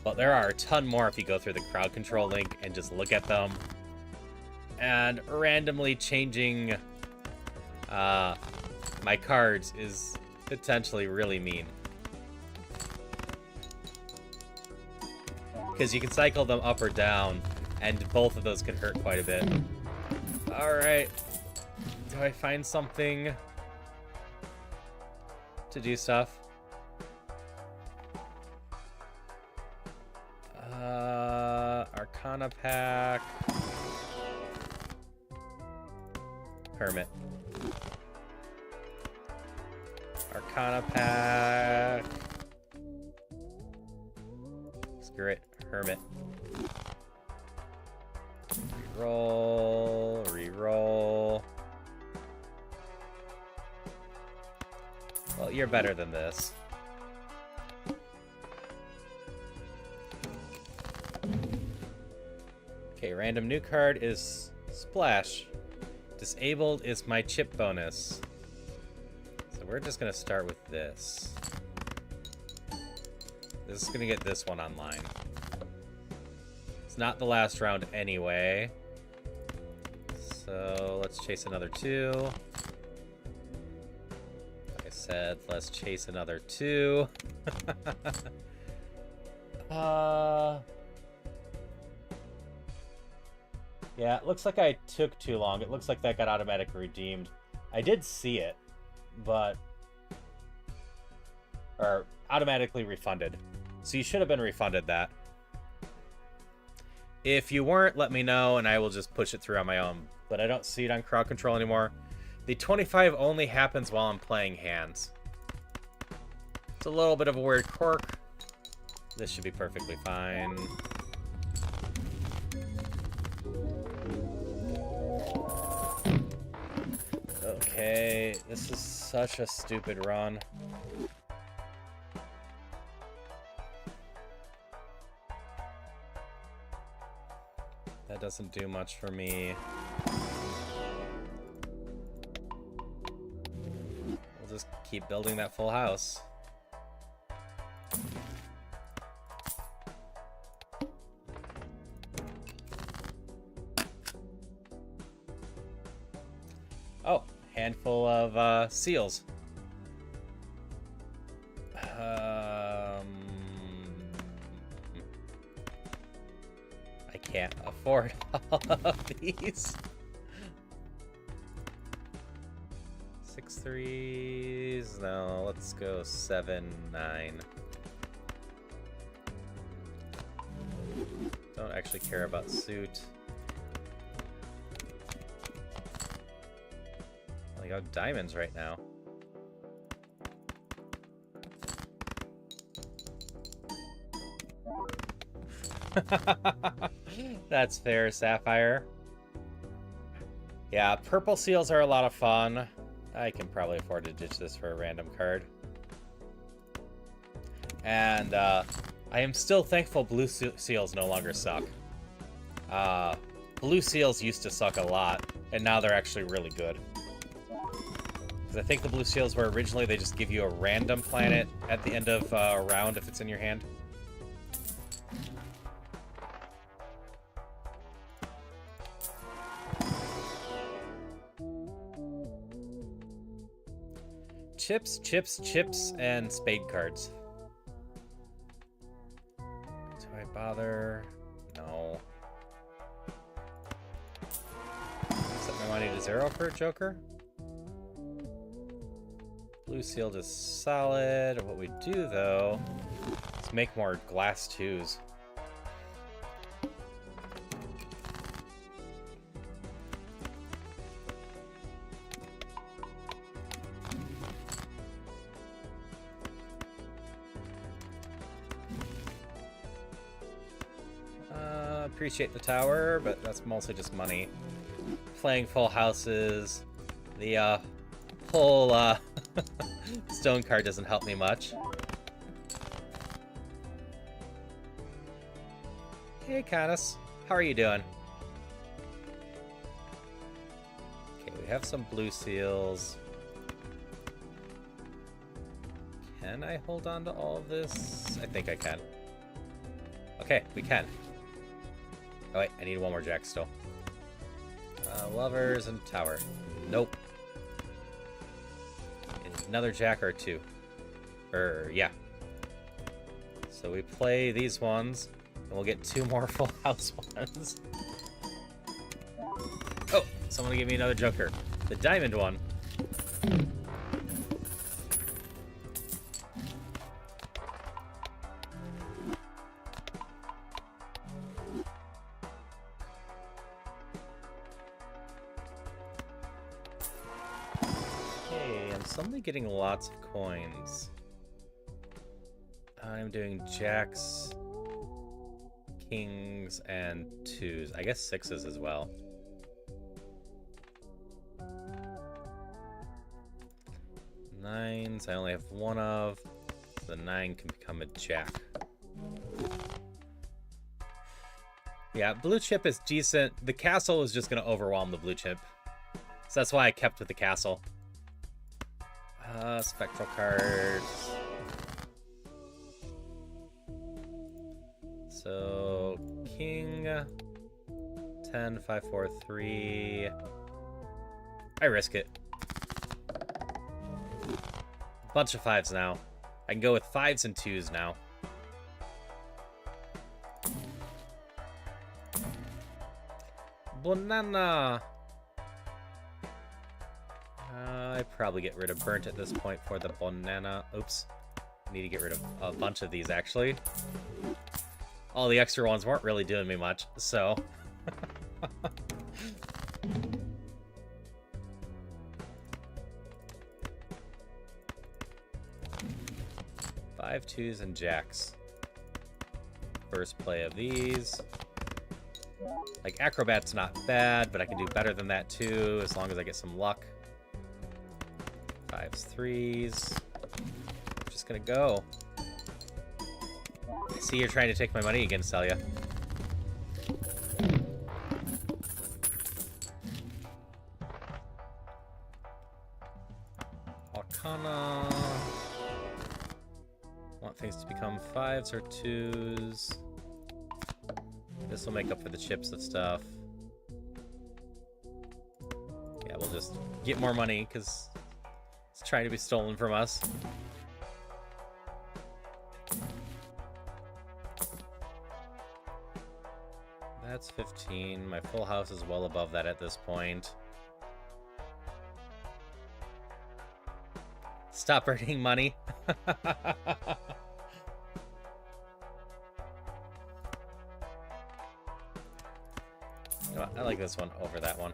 But there are a ton more if you go through the crowd control link and just look at them. And randomly changing my cards is potentially really mean. Because you can cycle them up or down, and both of those can hurt quite a bit. Alright. Do I find something to do stuff? Arcana pack. Hermit. Arcana pack. Screw it. Hermit. Reroll. Reroll. Well, you're better than this. Okay, random new card is Splash. Disabled is my chip bonus. So we're just gonna start with this. This is gonna get this one online. It's not the last round anyway. So let's chase another 2. Like I said, let's chase another 2. Yeah, it looks like I took too long. It looks like that got automatically redeemed. I did see it, but... Or automatically refunded. So you should have been refunded that. If you weren't, let me know, and I will just push it through on my own. But I don't see it on crowd control anymore. The 25 only happens while I'm playing hands. It's a little bit of a weird quirk. This should be perfectly fine. Okay, this is such a stupid run. That doesn't do much for me. We'll just keep building that full house. Oh, handful of seals. can't afford all of these. 6 threes. No, let's go 7, 9. Don't actually care about suit. I got diamonds right now. That's fair, Sapphire. Yeah, purple seals are a lot of fun. I can probably afford to ditch this for a random card. And I am still thankful blue seals no longer suck. Blue seals used to suck a lot, and now they're actually really good. Because I think the blue seals were originally, they just give you a random planet at the end of a round if it's in your hand. Chips, chips, chips, and spade cards. Do I bother? No. Set my money to 0 for a joker. Blue sealed is solid. What we do, though, is make more glass 2s. Appreciate the tower, but that's mostly just money. Playing full houses. The whole stone card doesn't help me much. Hey, Canis. How are you doing? Okay, we have some blue seals. Can I hold on to all of this? I think I can. Okay, we can. Oh wait, I need one more jack still. Lovers and tower. Nope. Another jack or 2. Yeah. So we play these ones, and we'll get 2 more full house ones. Oh, someone give me another joker. The diamond one. Suddenly getting lots of coins. I'm doing jacks, kings, and 2s. I guess 6s as well. 9s I only have 1 of. So the 9 can become a jack. Yeah, blue chip is decent. The castle is just going to overwhelm the blue chip. So that's why I kept with the castle. Spectral cards. So, king, 10, 5, 4, 3. I risk it. Bunch of 5s now. I can go with 5s and 2s now. Banana. I'd probably get rid of burnt at this point for the banana. Oops. I need to get rid of a bunch of these, actually. All the extra ones weren't really doing me much, so... 5 2s and jacks. First play of these. Like, acrobat's not bad, but I can do better than that too, as long as I get some luck. 5s, 3s. I'm just gonna go. I see you're trying to take my money again, Celia. Arcana. Want things to become 5s or 2s. This will make up for the chips and stuff. Yeah, we'll just get more money, because it's trying to be stolen from us. That's 15. My full house is well above that at this point. Stop earning money. You know what? I like this one over that one.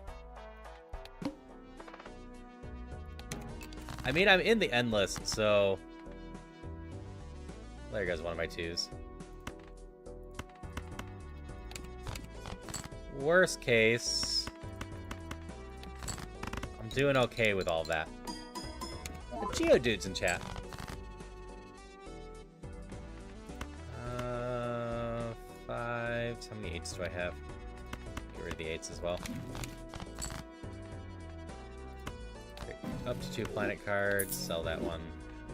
I mean, I'm in the end list, so... There goes one of my 2s. Worst case... I'm doing okay with all that. The Geodude's in chat. 5. How many 8s do I have? Get rid of the 8s as well. Okay, up to 2 planet cards. Sell that one.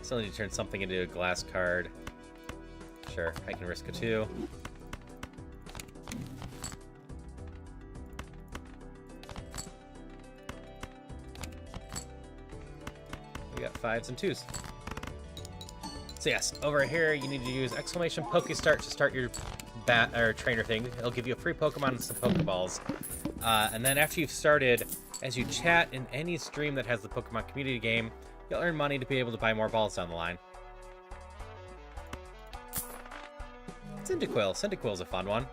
Still need to turn something into a glass card. Sure, I can risk a 2. We got 5s and 2s. So yes, over here you need to use exclamation Pokestart to start your trainer thing. It'll give you a free Pokemon and some Pokeballs. And then after you've started, as you chat in any stream that has the Pokemon community game, you'll earn money to be able to buy more balls down the line. Cyndaquil. Cyndaquil's a fun one.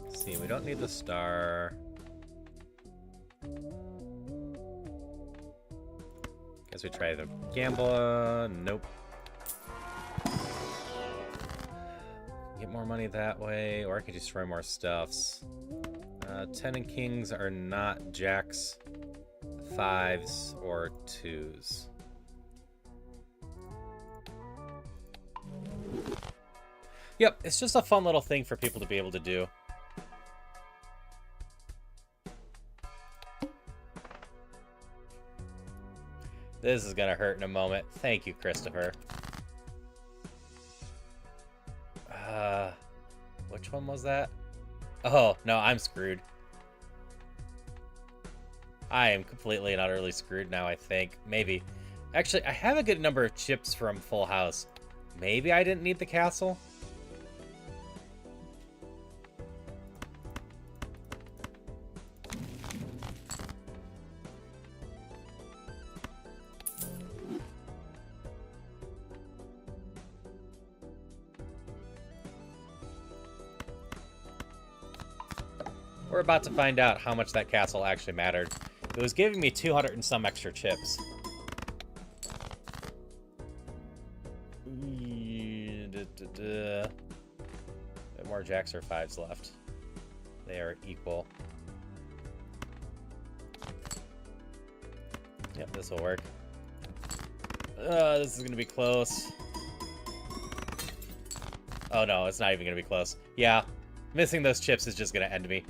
Let's see, we don't need the star. Guess we try the gamble. Nope. Get more money that way, or I could destroy more stuffs. 10 and kings are not jacks, 5s, or 2s. Yep, it's just a fun little thing for people to be able to do. This is gonna hurt in a moment. Thank you, Christopher. Which one was that? Oh, no, I'm screwed. I am completely and utterly screwed now, I think. Maybe. Actually, I have a good number of chips from Full House. Maybe I didn't need the castle? We're about to find out how much that castle actually mattered. It was giving me 200 and some extra chips. More jacks or 5s left. They are equal. Yep, this will work. This is going to be close. Oh no, it's not even going to be close. Yeah, missing those chips is just going to end me.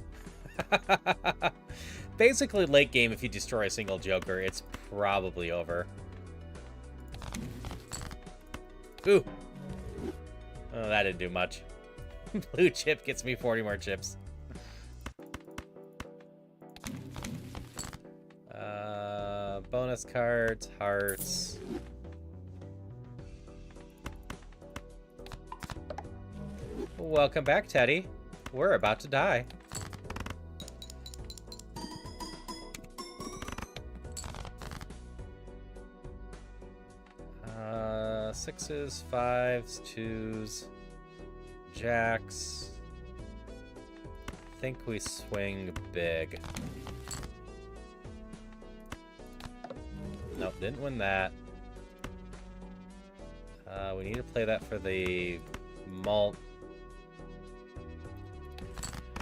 Basically, late game, if you destroy a single Joker, it's probably over. Ooh. Oh, that didn't do much. Blue chip gets me 40 more chips. Bonus cards, hearts. Welcome back, Teddy. We're about to die. Sixes, 5s, 2s, jacks. I think we swing big. Nope, didn't win that. We need to play that for the malt.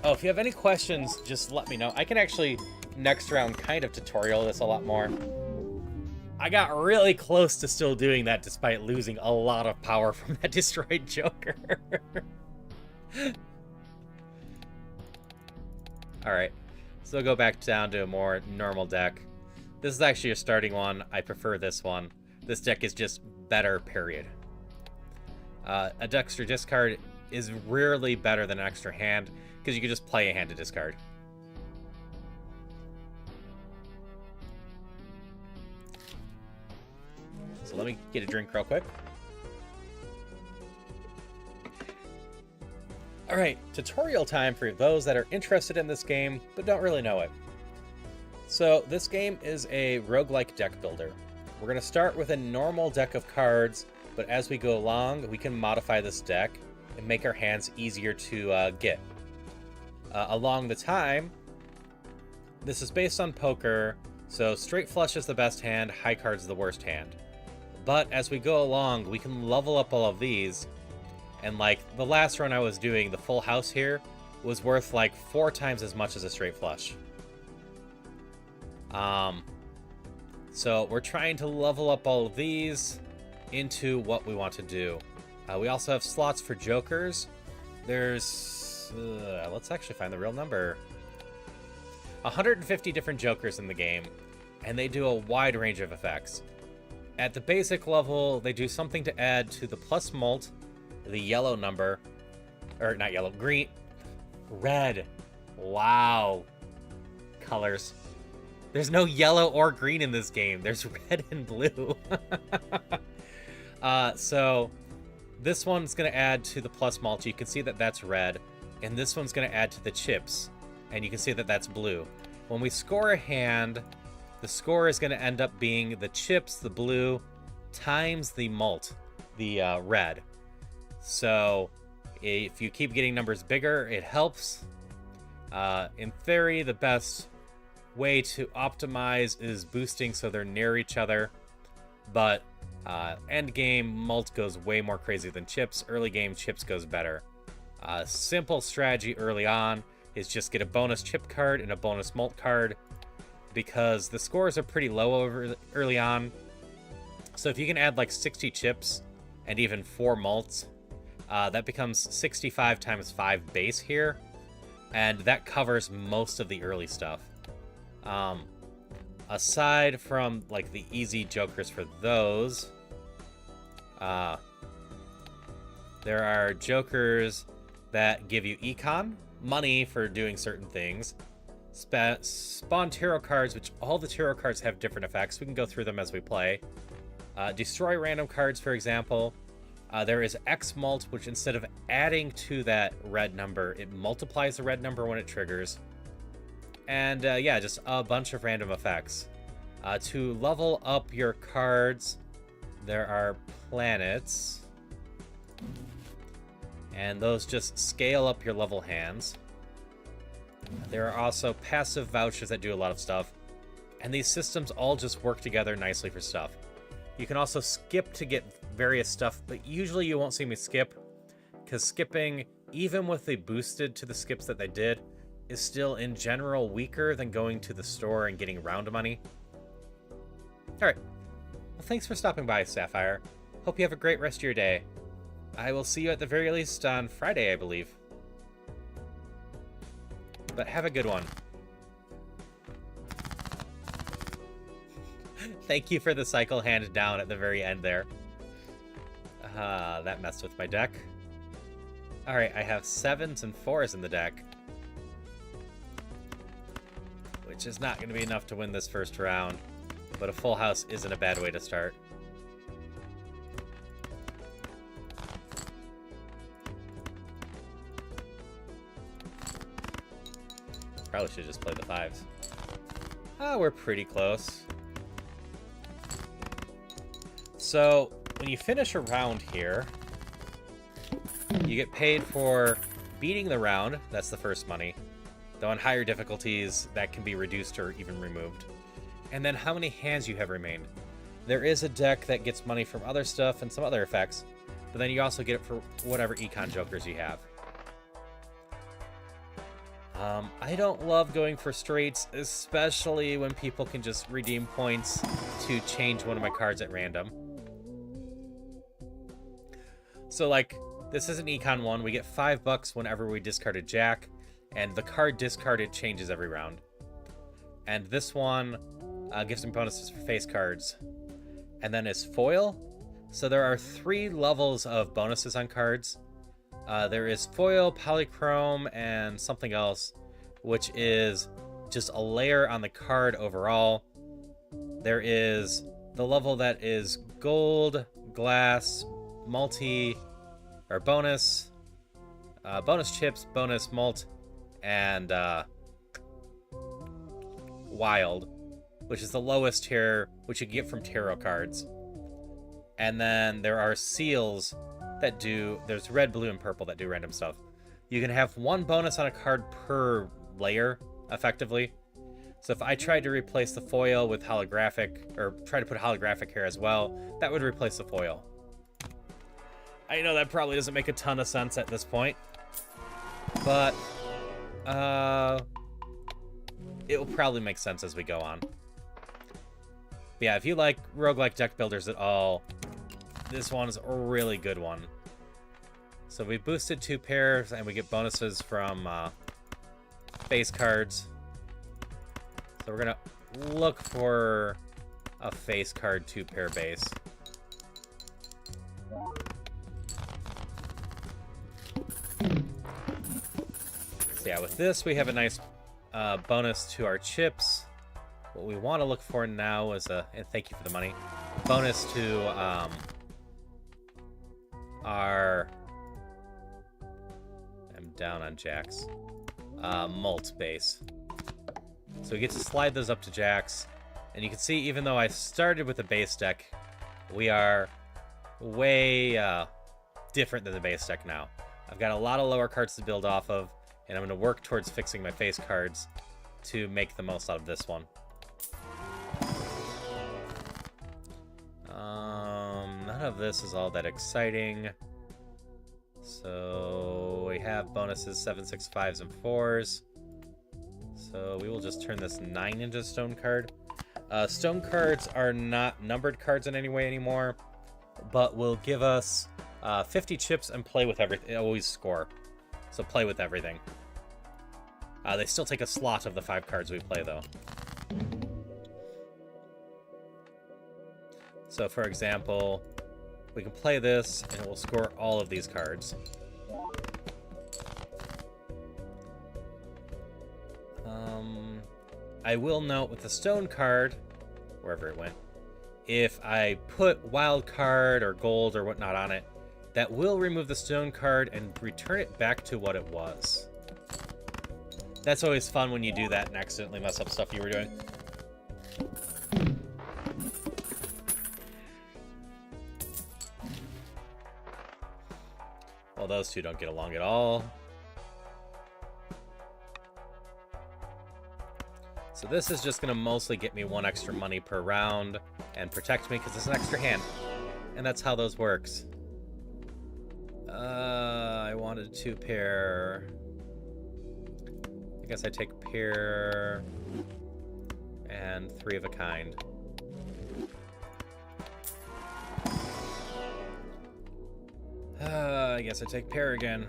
Oh, if you have any questions, just let me know. I can actually, next round, kind of tutorial this a lot more. I got really close to still doing that despite losing a lot of power from that destroyed Joker. Alright, so we'll go back down to a more normal deck. This is actually a starting one. I prefer this one. This deck is just better, period. A extra discard is rarely better than an extra hand, because you can just play a hand to discard. So let me get a drink real quick. Alright, tutorial time for those that are interested in this game, but don't really know it. So, this game is a roguelike deck builder. We're going to start with a normal deck of cards, but as we go along, we can modify this deck and make our hands easier to get. Along the time, this is based on poker, so straight flush is the best hand, high cards the worst hand. But as we go along, we can level up all of these. And like the last run I was doing, the full house here was worth like 4 times as much as a straight flush. So we're trying to level up all of these into what we want to do. We also have slots for jokers. There's, let's actually find the real number. 150 different jokers in the game, and they do a wide range of effects. At the basic level, they do something to add to the plus mult, the yellow number, or not yellow, green, red. Wow. Colors. There's no yellow or green in this game. There's red and blue. So this one's going to add to the plus mult. You can see that that's red. And this one's going to add to the chips. And you can see that that's blue. When we score a hand, the score is going to end up being the chips, the blue, times the mult, the red. So if you keep getting numbers bigger, it helps. In theory, the best way to optimize is boosting so they're near each other. But end game, mult goes way more crazy than chips. Early game, chips goes better. Simple strategy early on is just get a bonus chip card and a bonus mult card, because the scores are pretty low early on. So if you can add like 60 chips and even 4 mults, that becomes 65 times 5 base here, and that covers most of the early stuff. Aside from like the easy jokers for those, there are jokers that give you econ, money for doing certain things. Spawn tarot cards, which all the tarot cards have different effects. We can go through them as we play. Destroy random cards, for example. There is X mult, which instead of adding to that red number, it multiplies the red number when it triggers. And yeah, just a bunch of random effects. To level up your cards, there are planets. And those just scale up your level hands. There are also passive vouchers that do a lot of stuff. And these systems all just work together nicely for stuff. You can also skip to get various stuff, but usually you won't see me skip, because skipping, even with the boosted to the skips that they did, is still in general weaker than going to the store and getting round money. Alright, well, thanks for stopping by, Sapphire. Hope you have a great rest of your day. I will see you at the very least on Friday, I believe. But have a good one. Thank you for the cycle hand down at the very end there. That messed with my deck. Alright, I have 7s and 4s in the deck, which is not going to be enough to win this first round, but a full house isn't a bad way to start. Probably should just play the 5s. We're pretty close. So, when you finish a round here, you get paid for beating the round. That's the first money. Though on higher difficulties, that can be reduced or even removed. And then how many hands you have remained. There is a deck that gets money from other stuff and some other effects, but then you also get it for whatever econ jokers you have. I don't love going for straights, especially when people can just redeem points to change one of my cards at random. So, like, this is an econ one. We get $5 whenever we discard a jack, and the card discarded changes every round. And this one gives me bonuses for face cards. And then is foil. So there are 3 levels of bonuses on cards. There is foil, polychrome, and something else, which is just a layer on the card overall. There is the level that is gold, glass, multi, or bonus, bonus chips, bonus malt, and wild, which is the lowest tier, which you can get from tarot cards. And then there are seals that do, there's red, blue, and purple that do random stuff. You can have one bonus on a card per layer, effectively. So if I tried to replace the foil with holographic, or try to put holographic here as well, that would replace the foil. I know that probably doesn't make a ton of sense at this point, but it will probably make sense as we go on. But yeah, if you like roguelike deck builders at all, this one is a really good one. So we boosted 2 pairs, and we get bonuses from base cards. So we're gonna look for a face card 2-pair base. So yeah, with this we have a nice bonus to our chips. What we want to look for now is and thank you for the money, bonus to our, I'm down on jacks, malt base. So we get to slide those up to jacks, and you can see even though I started with a base deck, we are way different than the base deck now. I've got a lot of lower cards to build off of, and I'm going to work towards fixing my face cards to make the most out of this one. None of this is all that exciting. So we have bonuses 7, 6, 5s, and 4s. So we will just turn this 9 into a stone card. Stone cards are not numbered cards in any way anymore, but will give us 50 chips and play with everything. Always score. So play with everything. They still take a slot of the 5 cards we play, though. So, for example, we can play this, and it will score all of these cards. I will note with the stone card, wherever it went, if I put wild card or gold or whatnot on it, that will remove the stone card and return it back to what it was. That's always fun when you do that and accidentally mess up stuff you were doing. Well, those two don't get along at all. So this is just going to mostly get me 1 extra money per round and protect me because it's an extra hand. And that's how those works. I wanted a 2-pair. I guess I take pair and 3 of a kind. I guess I take pair again.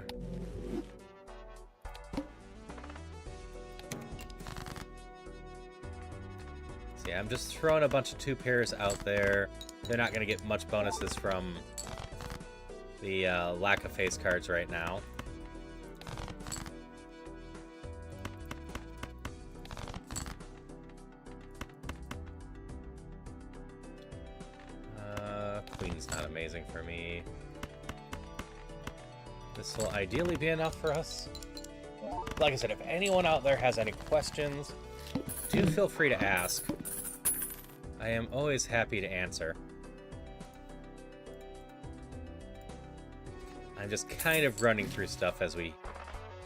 So yeah, I'm just throwing a bunch of 2 pairs out there. They're not going to get much bonuses from the lack of face cards right now. Queen's not amazing for me. This will ideally be enough for us. Like I said, if anyone out there has any questions, do feel free to ask. I am always happy to answer. I'm just kind of running through stuff as we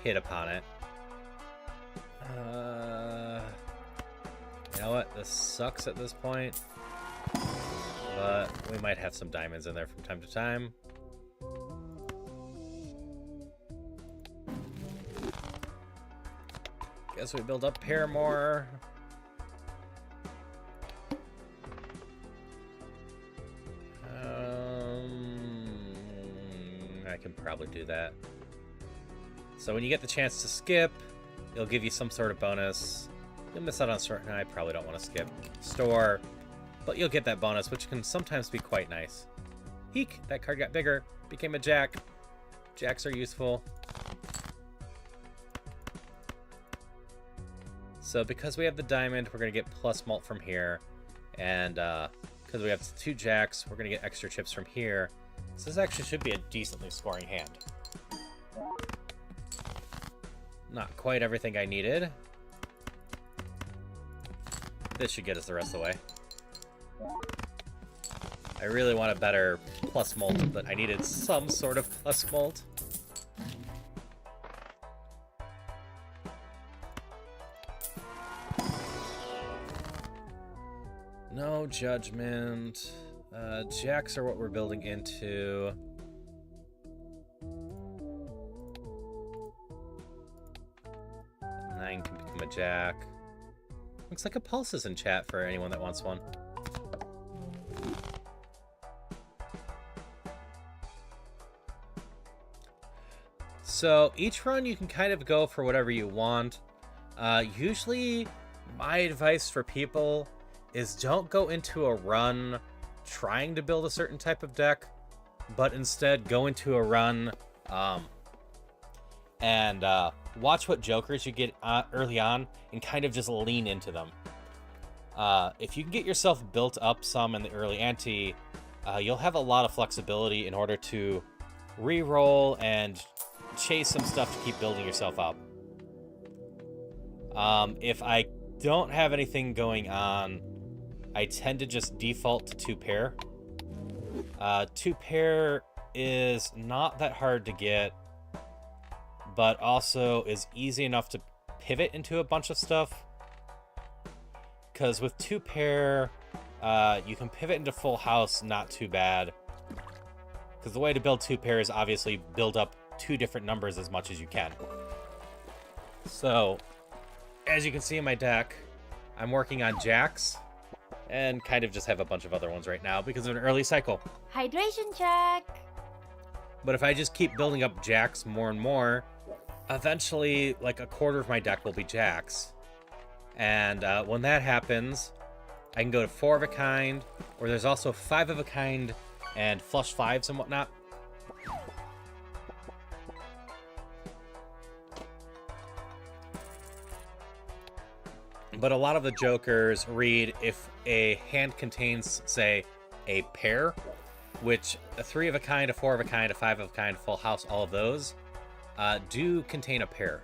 hit upon it. You know what? This sucks at this point. But we might have some diamonds in there from time to time. Guess we build up pair more. I can probably do that. So when you get the chance to skip, it'll give you some sort of bonus. You'll miss out on store. No, I probably don't want to skip store, but you'll get that bonus, which can sometimes be quite nice. Eek! That card got bigger. Became a jack. Jacks are useful. So because we have the diamond, we're going to get plus malt from here. And because because we have 2 jacks. We're going to get extra chips from here. So this actually should be a decently scoring hand. Not quite everything I needed. This should get us the rest of the way. I really want a better plus mult, but I needed some sort of plus mult. No judgment. Jacks are what we're building into. Nine can become a jack. Looks like a pulse is in chat for anyone that wants one. So each run you can kind of go for whatever you want. Usually my advice for people is don't go into a run trying to build a certain type of deck, but instead go into a run and watch what jokers you get early on and kind of just lean into them. If you can get yourself built up some in the early ante, you'll have a lot of flexibility in order to re-roll and chase some stuff to keep building yourself up. If I don't have anything going on, I tend to just default to 2 pair. 2 pair is not that hard to get, but also is easy enough to pivot into a bunch of stuff. Because with 2 pair, you can pivot into full house not too bad. Because the way to build 2 pair is obviously build up 2 different numbers as much as you can. So, as you can see in my deck, I'm working on jacks, and kind of just have a bunch of other ones right now because of an early cycle. Hydration check. But if I just keep building up jacks more and more, eventually, like, a quarter of my deck will be jacks. And when that happens, I can go to 4 of a kind, or there's also 5 of a kind and flush 5s and whatnot. But a lot of the jokers read if a hand contains, say, a pair, which a 3 of a kind, a 4 of a kind, a 5 of a kind, full house, all of those do contain a pair.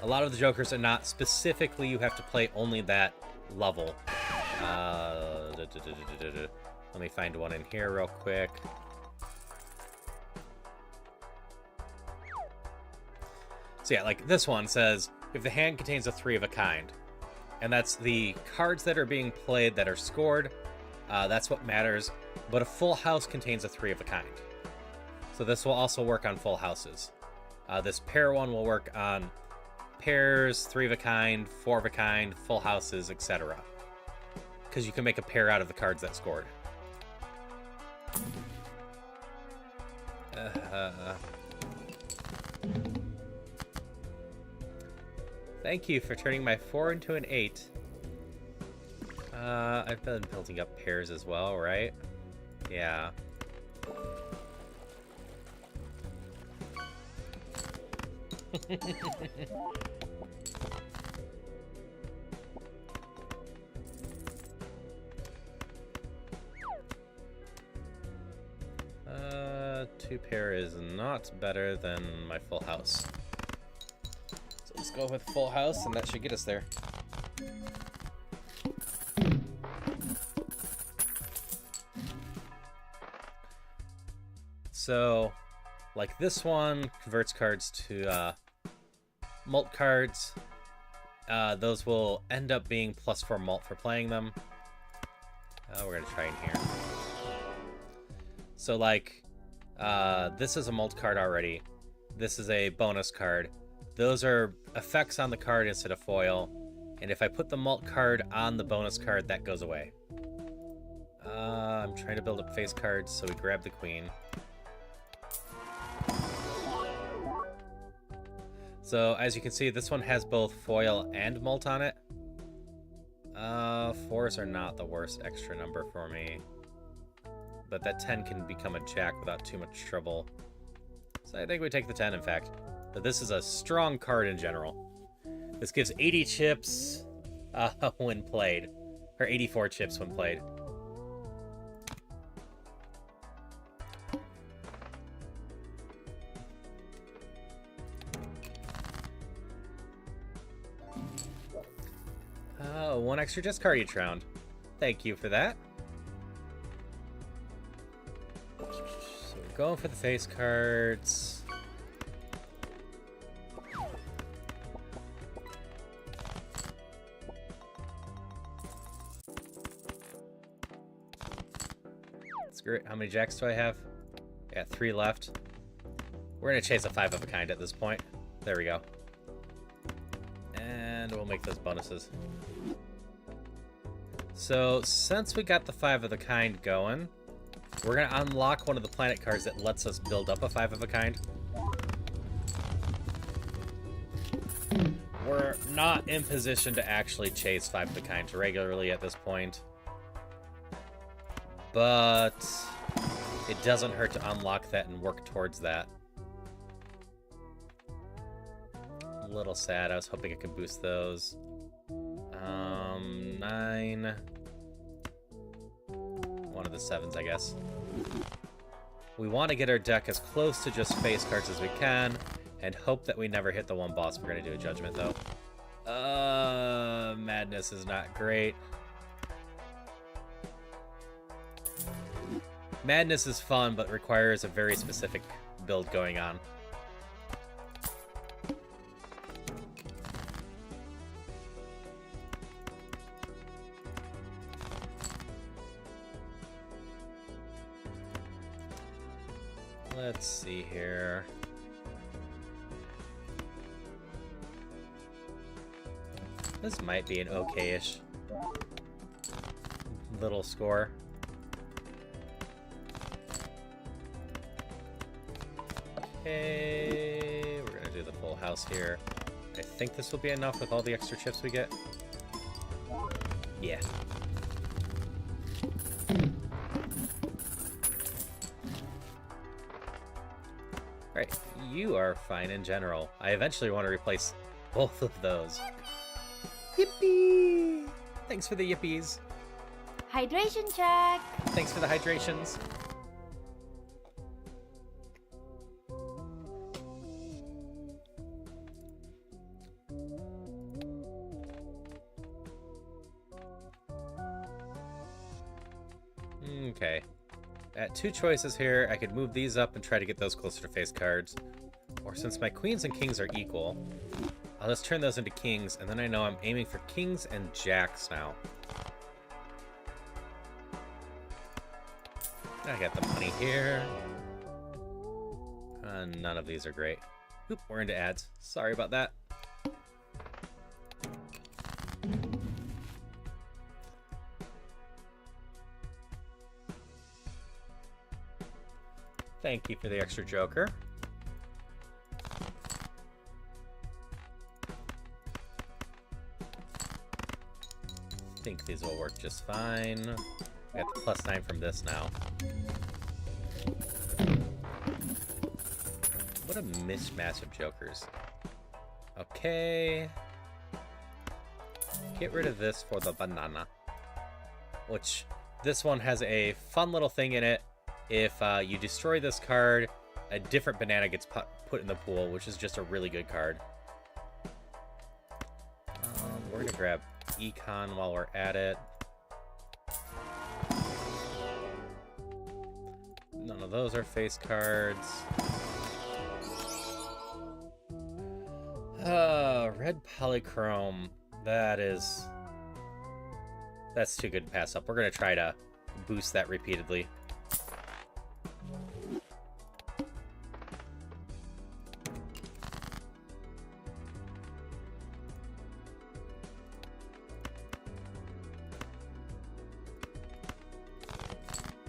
A lot of the jokers are not specifically, you have to play only that level. Let me find one in here real quick. So yeah, like this one says, if the hand contains a 3 of a kind, and that's the cards that are being played that are scored, that's what matters, but a full house contains a 3 of a kind. So this will also work on full houses. This pair one will work on pairs, 3 of a kind, 4 of a kind, full houses, etc. Because you can make a pair out of the cards that scored. Thank you for turning my 4 into an 8. I've been building up pairs as well, right? Yeah. Two pair is not better than my full house. So let's go with full house, and that should get us there. So, like this one converts cards to mult cards. Those will end up being +4 mult for playing them. We're gonna try in here. So like, this is a mult card already. This is a bonus card. Those are effects on the card instead of foil. And if I put the mult card on the bonus card, that goes away. I'm trying to build up face cards, so we grab the queen. So as you can see, this one has both foil and mult on it. 4s are not the worst extra number for me. But that 10 can become a jack without too much trouble. So I think we take the 10, in fact. But this is a strong card in general. This gives 80 chips when played. Or 84 chips when played. one extra discard each round. Thank you for that. So we're going for the face cards. That's great. How many jacks do I have? I got 3 left. We're gonna chase a 5 of a kind at this point. There we go. And we'll make those bonuses. So, since we got the 5 of the kind going, we're gonna unlock one of the planet cards that lets us build up a 5 of a kind. We're not in position to actually chase 5 of the kind regularly at this point. But it doesn't hurt to unlock that and work towards that. A little sad. I was hoping I could boost those. 9. One of the 7s, I guess. We want to get our deck as close to just face cards as we can, and hope that we never hit the one boss. We're going to do a judgment, though. Madness is not great. Madness is fun, but requires a very specific build going on. Let's see here. This might be an okay-ish little score. Okay, we're gonna do the full house here. I think this will be enough with all the extra chips we get. Yeah. Right, you are fine in general. I eventually want to replace both of those. Yippee! Thanks for the yippies. Hydration check. Thanks for the hydrations. Okay. At 2 choices here, I could move these up and try to get those closer to face cards. Or since my queens and kings are equal, I'll just turn those into kings, and then I know I'm aiming for kings and jacks now. I got the money here. None of these are great. Oop, we're into ads. Sorry about that. Thank you for the extra joker. I think these will work just fine. We got the +9 from this now. What a mismatch of jokers. Okay. Get rid of this for the banana. Which, this one has a fun little thing in it. If you destroy this card, a different banana gets put in the pool, which is just a really good card. We're going to grab Econ while we're at it. None of those are face cards. Red Polychrome. That's too good to pass up. We're going to try to boost that repeatedly.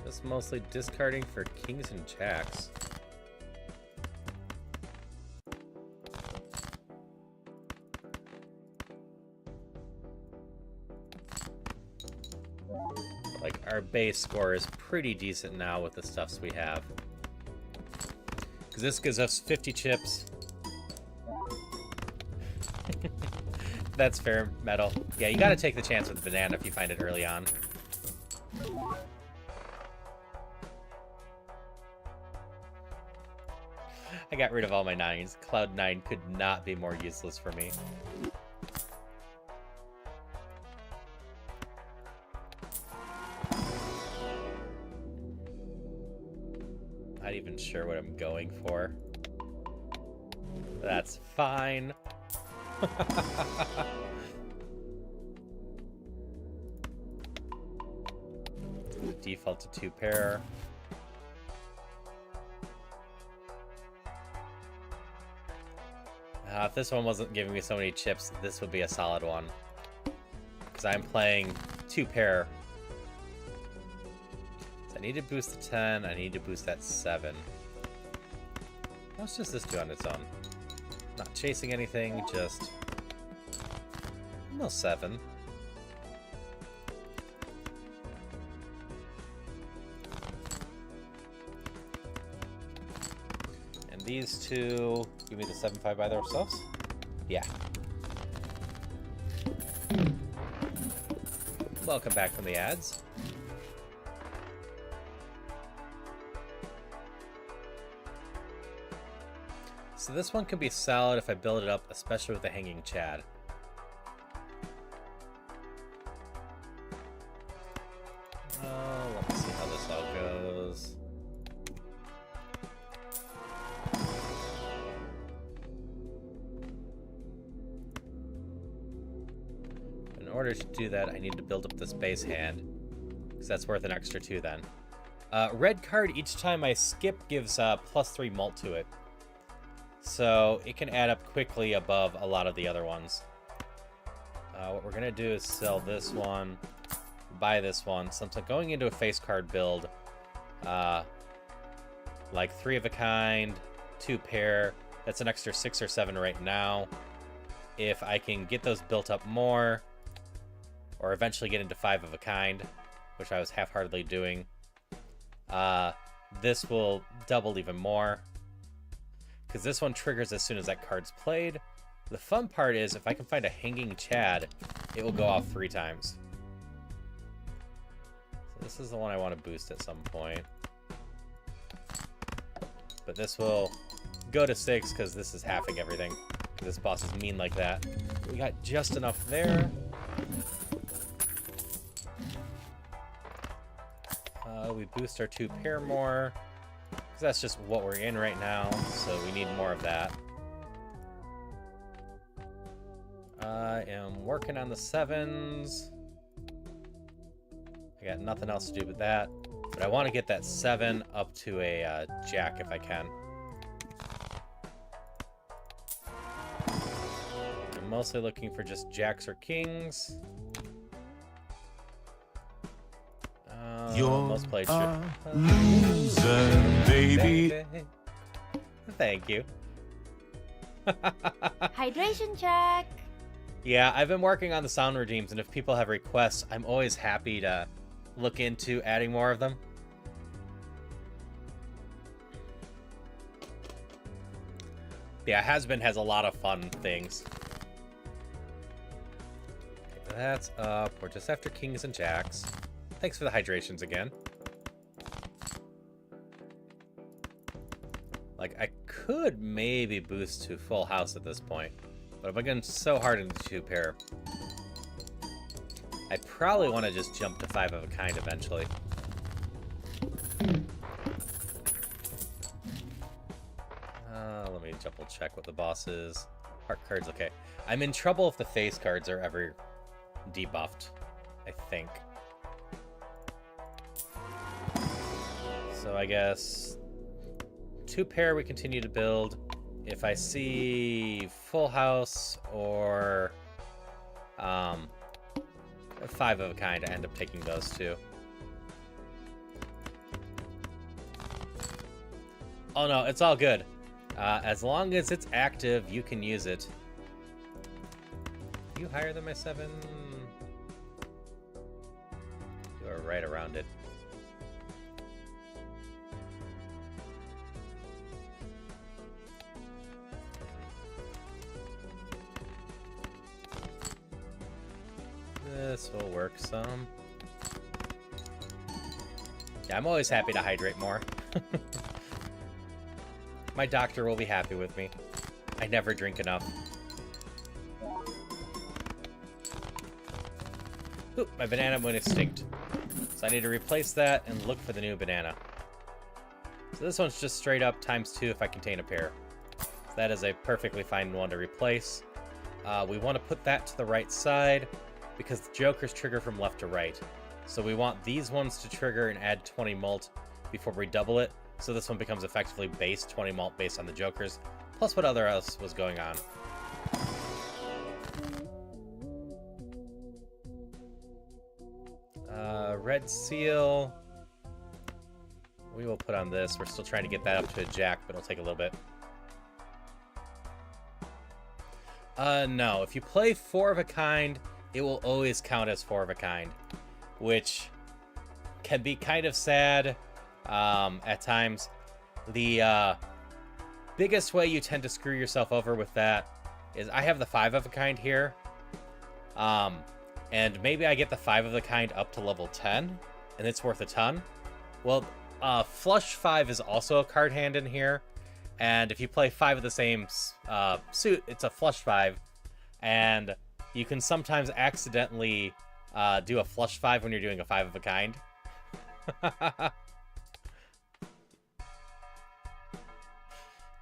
Just mostly discarding for kings and jacks. Like, our base score is pretty decent now with the stuffs we have. Because this gives us 50 chips. That's fair, Metal. Yeah, you gotta take the chance with the banana if you find it early on. I got rid of all my 9s. Cloud 9 could not be more useless for me. Not even sure what I'm going for. That's fine. Default to 2 pair. If this one wasn't giving me so many chips, this would be a solid one. Because I'm playing 2 pair. So I need to boost the 10, I need to boost that 7. Let's just this 2 on its own. Not chasing anything, just... no 7. And these 2 give me the 7-5 by themselves? Yeah. Welcome back from the ads. So this one can be solid if I build it up, especially with the hanging Chad. Oh, let's see how this all goes. In order to do that, I need to build up this base hand, because that's worth an extra 2 then. Red card, each time I skip, gives +3 mult to it. So it can add up quickly above a lot of the other ones. What we're going to do is sell this one, buy this one. Since I'm going into a face card build, like 3 of a kind, 2 pair, that's an extra 6 or 7 right now. If I can get those built up more, or eventually get into 5 of a kind, which I was half-heartedly doing, this will double even more. Because this one triggers as soon as that card's played. The fun part is, if I can find a hanging Chad, it will go off 3 times. So this is the one I want to boost at some point. But this will go to 6, because this is halving everything. This boss is mean like that. We got just enough there. We boost our 2 pair more. Because that's just what we're in right now, so we need more of that. I am working on the 7s. I got nothing else to do with that. But I want to get that 7 up to a jack if I can. I'm mostly looking for just jacks or kings. You're most played a loser, baby. Thank you. Hydration check. Yeah, I've been working on the sound regimes, and if people have requests, I'm always happy to look into adding more of them. Yeah, Has-Been has a lot of fun things. Okay, that's up. We're just after kings and jacks. Thanks for the hydrations again. Like, I could maybe boost to full house at this point, but if I'm getting so hard into 2 pair, I probably want to just jump to 5 of a kind eventually. Let me double check what the boss is. Heart cards, okay. I'm in trouble if the face cards are ever debuffed, I think. So I guess 2 pair we continue to build. If I see full house or 5 of a kind, I end up taking those 2. Oh no, it's all good. As long as it's active, you can use it. You higher than my 7? You are right around it. This will work some. Yeah, I'm always happy to hydrate more. My doctor will be happy with me. I never drink enough. Ooh, my banana went extinct. So I need to replace that and look for the new banana. So this one's just straight up ×2 if I contain a pair. So that is a perfectly fine one to replace. We want to put that to the right side because the jokers trigger from left to right. So we want these ones to trigger and add 20 mult before we double it. So this one becomes effectively base 20 mult based on the jokers, plus what other else was going on. Red seal. We will put on this. We're still trying to get that up to a jack, but it'll take a little bit. No. If you play 4 of a kind, it will always count as 4 of a kind, which can be kind of sad at times. The biggest way you tend to screw yourself over with that is I have the 5 of a kind here. And maybe I get the 5 of the kind up to level 10, and it's worth a ton. Well, Flush 5 is also a card hand in here, and if you play 5 of the same suit, it's a Flush 5, and you can sometimes accidentally do a Flush 5 when you're doing a 5 of a kind.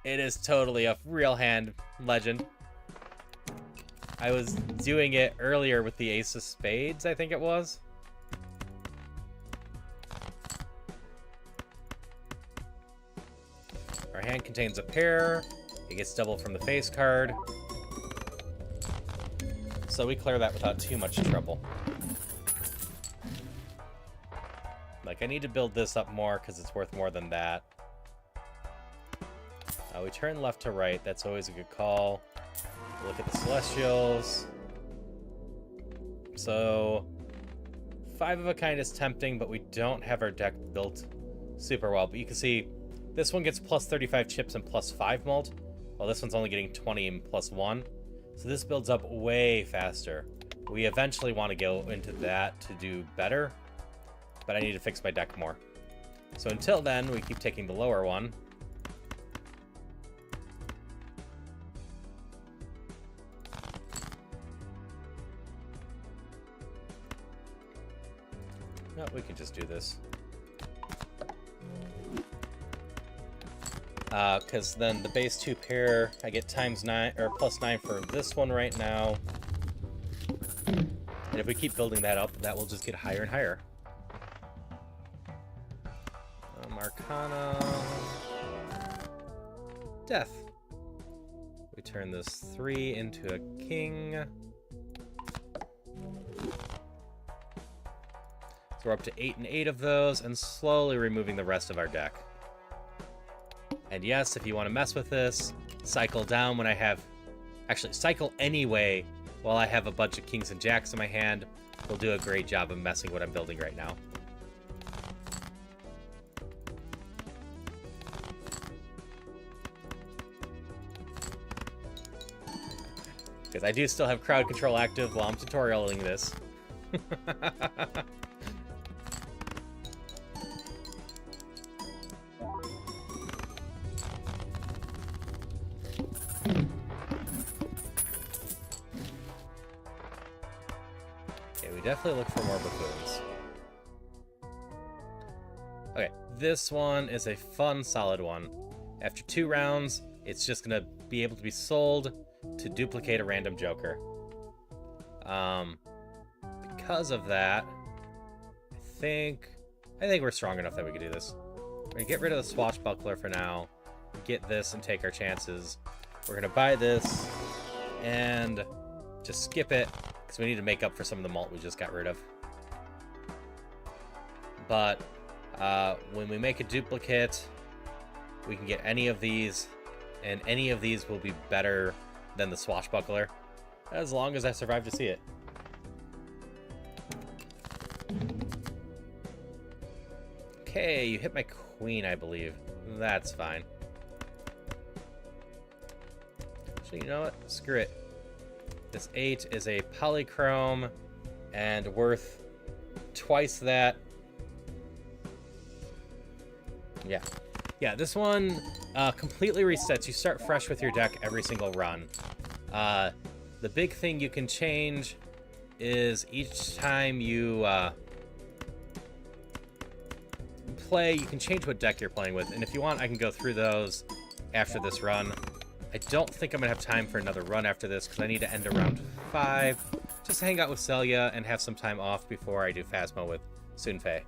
It is totally a real hand legend. I was doing it earlier with the Ace of Spades, I think it was. Our hand contains a pair. It gets double from the face card. So we clear that without too much trouble. Like, I need to build this up more because it's worth more than that. We turn left to right. That's always a good call. Look at the Celestials. So 5 of a kind is tempting, but we don't have our deck built super well. But you can see this one gets plus 35 chips and plus 5 mult, while this one's only getting 20 and plus 1. So this builds up way faster. We eventually want to go into that to do better, but I need to fix my deck more. So until then, we keep taking the lower one. No, we can just do this. Because then the base 2 pair, I get ×9 or +9 for this one right now. And if we keep building that up, that will just get higher and higher. Arcana. Death. We turn this 3 into a king. So we're up to 8 and 8 of those, and slowly removing the rest of our deck. And yes, if you want to mess with this, cycle down when I have... Actually, cycle anyway while I have a bunch of kings and jacks in my hand. Will do a great job of messing what I'm building right now. Because I do still have crowd control active while I'm tutorialing this. Definitely look for more buffoons. Okay, this one is a fun, solid one. After 2 rounds, it's just gonna be able to be sold to duplicate a random joker. Because of that, I think we're strong enough that we can do this. We're gonna get rid of the swashbuckler for now, get this and take our chances. We're gonna buy this and just skip it. So we need to make up for some of the malt we just got rid of. But when we make a duplicate, we can get any of these, and any of these will be better than the swashbuckler, as long as I survive to see it. Okay, you hit my queen, I believe. That's fine. Actually, you know what? Screw it. This 8 is a polychrome and worth twice that. Yeah, this one completely resets. You start fresh with your deck every single run. The big thing you can change is each time you play, you can change what deck you're playing with, and if you want, I can go through those after this run. I don't think I'm going to have time for another run after this, because I need to end around 5, just to hang out with Celia and have some time off before I do Phasmo with Sunfei.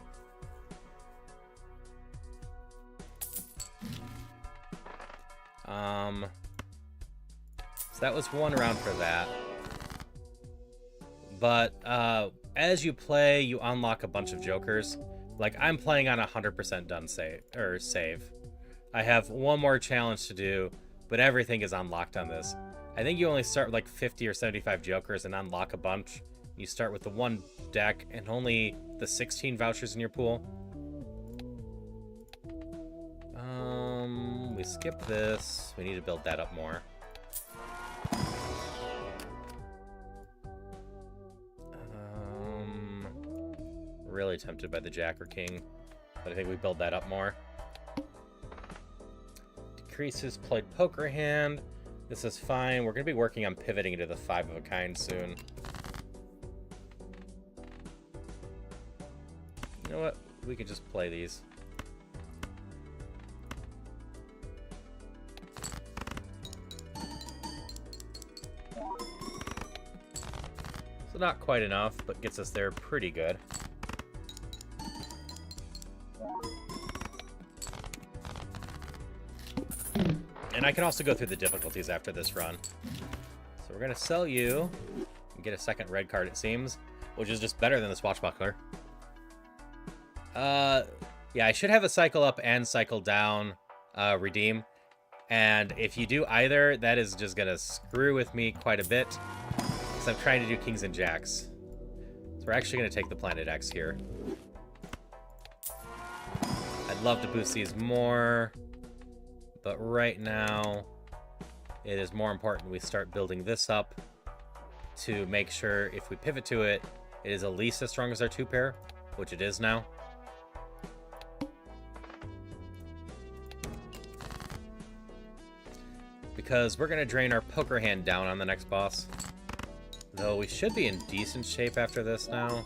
So that was one round for that. But as you play, you unlock a bunch of jokers. Like, I'm playing on 100% done save. I have one more challenge to do, but everything is unlocked on this. I think you only start with like 50 or 75 jokers and unlock a bunch. You start with the one deck and only the 16 vouchers in your pool. We skip this. We need to build that up more. Really tempted by the Jack or King, but I think we build that up more. Decreases played poker hand. This is fine. We're going to be working on pivoting into the 5 of a kind soon. You know what? We could just play these. So not quite enough, but gets us there pretty good. And I can also go through the difficulties after this run. So we're going to sell you and get a second red card, it seems, which is just better than the Swashbuckler. Yeah, I should have a cycle up and cycle down redeem. And if you do either, that is just going to screw with me quite a bit, because I'm trying to do Kings and Jacks. So we're actually going to take the Planet X here. I'd love to boost these more, but right now it is more important we start building this up to make sure if we pivot to it, it is at least as strong as our 2-pair, which it is now. Because we're going to drain our poker hand down on the next boss. Though we should be in decent shape after this now.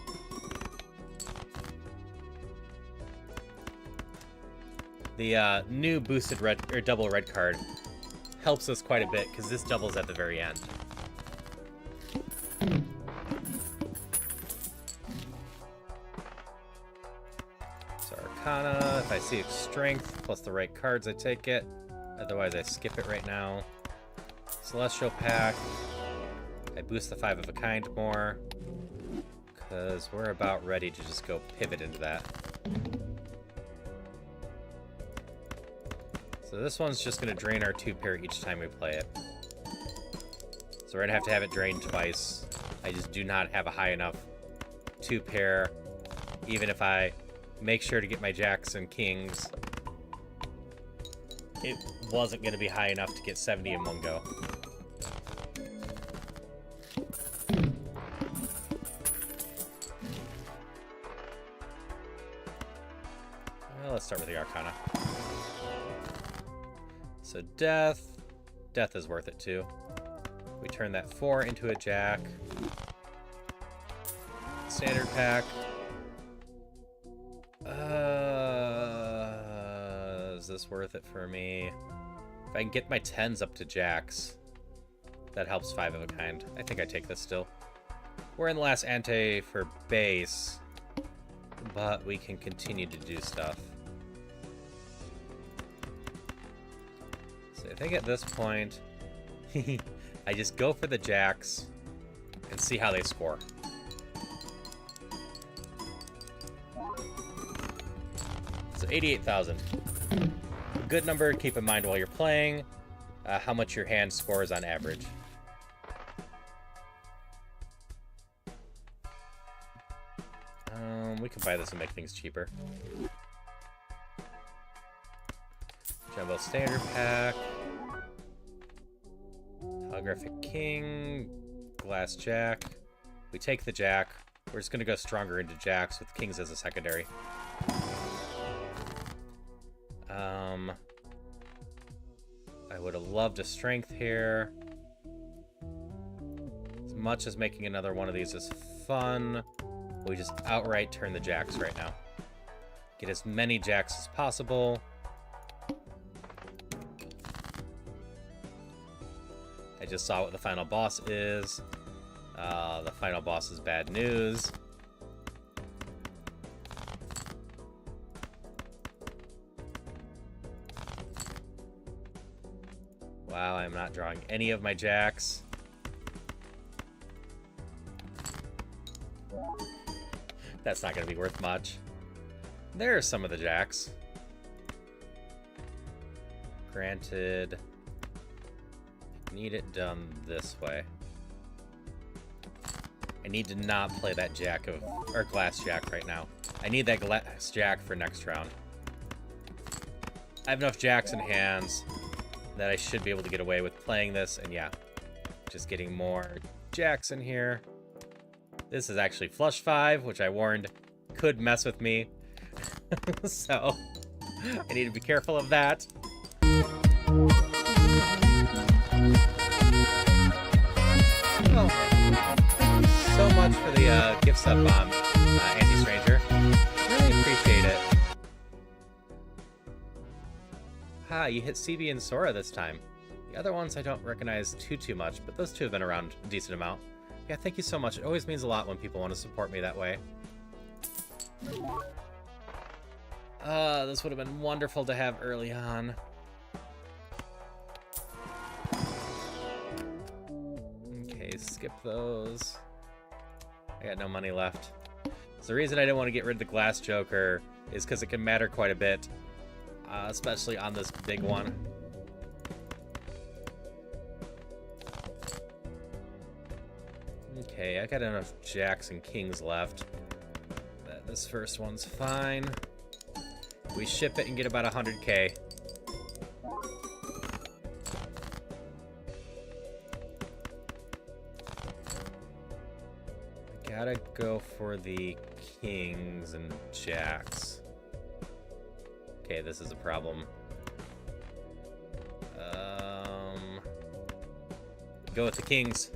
The new boosted red or double red card helps us quite a bit because this doubles at the very end. So Arcana, if I see strength plus the right cards, I take it. Otherwise, I skip it right now. Celestial Pack. I boost the 5 of a kind more because we're about ready to just go pivot into that. So this one's just going to drain our 2-pair each time we play it. So we're going to have it drained twice. I just do not have a high enough 2-pair, even if I make sure to get my Jacks and Kings. It wasn't going to be high enough to get 70 in one go. Well, let's start with the Arcana. So Death. Death is worth it too. We turn that 4 into a Jack. Standard Pack. Is this worth it for me? If I can get my 10s up to Jacks, that helps 5 of a kind. I think I take this still. We're in the last ante for base, but we can continue to do stuff. So I think at this point, I just go for the Jacks and see how they score. So 88,000. Good number to keep in mind while you're playing, how much your hand scores on average. We can buy this and make things cheaper. Jumbo Standard Pack. Holographic King. Glass Jack. We take the Jack. We're just going to go stronger into Jacks with Kings as a secondary. I would have loved a strength here. As much as making another one of these is fun, we just outright turn the Jacks right now. Get as many jacks as possible. I just saw what the final boss is. The final boss is bad news. Wow, I'm not drawing any of my jacks. That's not going to be worth much. There are some of the jacks. Granted, need it done this way. I need to not play that jack of, or glass jack right now. I need that glass jack for next round. I have enough jacks in hands that I should be able to get away with playing this, and yeah, just getting more jacks in here. This is actually flush 5, which I warned could mess with me. So, I need to be careful of that. Oh, thank you so much for the gift sub bomb, Anti-Stranger. Really appreciate it. Ha, you hit CB and Sora this time. The other ones I don't recognize too much, but those two have been around a decent amount. Yeah, thank you so much. It always means a lot when people want to support me that way. This would have been wonderful to have early on. Okay, skip those. I got no money left. So the reason I didn't want to get rid of the glass joker is because it can matter quite a bit, especially on this big one. Okay, I got enough jacks and kings left. This first one's fine. We ship it and get about 100k. I gotta go for the kings and jacks. Okay, this is a problem. Go with the kings.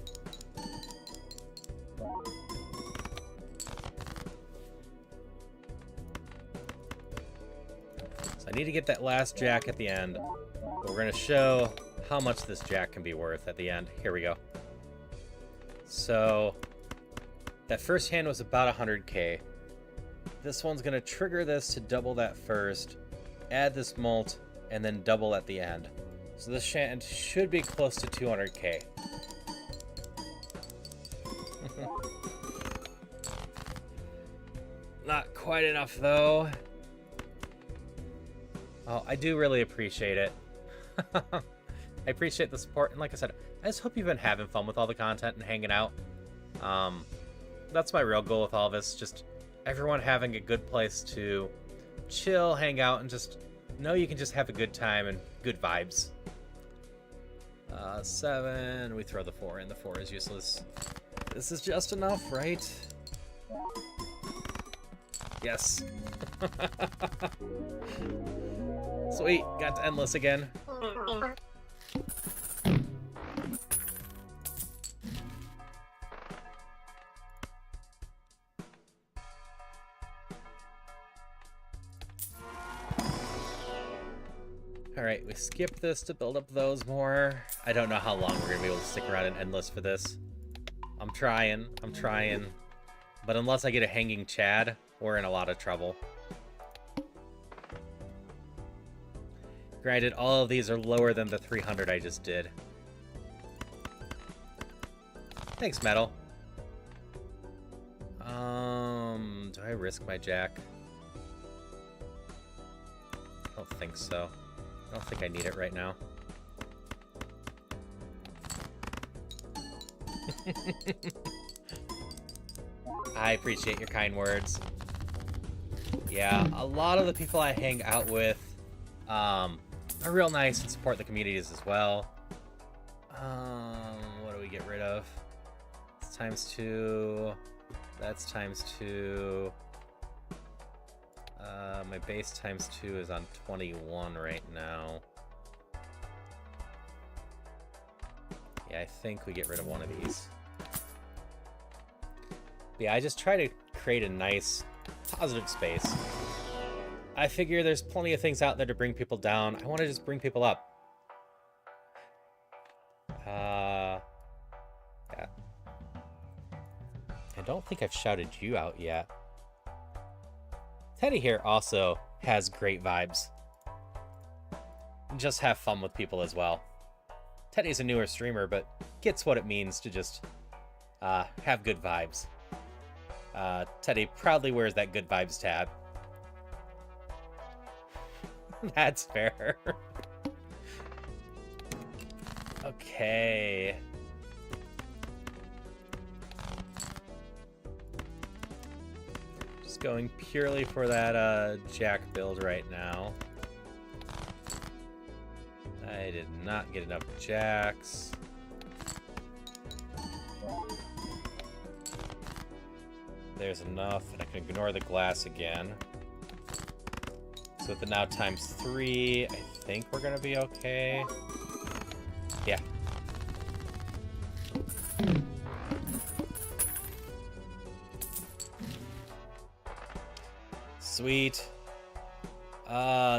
I need to get that last jack at the end. But we're going to show how much this jack can be worth at the end. Here we go. So, that first hand was about 100k. This one's going to trigger this to double that first, add this mult, and then double at the end. So this hand should be close to 200k. Not quite enough, though. Oh, I do really appreciate it. I appreciate the support, and like I said, I just hope you've been having fun with all the content and hanging out. That's my real goal with all this, just everyone having a good place to chill, hang out, and just know you can just have a good time and good vibes. 7, we throw the 4 in, the 4 is useless. This is just enough, right? Yes. Sweet, got to endless again. Alright, we skip this to build up those more. I don't know how long we're gonna be able to stick around in endless for this. I'm trying. But unless I get a hanging Chad, we're in a lot of trouble. Granted, all of these are lower than the 300 I just did. Thanks, Metal. Do I risk my jack? I don't think so. I don't think I need it right now. I appreciate your kind words. Yeah, a lot of the people I hang out with are real nice and support the communities as well. What do we get rid of? It's ×2. That's ×2. My base ×2 is on 21 right now. Yeah, I think we get rid of one of these. But yeah, I just try to create a nice, positive space. I figure there's plenty of things out there to bring people down. I want to just bring people up. Yeah. I don't think I've shouted you out yet. Teddy here also has great vibes. Just have fun with people as well. Teddy's a newer streamer, but gets what it means to just have good vibes. Teddy proudly wears that good vibes tab. That's fair. Okay. Just going purely for that Jack build right now. I did not get enough Jacks. There's enough, and I can ignore the glass again. So with the now times 3, I think we're gonna be okay. Yeah. Sweet.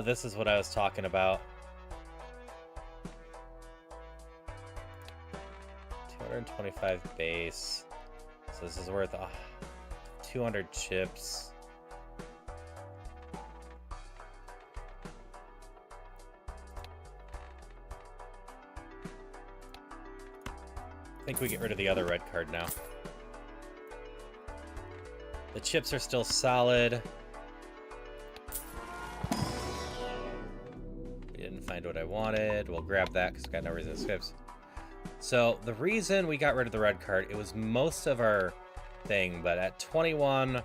This is what I was talking about. 225 base. So this is worth 200 chips. I think we get rid of the other red card now. The chips are still solid. We didn't find what I wanted. We'll grab that because we've got no reason to skips. So the reason we got rid of the red card, it was most of our thing, but at 21,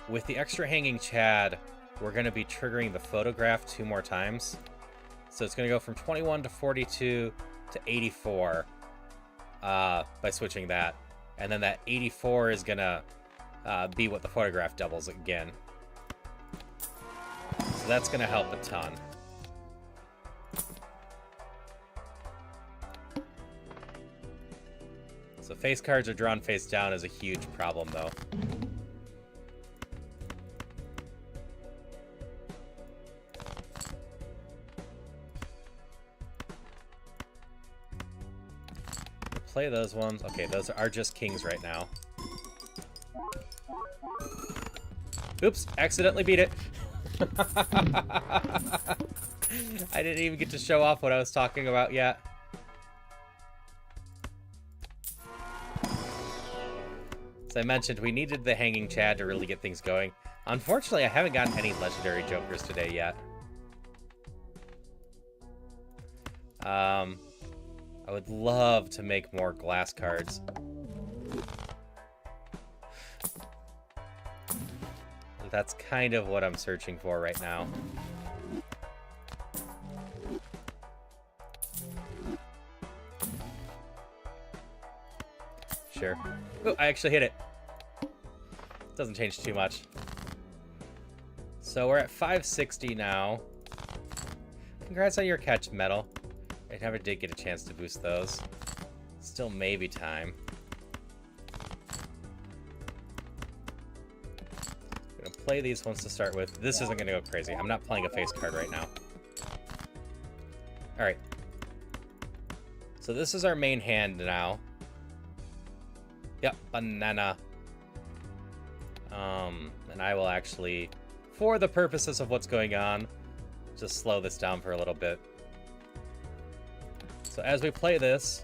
with the extra hanging Chad, we're going to be triggering the photograph 2 more times. So it's going to go from 21 to 42 to 84 by switching that. And then that 84 is going to be what the photograph doubles again. So that's going to help a ton. So face cards are drawn face down is a huge problem, though. Play those ones. Okay, those are just kings right now. Oops, accidentally beat it. I didn't even get to show off what I was talking about yet. As I mentioned, we needed the hanging Chad to really get things going. Unfortunately, I haven't gotten any legendary jokers today yet. I would love to make more glass cards. That's kind of what I'm searching for right now. Sure. Oh, I actually hit it. Doesn't change too much. So we're at 560 now. Congrats on your catch, Metal. I never did get a chance to boost those. Still maybe time. I'm gonna play these ones to start with. This isn't gonna go crazy. I'm not playing a face card right now. Alright. So this is our main hand now. Yep, banana. And I will actually, for the purposes of what's going on, just slow this down for a little bit. So as we play this,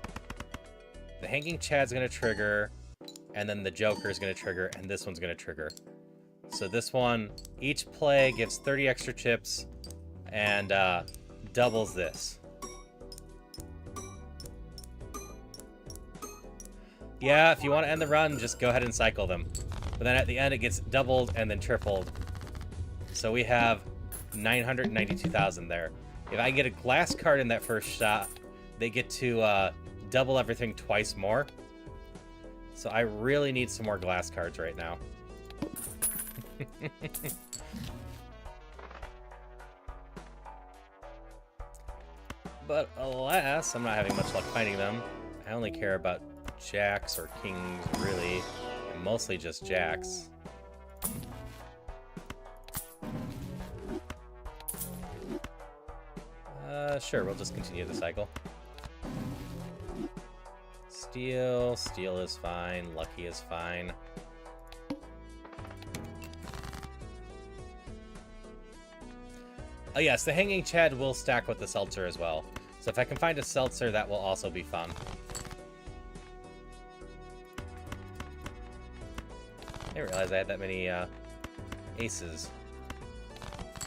the hanging Chad's gonna trigger, and then the Joker's gonna trigger, and this one's gonna trigger. So this one, each play gives 30 extra chips, and doubles this. Yeah, if you want to end the run, just go ahead and cycle them. But then at the end, it gets doubled and then tripled. So we have 992,000 there. If I get a glass card in that first shot, they get to double everything twice more. So I really need some more glass cards right now. But alas, I'm not having much luck finding them. I only care about jacks or kings, really. And mostly just jacks. Sure, we'll just continue the cycle. Steel is fine, lucky is fine. Oh yes, the Hanging Chad will stack with the Seltzer as well. So if I can find a Seltzer, that will also be fun. I didn't realize I had that many aces.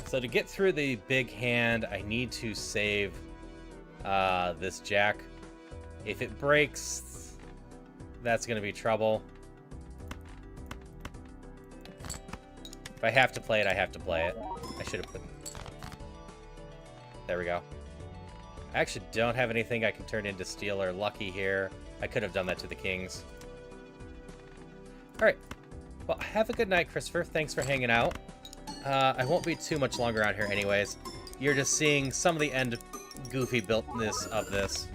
So to get through the big hand, I need to save this Jack. If it breaks, that's going to be trouble. If I have to play it, I have to play it. I should have put... There we go. I actually don't have anything I can turn into Steel or Lucky here. I could have done that to the Kings. Alright. Well, have a good night, Christopher. Thanks for hanging out. I won't be too much longer out here anyways. You're just seeing some of the end goofy builtness of this.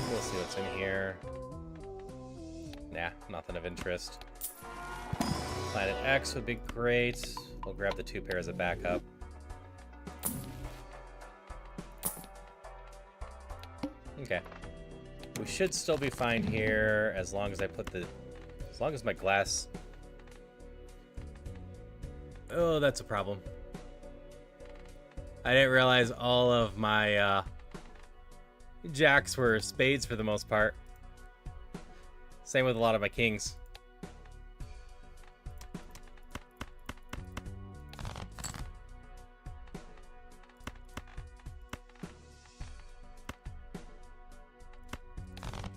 We'll see what's in here. Nah, nothing of interest. Planet X would be great. We'll grab the 2 pairs of backup. Okay. We should still be fine here as long as I put the... As long as my glass... Oh, that's a problem. I didn't realize all of my jacks were spades for the most part. Same with a lot of my kings.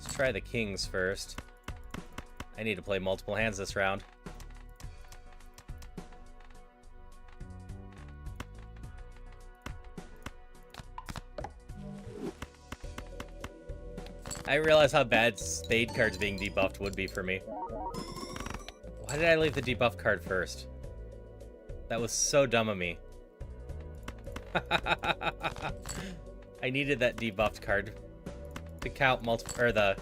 Let's try the kings first. I need to play multiple hands this round. I didn't realize how bad spade cards being debuffed would be for me. Why did I leave the debuff card first? That was so dumb of me. I needed that debuffed card to count multiple, or the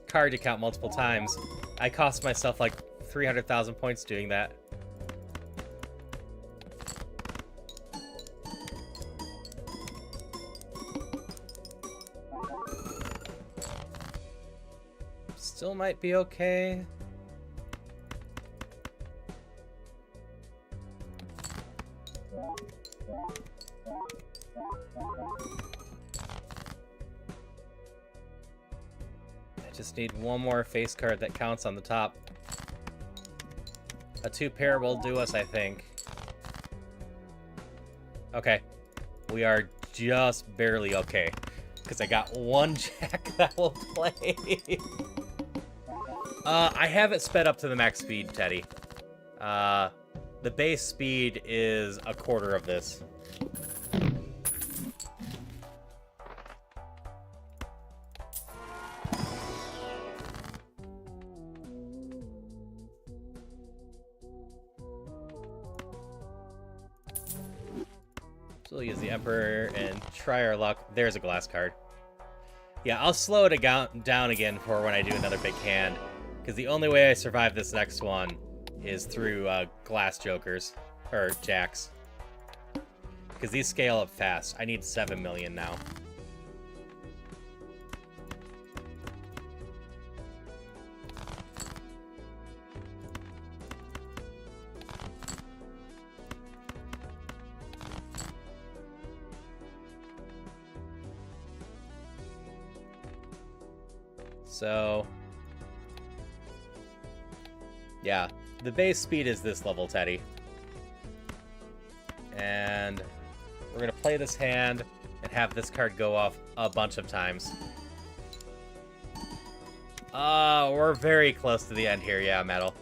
card to count multiple times. I cost myself like 300,000 points doing that. Still might be okay. I just need one more face card that counts on the top. A 2-pair will do us, I think. Okay. We are just barely okay. Because I got one jack that will play. I have it sped up to the max speed, Teddy. The base speed is a quarter of this. So we'll use the Emperor and try our luck. There's a glass card. Yeah, I'll slow it down again for when I do another big hand. Because the only way I survive this next one is through glass jokers. Or jacks. Because these scale up fast. I need 7 million now. So, yeah, the base speed is this level, Teddy. And we're going to play this hand and have this card go off a bunch of times. We're very close to the end here, yeah, Metal.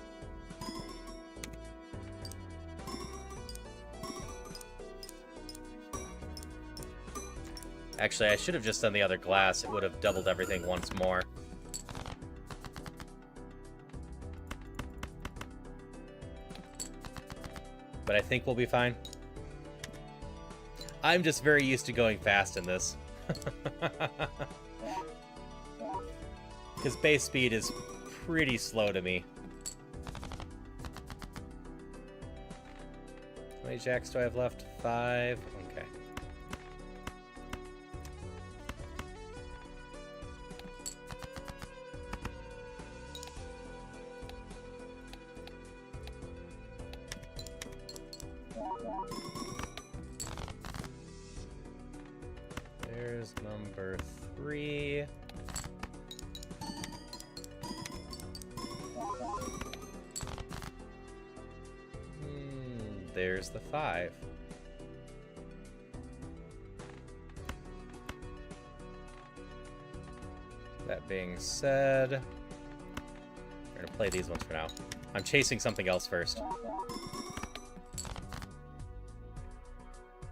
Actually, I should have just done the other glass. It would have doubled everything once more. But I think we'll be fine. I'm just very used to going fast in this. Because base speed is pretty slow to me. How many jacks do I have left? 5. Okay. There's number 3. There's the 5. That being said, we're gonna play these ones for now. I'm chasing something else first.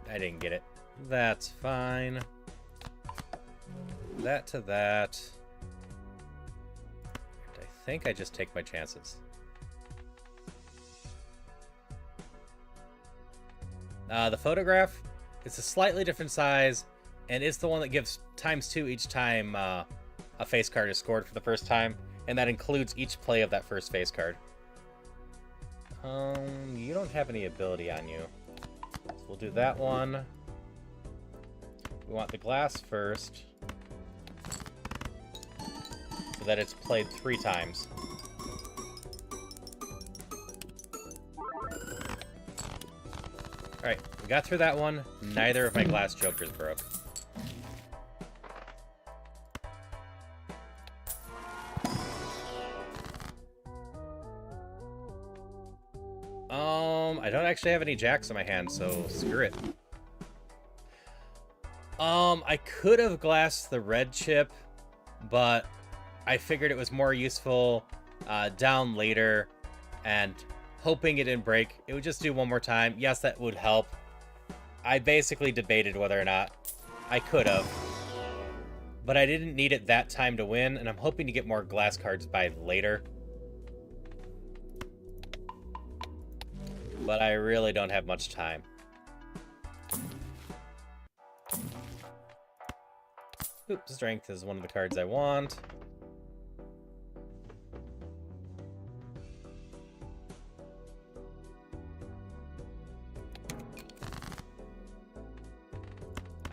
I didn't get it. That's fine. That to that. And I think I just take my chances. The photograph, it's a slightly different size, and it's the one that gives ×2 each time a face card is scored for the first time, and that includes each play of that first face card. You don't have any ability on you. So we'll do that one. We want the glass first, so that it's played 3 times. Alright, we got through that one. Neither of my glass jokers broke. I don't actually have any jacks in my hand, so screw it. I could have glassed the red chip, but I figured it was more useful down later, and hoping it didn't break. It would just do one more time. Yes, that would help. I basically debated whether or not I could have, but I didn't need it that time to win, and I'm hoping to get more glass cards by later. But I really don't have much time. Oops, strength is one of the cards I want.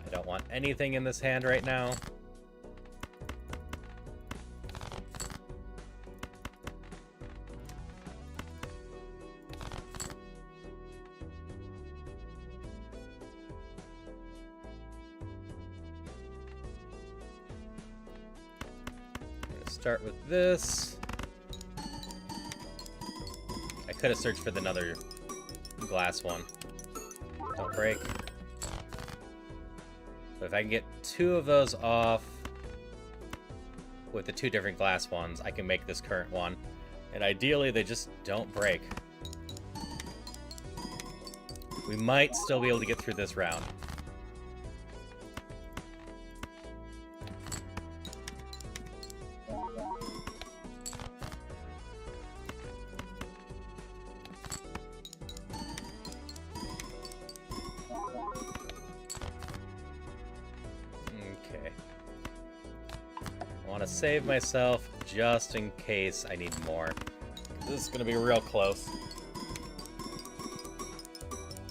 I don't want anything in this hand right now. Start with this. I could have searched for another glass one. Don't break. But if I can get 2 of those off with the 2 different glass ones, I can make this current one. And ideally, they just don't break. We might still be able to get through this round. Save myself just in case I need more. This is gonna be real close.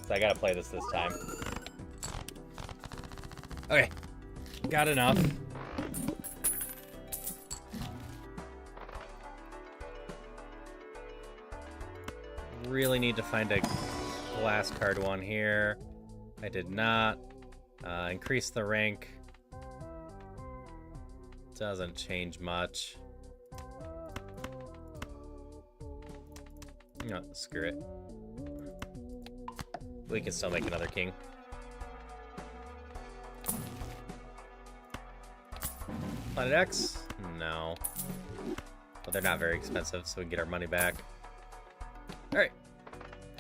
So I gotta play this time. Okay, got enough. Really need to find a glass card one here. I did not. Increase the rank. Doesn't change much. No, screw it. We can still make another king. Planet X? No. Well, they're not very expensive, so we can get our money back. Alright.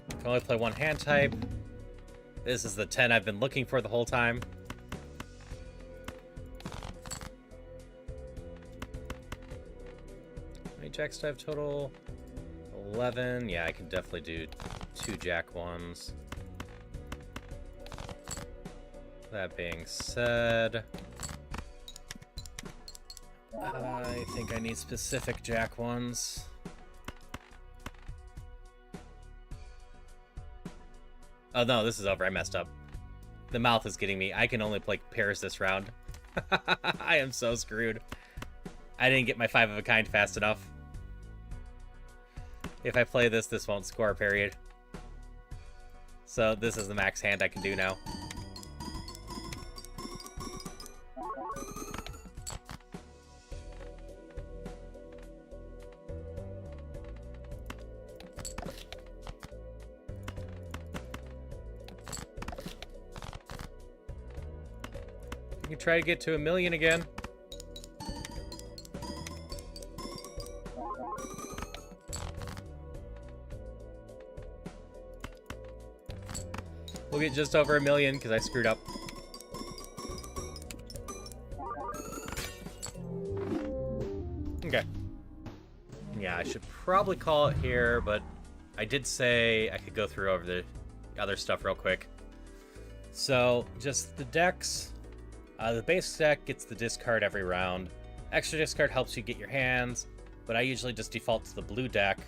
Can only play one hand type. This is the 10 I've been looking for the whole time. Jacks do I have total? 11. Yeah, I can definitely do 2 jack ones. That being said, I think I need specific jack ones. Oh no, this is over. I messed up. The mouth is getting me. I can only play pairs this round. I am so screwed. I didn't get my 5 of a kind fast enough. If I play this, this won't score, period. So this is the max hand I can do now. You can try to get to 1,000,000 again. We'll get just over 1,000,000 because I screwed up. Okay. Yeah, I should probably call it here, but I did say I could go through over the other stuff real quick. So, just the decks. The base deck gets the discard every round. Extra discard helps you get your hands, but I usually just default to the blue deck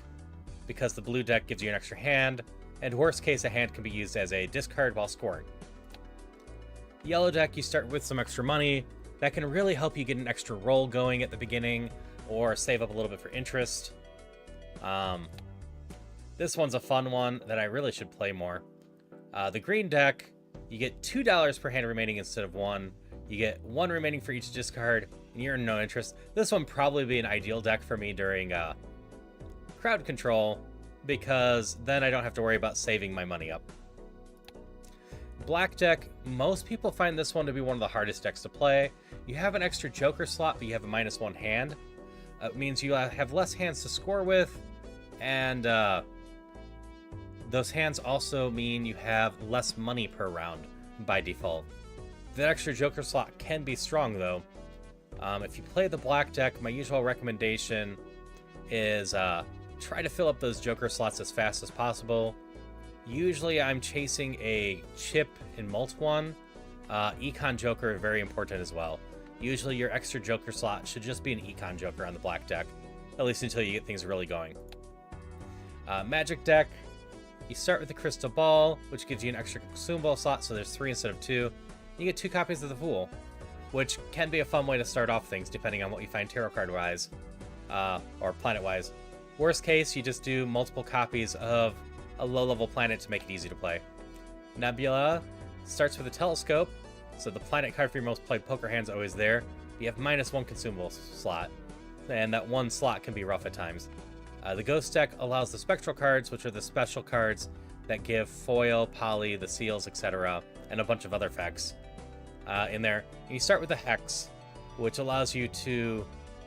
because the blue deck gives you an extra hand, and worst case, a hand can be used as a discard while scoring. Yellow deck, you start with some extra money. That can really help you get an extra roll going at the beginning, or save up a little bit for interest. This one's a fun one that I really should play more. The green deck, you get $2 per hand remaining instead of 1. You get 1 remaining for each discard, and you're in no interest. This one probably be an ideal deck for me during crowd control, because then I don't have to worry about saving my money up. Black deck, most people find this one to be one of the hardest decks to play. You have an extra joker slot, but you have a -1 hand. It means you have less hands to score with, and those hands also mean you have less money per round by default. The extra joker slot can be strong, though. If you play the black deck, my usual recommendation is try to fill up those joker slots as fast as possible. Usually I'm chasing a chip in Mult 1. Econ Joker is very important as well. Usually your extra joker slot should just be an Econ Joker on the black deck, at least until you get things really going. Magic deck, you start with the Crystal Ball, which gives you an extra consumable slot, so there's 3 instead of 2. You get 2 copies of the Fool, which can be a fun way to start off things, depending on what you find tarot card-wise, or planet-wise. Worst case, you just do multiple copies of a low-level planet to make it easy to play. Nebula starts with a Telescope, so the planet card for your most played poker hand's always there. You have -1 consumable slot, and that 1 slot can be rough at times. The Ghost deck allows the Spectral cards, which are the special cards that give foil, poly, the seals, etc., and a bunch of other effects in there. And you start with the Hex, which allows you to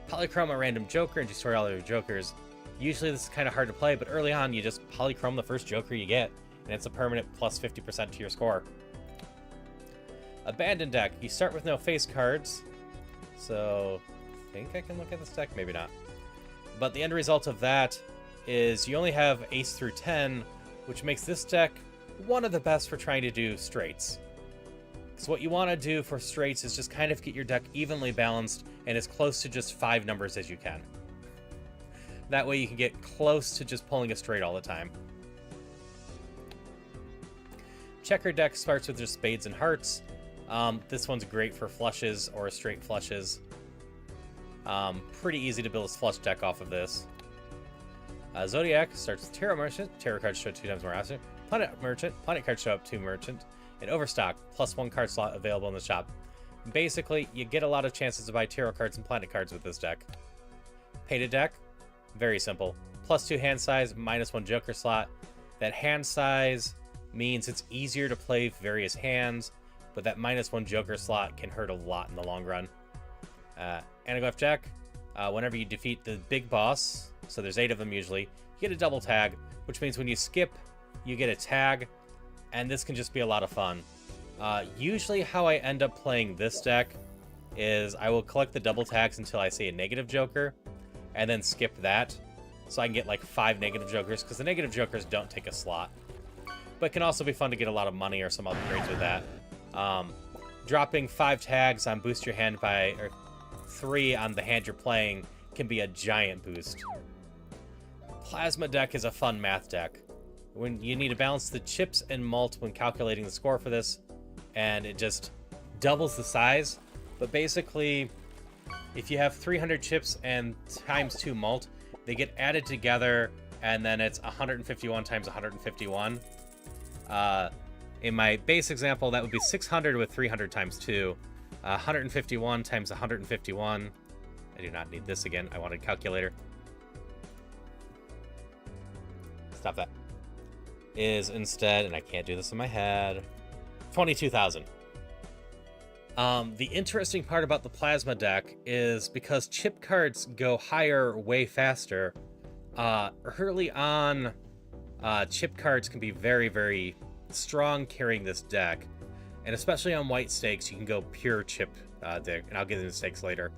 polychrome a random joker and destroy all your jokers. Usually this is kind of hard to play, but early on you just polychrome the first joker you get, and it's a permanent plus 50% to your score. Abandon deck, you start with no face cards, so I think I can look at this deck, maybe not. But the end result of that is you only have ace through 10, which makes this deck one of the best for trying to do straights. Because what you want to do for straights is just kind of get your deck evenly balanced and as close to just 5 numbers as you can. That way you can get close to just pulling a straight all the time. Checker deck starts with just spades and hearts. This one's great for flushes or straight flushes. Pretty easy to build a flush deck off of this. Zodiac starts with Tarot Merchant. Tarot cards show 2 times more often. Planet Merchant. Planet cards show up 2 Merchant. And Overstock, +1 card slot available in the shop. Basically, you get a lot of chances to buy tarot cards and planet cards with this deck. Painted deck, very simple. +2 hand size, -1 joker slot. That hand size means it's easier to play various hands, but that -1 joker slot can hurt a lot in the long run. Anaglyph deck, whenever you defeat the big boss, so there's 8 of them usually, you get a double tag, which means when you skip, you get a tag, and this can just be a lot of fun. Usually how I end up playing this deck is I will collect the double tags until I see a negative joker, and then skip that, so I can get like 5 negative jokers, because the negative jokers don't take a slot. But it can also be fun to get a lot of money or some upgrades with that. Dropping 5 tags on Boost Your Hand by, or 3 on the hand you're playing can be a giant boost. Plasma deck is a fun math deck. When you need to balance the chips and malt when calculating the score for this, and it just doubles the size. But basically, if you have 300 chips and times 2 malt, they get added together, and then it's 151 times 151. In my base example, that would be 600 with 300 times 2. 151 times 151. I do not need this again. I wanted a calculator. Stop that. Is instead, and I can't do this in my head, 22,000. The interesting part about the plasma deck is because chip cards go higher way faster, early on, chip cards can be very, very strong carrying this deck. And especially on white stakes, you can go pure chip deck, and I'll get into stakes later.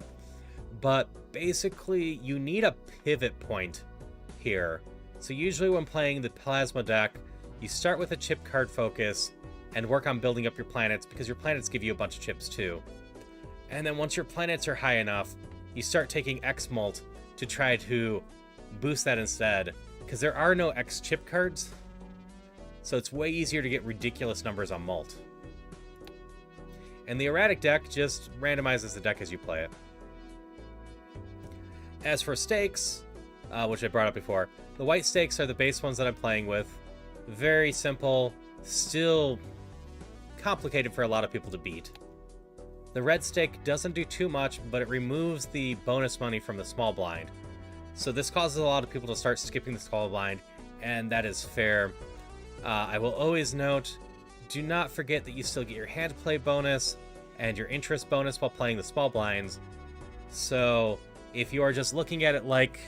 But basically, you need a pivot point here. So usually when playing the plasma deck, you start with a chip card focus and work on building up your planets, because your planets give you a bunch of chips too. And then once your planets are high enough, you start taking X mult to try to boost that instead, because there are no X chip cards. So it's way easier to get ridiculous numbers on mult. And the erratic deck just randomizes the deck as you play it. As for stakes, which I brought up before, the white stakes are the base ones that I'm playing with. Very simple, still complicated for a lot of people to beat. The red stake doesn't do too much, but it removes the bonus money from the small blind. So this causes a lot of people to start skipping the small blind, and that is fair. I will always note, do not forget that you still get your hand play bonus and your interest bonus while playing the small blinds. So if you are just looking at it like,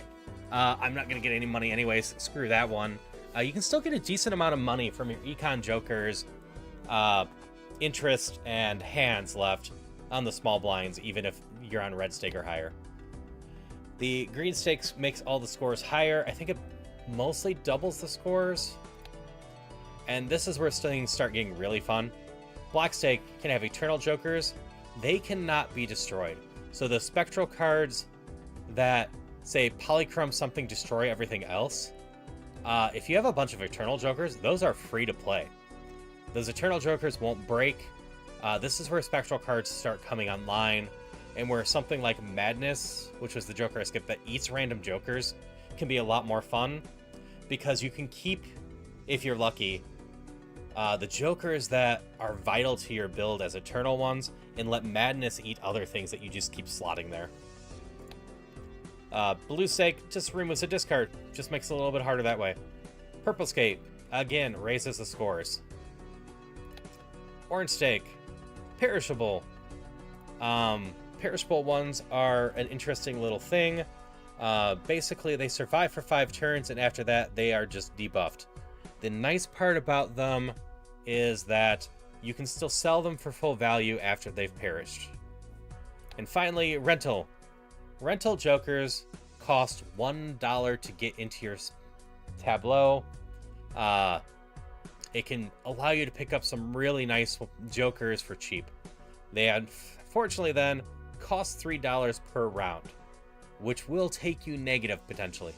I'm not going to get any money anyways, screw that one. You can still get a decent amount of money from your econ jokers, interest, and hands left on the small blinds, even if you're on red stake or higher. The green stakes makes all the scores higher. I think it mostly doubles the scores. And this is where things start getting really fun. Black stake can have eternal jokers. They cannot be destroyed. So the spectral cards that say polychrome something, destroy everything else. If you have a bunch of eternal jokers, those are free to play. Those eternal jokers won't break. This is where spectral cards start coming online, and where something like Madness, which was the joker I skipped that eats random jokers, can be a lot more fun, because you can keep, if you're lucky, the jokers that are vital to your build as eternal ones, and let Madness eat other things that you just keep slotting there. Blue stake just removes a discard, just makes it a little bit harder that way. Purple stake, again, raises the scores. Orange stake, perishable. Perishable ones are an interesting little thing. Basically, they survive for 5 turns, and after that, they are just debuffed. The nice part about them is that you can still sell them for full value after they've perished. And finally, rental. Rental jokers cost $1 to get into your tableau. It can allow you to pick up some really nice jokers for cheap. They unfortunately then cost $3 per round, which will take you negative potentially.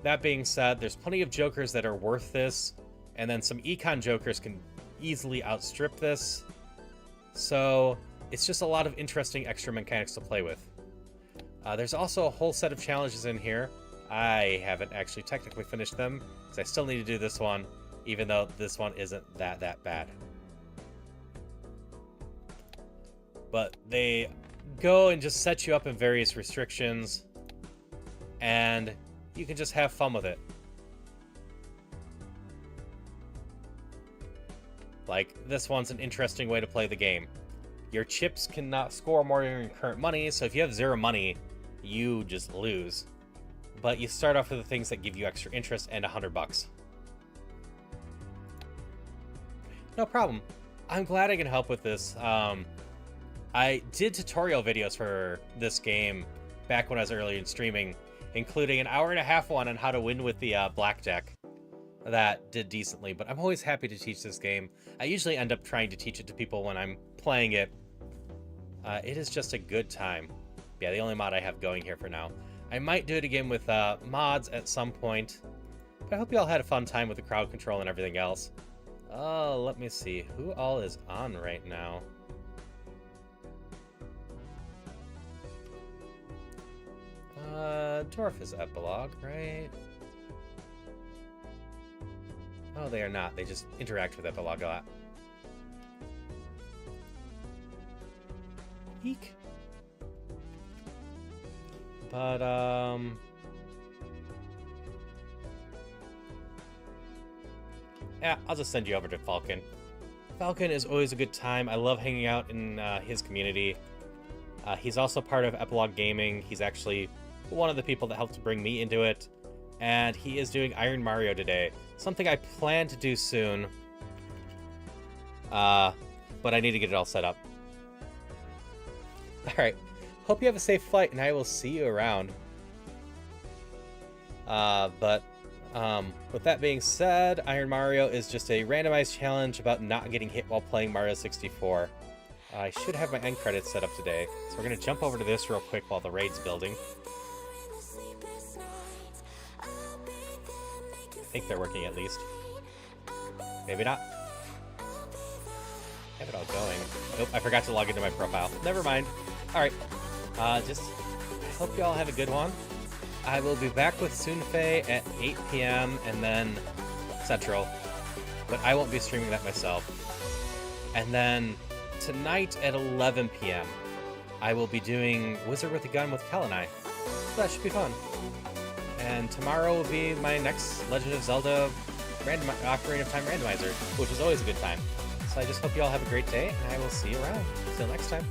That being said, there's plenty of jokers that are worth this, and then some econ jokers can easily outstrip this. So it's just a lot of interesting extra mechanics to play with. There's also a whole set of challenges in here. I haven't actually technically finished them, because I still need to do this one, even though this one isn't that bad. But they go and just set you up in various restrictions, and you can just have fun with it. Like, this one's an interesting way to play the game. Your chips cannot score more than your current money, so if you have 0 money, you just lose. But you start off with the things that give you extra interest and $100. No problem. I'm glad I can help with this. I did tutorial videos for this game back when I was early in streaming, including an 1.5 hour one on how to win with the black deck. That did decently, but I'm always happy to teach this game. I usually end up trying to teach it to people when I'm playing it, It is just a good time. Yeah, the only mod I have going here for now. I might do it again with mods at some point. But I hope you all had a fun time with the crowd control and everything else. Let me see. Who all is on right now? Dwarf is epilogue, right? Oh, they are not. They just interact with epilogue a lot. Eek. But, yeah, I'll just send you over to Falcon. Falcon is always a good time. I love hanging out in his community. He's also part of Epilogue Gaming. He's actually one of the people that helped bring me into it. And he is doing Iron Mario today. Something I plan to do soon. But I need to get it all set up. Alright. Hope you have a safe flight, and I will see you around. With that being said, Iron Mario is just a randomized challenge about not getting hit while playing Mario 64. I should have my end credits set up today, so we're going to jump over to this real quick while the raid's building. I think they're working at least. Maybe not. Have it all going. Nope, I forgot to log into my profile. Never mind. Alright. I hope you all have a good one. I will be back with Sunfei at 8 p.m. and then Central. But I won't be streaming that myself. And then tonight at 11 p.m. I will be doing Wizard with a Gun with Kel and I. So that should be fun. And tomorrow will be my next Legend of Zelda Ocarina of Time randomizer, which is always a good time. So I just hope you all have a great day, and I will see you around. Till next time.